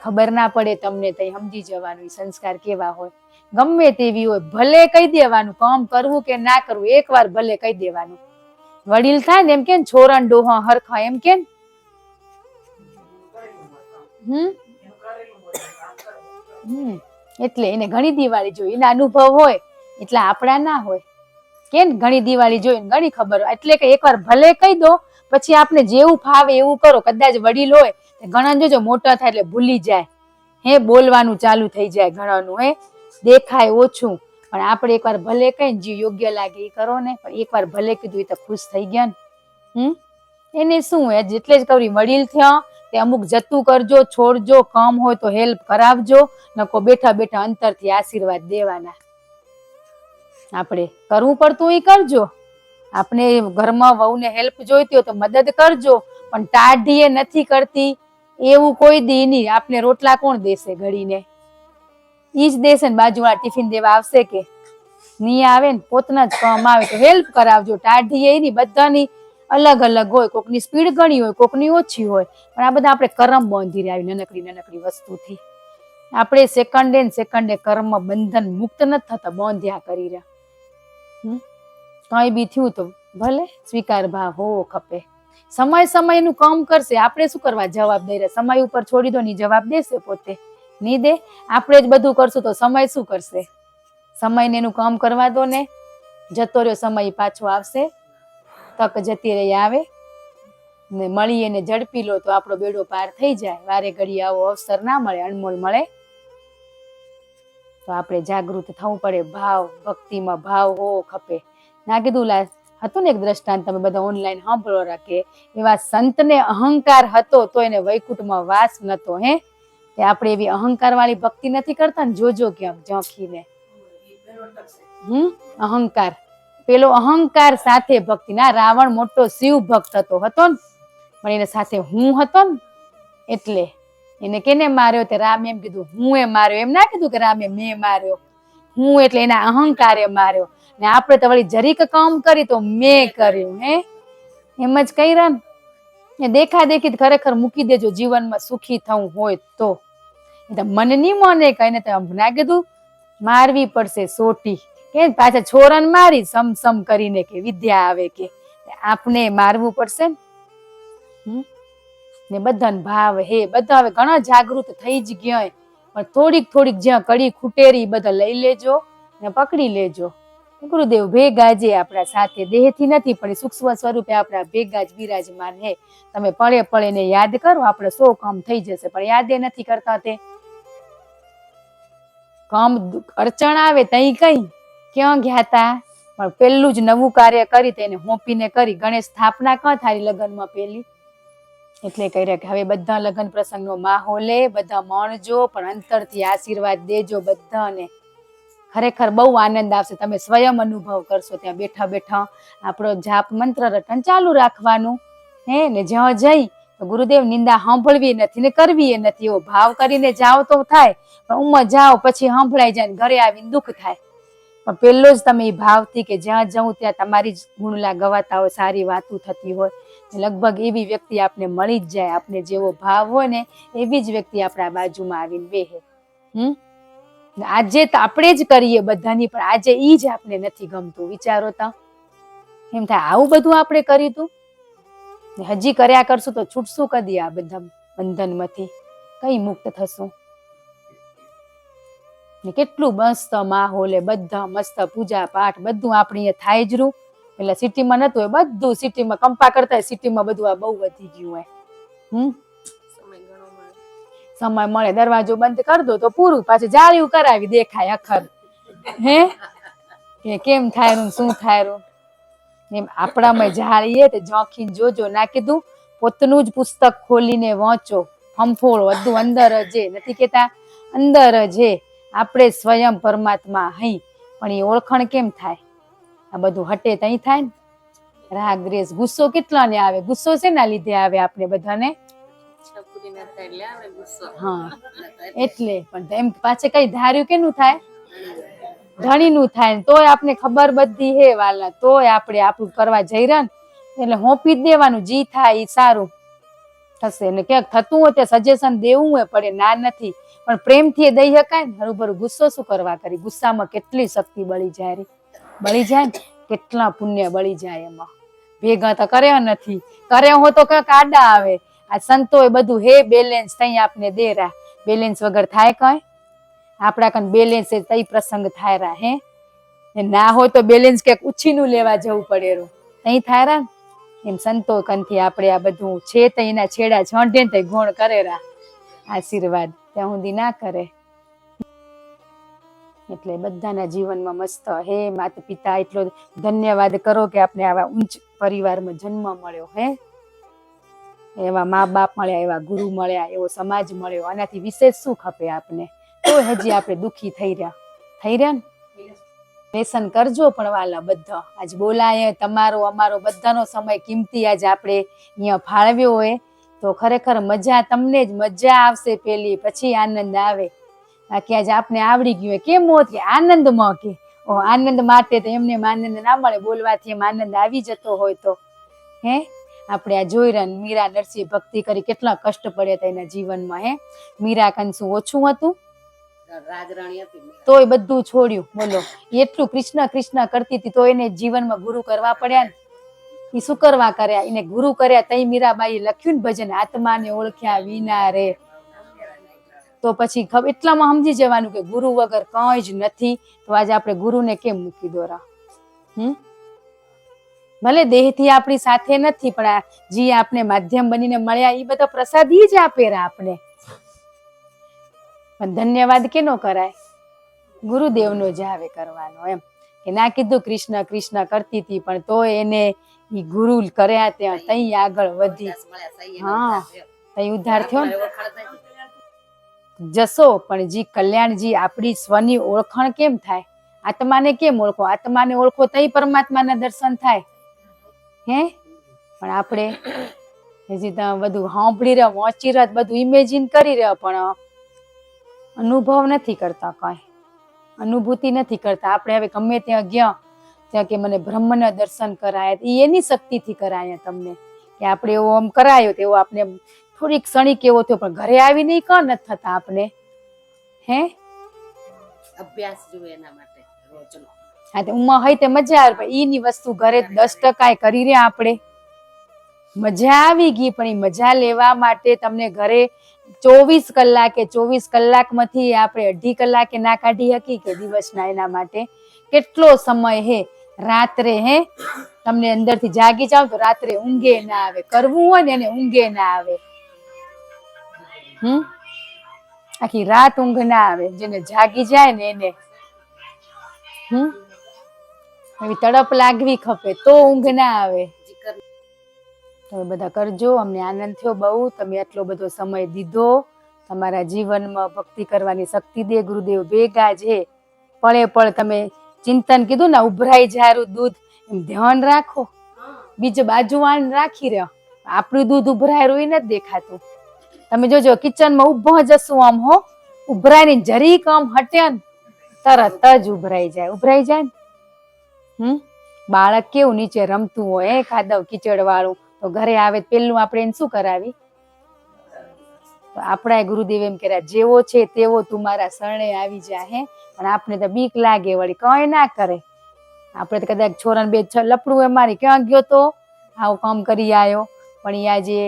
ખબર ના પડે તમને તઈ સમજી જવાનું સંસ્કાર કેવા હોય. ગમે તેવી હોય ભલે કહી દેવાનું, કામ કરવું કે ના કરવું એકવાર ભલે કહી દેવાનું. વડીલ થાય ને એમ કે છોરા ડોહા હરખા એમ કે એટલે એને ઘણી દિવાળી જોઈ, એના અનુભવ હોય એટલે આપણા ના હોય. કે ઘણી દિવાળી જોઈ ઘણી ખબર હોય. એટલે કે એકવાર ભલે કહી દો, પછી આપણે જેવું ફાવે એવું કરો. કદાચ વડીલ હોય ઘણા જોજો મોટા થાય એટલે ભૂલી જાય. બોલવાનું ચાલુ થઈ જાય ઘણાનું. દેખાય ઓછું. પણ આપણે એકવાર ભલે કઈ જે યોગ્ય લાગે એ કરો ને. પણ એકવાર ભલે કીધું એ તો ખુશ થઈ ગયા ને. એને શું હોય જેટલે જ કરી વડીલ થયા તે અમુક જતું કરજો, છોડજો, કામ હોય તો હેલ્પ કરાવજો. નકો બેઠા બેઠા અંતરથી આશીર્વાદ દેવાના. આપણે કરવું પડતું એ કરજો. આપણે ઘરમાં વહુને હેલ્પ જોઈતી હોય તો મદદ કરજો. પણ ટાઢીએ નથી કરતી એવું કોઈ દી નહીં. આપને રોટલા કોણ દેશે ઘડીને? ઈ જ દેશે ને બાજુવાળા ટિફિન દેવા આવશે કે નહીં આવે ને? પોતના જ કામ આવે તો હેલ્પ કરાવજો. ટાઢીએ એની બધાની અલગ અલગ હોય. કોકની સ્પીડ ઘણી હોય, કોકની ઓછી હોય. પણ આ બધા આપણે કર્મ બાંધી રહ્યા નાનકડી વસ્તુથી. આપણે સેકન્ડે કર્મ બંધન મુક્ત નથી થતા, બાંધ્યા કરી રહ્યા. કઈ બી થયું તો ભલે સ્વીકાર ભાવ હોવો ખપે. સમયનું કામ કરશે. આપણે શું કરવા જવાબ દઈ રહ્યા? સમય ઉપર છોડી દો ને જવાબ દેશે પોતે. નહીં દે. આપણે જ બધું કરશું તો સમય શું કરશે? સમયને એનું કામ કરવા દો ને. જતો રહ્યો સમય પાછો આવશે. તક જતી રહી આવે ને મળીએ ને ઝડપી લો તો આપણો બેડો પાર થઈ જાય. વારે ઘડી આવો અવસર ના મળે, અનમોલ મળે. તો આપણે જાગૃત થવું પડે. ભાવ ભક્તિમાં ભાવ હોવો ખપે. ના કીધું લા હતું ને એક દ્રષ્ટાંત, તમે બધા ઓનલાઈન સાંભળો રાખે, એવા સંતને અહંકાર હતો તો એને વૈકુંઠમાં વાસ નતો. હે તે આપણે એવી અહંકાર વાળી ભક્તિ નથી કરતા ને. જોજો કેમ ઝાંખીને અહંકાર, પેલો અહંકાર સાથે ભક્તિ. ના, રાવણ મોટો શિવ ભક્ત હતો ને, પણ એને સાથે હું હતો ને, એટલે એને કેને માર્યો? તે રામ એમ કીધું હું એ માર્યો, એમ ના કીધું કે રામે મેં માર્યો. હું એટલે એના અહંકારે માર્યો. ને આપણે તો વળી જરીક કામ કરી તો મેં કર્યું. હે એમ જ કર્યા ને. દેખા દેખી ખરેખર મૂકી દેજો જીવનમાં સુખી થવું હોય તો. મને નહીં મને કહીને તો ના કીધું મારવી પડશે સોટી. કે પાછા છોરાને મારી સમ કરીને કે વિદ્યા આવે કે આપણે મારવું પડશે ને. બધાને ભાવ હે, બધા હવે ઘણા જાગૃત થઈ જ ગયા, પણ થોડીક જ્યાં કડી ખૂટેરી બધા લઈ લેજો ને પકડી લેજો. ગુરુદેવ ભેગા જે આપણા સાથે, દેહથી નથી પણ સૂક્ષ્મ સ્વરૂપે આપણા ભેગા જ બિરાજમાન હે. તમે પળે પળે ને યાદ કરો, આપણે 100 કામ થઈ જશે, પણ યાદે નથી કરતા. તે કામ અડચણ આવે તઈ કઈ ક્યાં ગયા તા? પણ પેલું જ નવું કાર્ય કરી તેને હોંપીને કરી. ગણેશ સ્થાપના ક્યાં થાય લગ્નમાં પેલી? એટલે કહી રહ્યા કે હવે બધા લગ્ન પ્રસંગનો માહોલે, બધા માણજો, પણ અંતરથી આશીર્વાદ દેજો બધાને. ખરેખર બહુ આનંદ આવશે. તમે સ્વયં અનુભવ કરશો. ત્યાં બેઠા બેઠા આપણો જાપ મંત્ર રટન ચાલુ રાખવાનું. હે ને જ્યાં જઈ તો ગુરુદેવ નિંદા સાંભળવી નથી ને કરવી એ નથી. એવો ભાવ કરીને જાઓ તો થાય, પણ ઉંમર જાઓ પછી સાંભળાઈ જાય, ઘરે આવીને દુઃખ થાય. પણ પેલો જ તમે એ ભાવથી કે જ્યાં જવું ત્યાં તમારી જ ગુણલા ગવાતા હોય, સારી વાતો થતી હોય, લગભગ એવી વ્યક્તિ આપને મળી જ જાય. આપને જેવો ભાવ હોય ને એવી જ વ્યક્તિ આપણા બાજુમાં આવીને બેહે. આજે તો આપણે જ કરીએ બધાની, પણ આજે ઈ જ આપણે નથી ગમતું. વિચારો તો એમ થાય આવું બધું આપણે કર્યું તું, હજી કર્યા કરશું તો છૂટશું કદી આ બધા બંધનમાંથી? કઈ મુક્ત થશું? કેટલું મસ્ત માહોલે, બધા મસ્ત પૂજા પાઠ બધું આપણે અહીંયા થાય જ રૂ. એટલે સિટીમાં નતું હોય, બધું સિટીમાં કંપા કરતા સિટીમાં બધું આ બહુ વધી ગયું હોય. સમય મળે દરવાજો બંધ કરી દો તો પૂરું. પાછું જાળ્યું કરાવી દેખાય અખર. હે કે કેમ થાય શું થાય એમ આપણામાં જાળીએ તો ઝાંખીને જોજો. ના કીધું પોતનું જ પુસ્તક ખોલીને વાંચો, ફંફોળો બધું અંદર જ. નથી કેતા અંદર જ આપણે સ્વયં પરમાત્મા હઈ, પણ એ ઓળખણ કેમ થાય? આ બધું હટે તઈ થાય ને. રાગ દ્વેષ ગુસ્સો કેટલાને આવે? ગુસ્સો શેના લીધે આવે આપણે બધાને? હા એટલે પણ એમ પાછે કઈ ધાર્યું કેનું થાય? ધણી નું થાય. તોય આપણે ખબર બધી હે વાલા, તોય આપણે આપણું કરવા જઈ રહ્યા ને એટલે હોંપી જ દેવાનું. જી થાય એ સારું થશે ને ક્યાંક થતું હોય તે સજેશન દેવું હોય પડે, ના નથી, પણ પ્રેમથી દઈ શકાય ને. હરુભરું ગુસ્સો શું કરવા કરી? ગુસ્સામાં કેટલી શક્તિ બળી જાય, બળી જાય ને કેટલા પુણ્ય બળી જાય એમાં. ભેગા તો કર્યા નથી, કર્યા હો તો ક્યાંક આડા આવે. આ સંતો એ બધું હે બેલેન્સ તઈ આપને દેરા. બેલેન્સ વગર થાય કઈ? આપણા કન બેલેન્સ તઈ પ્રસંગ થાય રા. હે ના હોય તો બેલેન્સ ક્યાંક ઉછીનું લેવા જવું પડે રો, તઈ થાય રા. એમ સંતો કનથી આપણે આ બધું છે તો એના છેડા છોંઢે ને ગોણ કરે રા. આશીર્વાદ ત્યાં સુધી ના કરે. એટલે બધાના જીવનમાં મસ્ત હે માતા પિતા એટલો ધન્યવાદ કરો કે આપણે આવા ઉચ્ચ પરિવારમાં જન્મ મળ્યો. હે એવા મા બાપ મળ્યા, એવા ગુરુ મળ્યા, એવો સમાજ મળ્યો. આનાથી વિશેષ શું ખપે આપને? તો હજી આપણે દુઃખી થઈ રહ્યા ને. લેસન કરજો પણ વાલા બધા. આજ બોલાય તમારો અમારો બધાનો સમય કિંમતી આજ આપણે અહીંયા ફાળવ્યો હોય તો ખરેખર મજા તમને જ મજા આવશે પેલી, પછી આનંદ આવે. બાકી આજે આપને આવડી ગયું હોય કેમ હોત કે આનંદમાં કે આનંદ માટે તો એમને આનંદ ના મળે. બોલવાથી એમ આનંદ આવી જતો હોય તો હે આપણે આ જોઈ રહ્યા. મીરા નરસિંહ ભક્તિ કરી, કેટલા કષ્ટ પડ્યા હતા એના જીવનમાં. હે મીરા કન શું ઓછું હતું? તોય બધું છોડ્યું. બોલો એટલું કૃષ્ણ કૃષ્ણ કરતી હતી તો એને જીવનમાં ગુરુ કરવા પડ્યા ને. એ શું કરવા કર્યા? એને ગુરુ કર્યા. તઈ મીરાબાઈએ લખ્યું ને ભજન, આત્માને ઓળખ્યા વિના રે. તો પછી એટલામાં સમજી જવાનું કે ગુરુ વગર કંઈ જ નથી. તો આજે આપણે ગુરુને કેમ મૂકી દોરા? ભલે દેહથી આપણી સાથે નથી, પણ આ જે આપણે માધ્યમ બનીને મળ્યા એ બધા પ્રસાદી જ આપેલા આપણે. પણ ધન્યવાદ કેનો કરાય? ગુરુદેવનો જ આવે કરવાનો. એમ કે ના કીધું કૃષ્ણ કૃષ્ણ કરતી હતી, પણ તો એને ઈ ગુરુ કર્યા ત્યાં તઈ આગળ વધી. હા, તઈ ઉદ્ધાર થયો ને જશો. પણ જી કલ્યાણજી આપણી સ્વની ઓળખાણ કેમ થાય? આત્માને કેમ ઓળખો? આત્માને ઓળખો તઈ પરમાત્માના દર્શન થાય. હે પણ આપણે હજી તો બધું સાંભળી રહ્યા, વાંચી રહ્યા, બધું ઇમેજિન કરી રહ્યા, પણ અનુભવ નથી કરતા, કઈ અનુભૂતિ નથી કરતા. આપણે હવે ગમે ત્યાં ગયા ત્યાં કે મને બ્રહ્મના દર્શન કરાયા, એ એની શક્તિથી કરાયા તમને, કે આપણે એવો આમ કરાયો તેવો આપણે થોડીક ક્ષણિક એવો થયો, પણ ઘરે આવીને ઈ કાં નથી થતા આપણે? હે અભ્યાસ જોઈએ એના માટે રોજનો. હા, તો ઉમા હોય તે મજા આવે, પણ ઈની વસ્તુ ઘરે 10% કરી રહ્યા આપણે. મજા આવી ગઈ, પણ એ મજા લેવા માટે તમને ઘરે 24 કલાકે 24 કલાકમાંથી આપણે 2.5 કલાકે ના કાઢી શકી કે દિવસના? એના માટે કેટલો સમય હે રાત્રે. હે તમને અંદરથી જાગી જાવ તો રાત્રે ઊંઘે ના આવે. કરવું હોય ને એને ઊંઘે ના આવે. આખી રાત ઊંઘ ના આવે. જેને જાગી જાય ને એને એવી તડપ લાગવી ખપે તો ઊંઘ ના આવે. તમે બધા કરજો. અમને આનંદ થયો બહુ. તમે આટલો બધો સમય દીધો. તમારા જીવનમાં ભક્તિ કરવાની શક્તિ દે ગુરુદેવ. ભેગા છે પળે પળ તમે ચિંતન કીધું ને, ઉભરાઈ જારું દૂધ, એમ ધ્યાન રાખો. બીજું બાજુવાળાને રાખી રહ્યો, આપણું દૂધ ઉભરાયેલું એ નથી દેખાતું. તમે જોજો કિચનમાં ઉભો જશું આમ હો, ઉભરાય ને જરીક આમ હટે ને તરત જ ઉભરાઈ જાય. ઉભરાઈ જાય ને બાળક કેવું નીચે રમતું હોય કાદવ કીચડ વાળું, તો ઘરે આવે પેલું આપણે એને શું કરાવી? તો આપણા ગુરુદેવ એમ કર્યા, જેવો છે તેવો તું મારા શરણે આવી જા. હે પણ આપણે તો બીક લાગે, વળી કઈ ના કરે. આપણે તો કદાચ છોરાને 2 લપડું હોય મારી, ક્યાં ગયો તો આવું કામ કરી આવ્યો. પણ એ આજે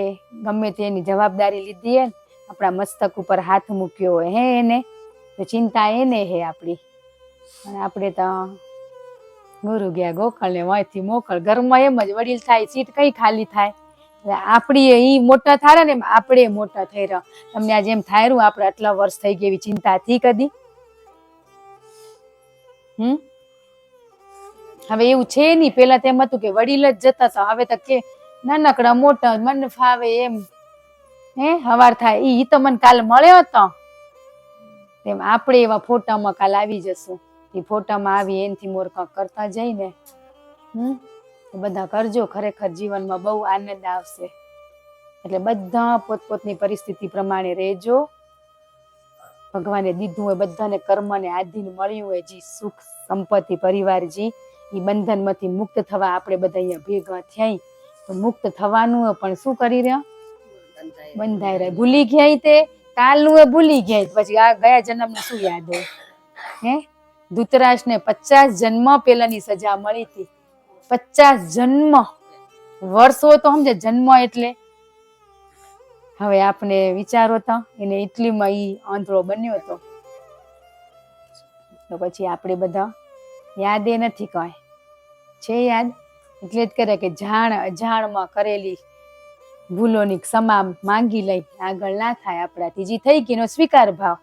ગમે તેની જવાબદારી લીધી હે, આપણા મસ્તક ઉપર હાથ મૂક્યો હોય હે એને, તો ચિંતા એને હે આપણી. અને આપણે તો ગુરુ ગયા ગોખળ ને વાંચી મોકળ. ઘરમાં એમ જ વડીલ થાય, સીટ કઈ ખાલી થાય. આપણી ઈ મોટા થાય ને એમ આપણે મોટા થઈ રહ્યા. તમને આજે એમ થાય રહ્યું આપણે આટલા વર્ષ થઈ ગયા, એવી ચિંતા થી કદી? હવે એવું છે નહીં. પેલા તો એમ હતું કે વડીલ જ જતા હતા, હવે તો કે નાનકડા મોટા મન ફાવે એમ. હવાર થાય ઈ તો મને કાલ મળ્યો હતો, તેમ આપણે એવા ફોટામાં કાલ આવી જશું. એ ફોટામાં આવી એનથી મોર કાંક કરતા જઈને બધા કરજો. ખરેખર જીવનમાં બહુ આનંદ આવશે. એટલે બધા પોતપોતની પરિસ્થિતિ પ્રમાણે રહેજો. ભગવાને દીધું હોય બધાને, કર્મને આધીન મળ્યું હોય જે સુખ સંપત્તિ પરિવાર, જી એ બંધનમાંથી મુક્ત થવા આપણે બધા અહીંયા ભેગા થયા. તો મુક્ત થવાનું હોય, પણ શું કરી રહ્યા? બંધાઈ રહ્યા. ભૂલી ગયા તે કાલનું એ ભૂલી ગયા, પછી આ ગયા જન્મનું શું યાદ હોય? હે ધૃતરાષ્ટ્રને 50 જન્મ પેલાની સજા મળી હતી. 50 જન્મ વર્ષ હોય તો સમજે જન્મ એટલે. હવે આપણે વિચારો તો એને ઇટલીમાં ઈ આંધળો બન્યો હતો, તો પછી આપણે બધા યાદ એ નથી કઈ છે યાદ. એટલે જ કરે કે જાણ અજાણમાં કરેલી ભૂલોની ક્ષમા માંગી લઈ, આગળ ના થાય આપણાથી. જે થઈ ગઈ એનો સ્વીકાર ભાવ.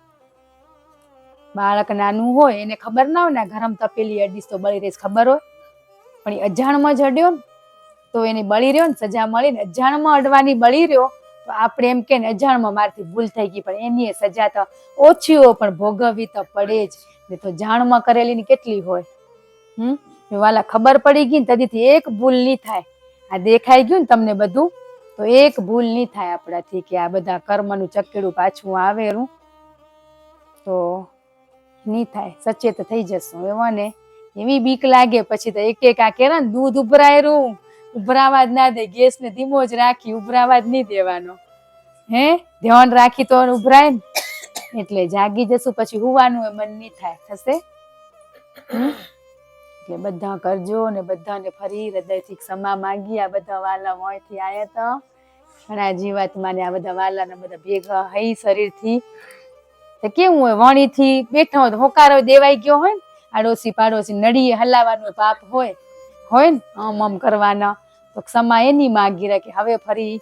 બાળક નાનું હોય એને ખબર ના હોય ને ગરમ તપેલી અડીશ તો બળી રહીશ, ખબર હોય, પણ એ અજાણમાં જ અડ્યો ને તો એને બળી રહ્યો ને, સજા મળી ને. અજાણમાં અડવાની બળી રહ્યો તો આપણે એમ કે ને અજાણમાં મારથી ભૂલ થઈ ગઈ, પણ એની સજા તો ઓછી હોય પણ ભોગવવી તો પડે જ. ને તો જાણમાં કરેલી ની કેટલી હોય. વાલા ખબર પડી ગઈ ને તદીથી એક ભૂલ નહીં થાય. આ દેખાઈ ગયું ને તમને બધું, તો એક ભૂલ નહીં થાય આપણાથી કે આ બધા કર્મનું ચકેડું પાછું આવેલું તો નહીં થાય. સચેત થઈ જશું. એવો ને એવી બીક લાગે પછી તો એક એક આ કેરા ને દૂધ ઉભરાયેલું, ઉભરાવા જ ના દે. ગેસ ને ધીમો જ રાખી, ઉભરાવા જ નહીં દેવાનો. હે ધ્યાન રાખી તો ઉભરાય ને. એટલે જાગી જશું પછી હુવાનું એ મન નહીં થાય. થશે? એટલે બધા કરજો ને બધાને ફરી હૃદયથી ક્ષમા માંગી. આ બધા વાલા મોંથી આયા હતા ઘણા જીવાત્માને, આ બધા વાલાના બધા ભેગા હઈ શરીરથી તો કેવું હોય, વણીથી બેઠા હોય તો હોકારો દેવાઈ ગયો હોય ને, આડોશી પાડોશી નડીએ હલાવાનું પાપ હોય ને આમ કરવાના, તો ક્ષમા એની માગી રાખે. હવે ફરી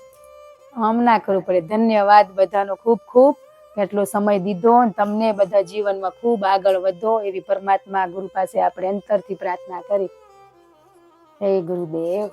આમ ના કરવું પડે. ધન્યવાદ બધાનો ખૂબ ખૂબ, એટલો સમય દીધો. ને તમને બધા જીવનમાં ખૂબ આગળ વધો એવી પરમાત્મા ગુરુ પાસે આપણે અંતરથી પ્રાર્થના કરી. હે ગુરુદેવ.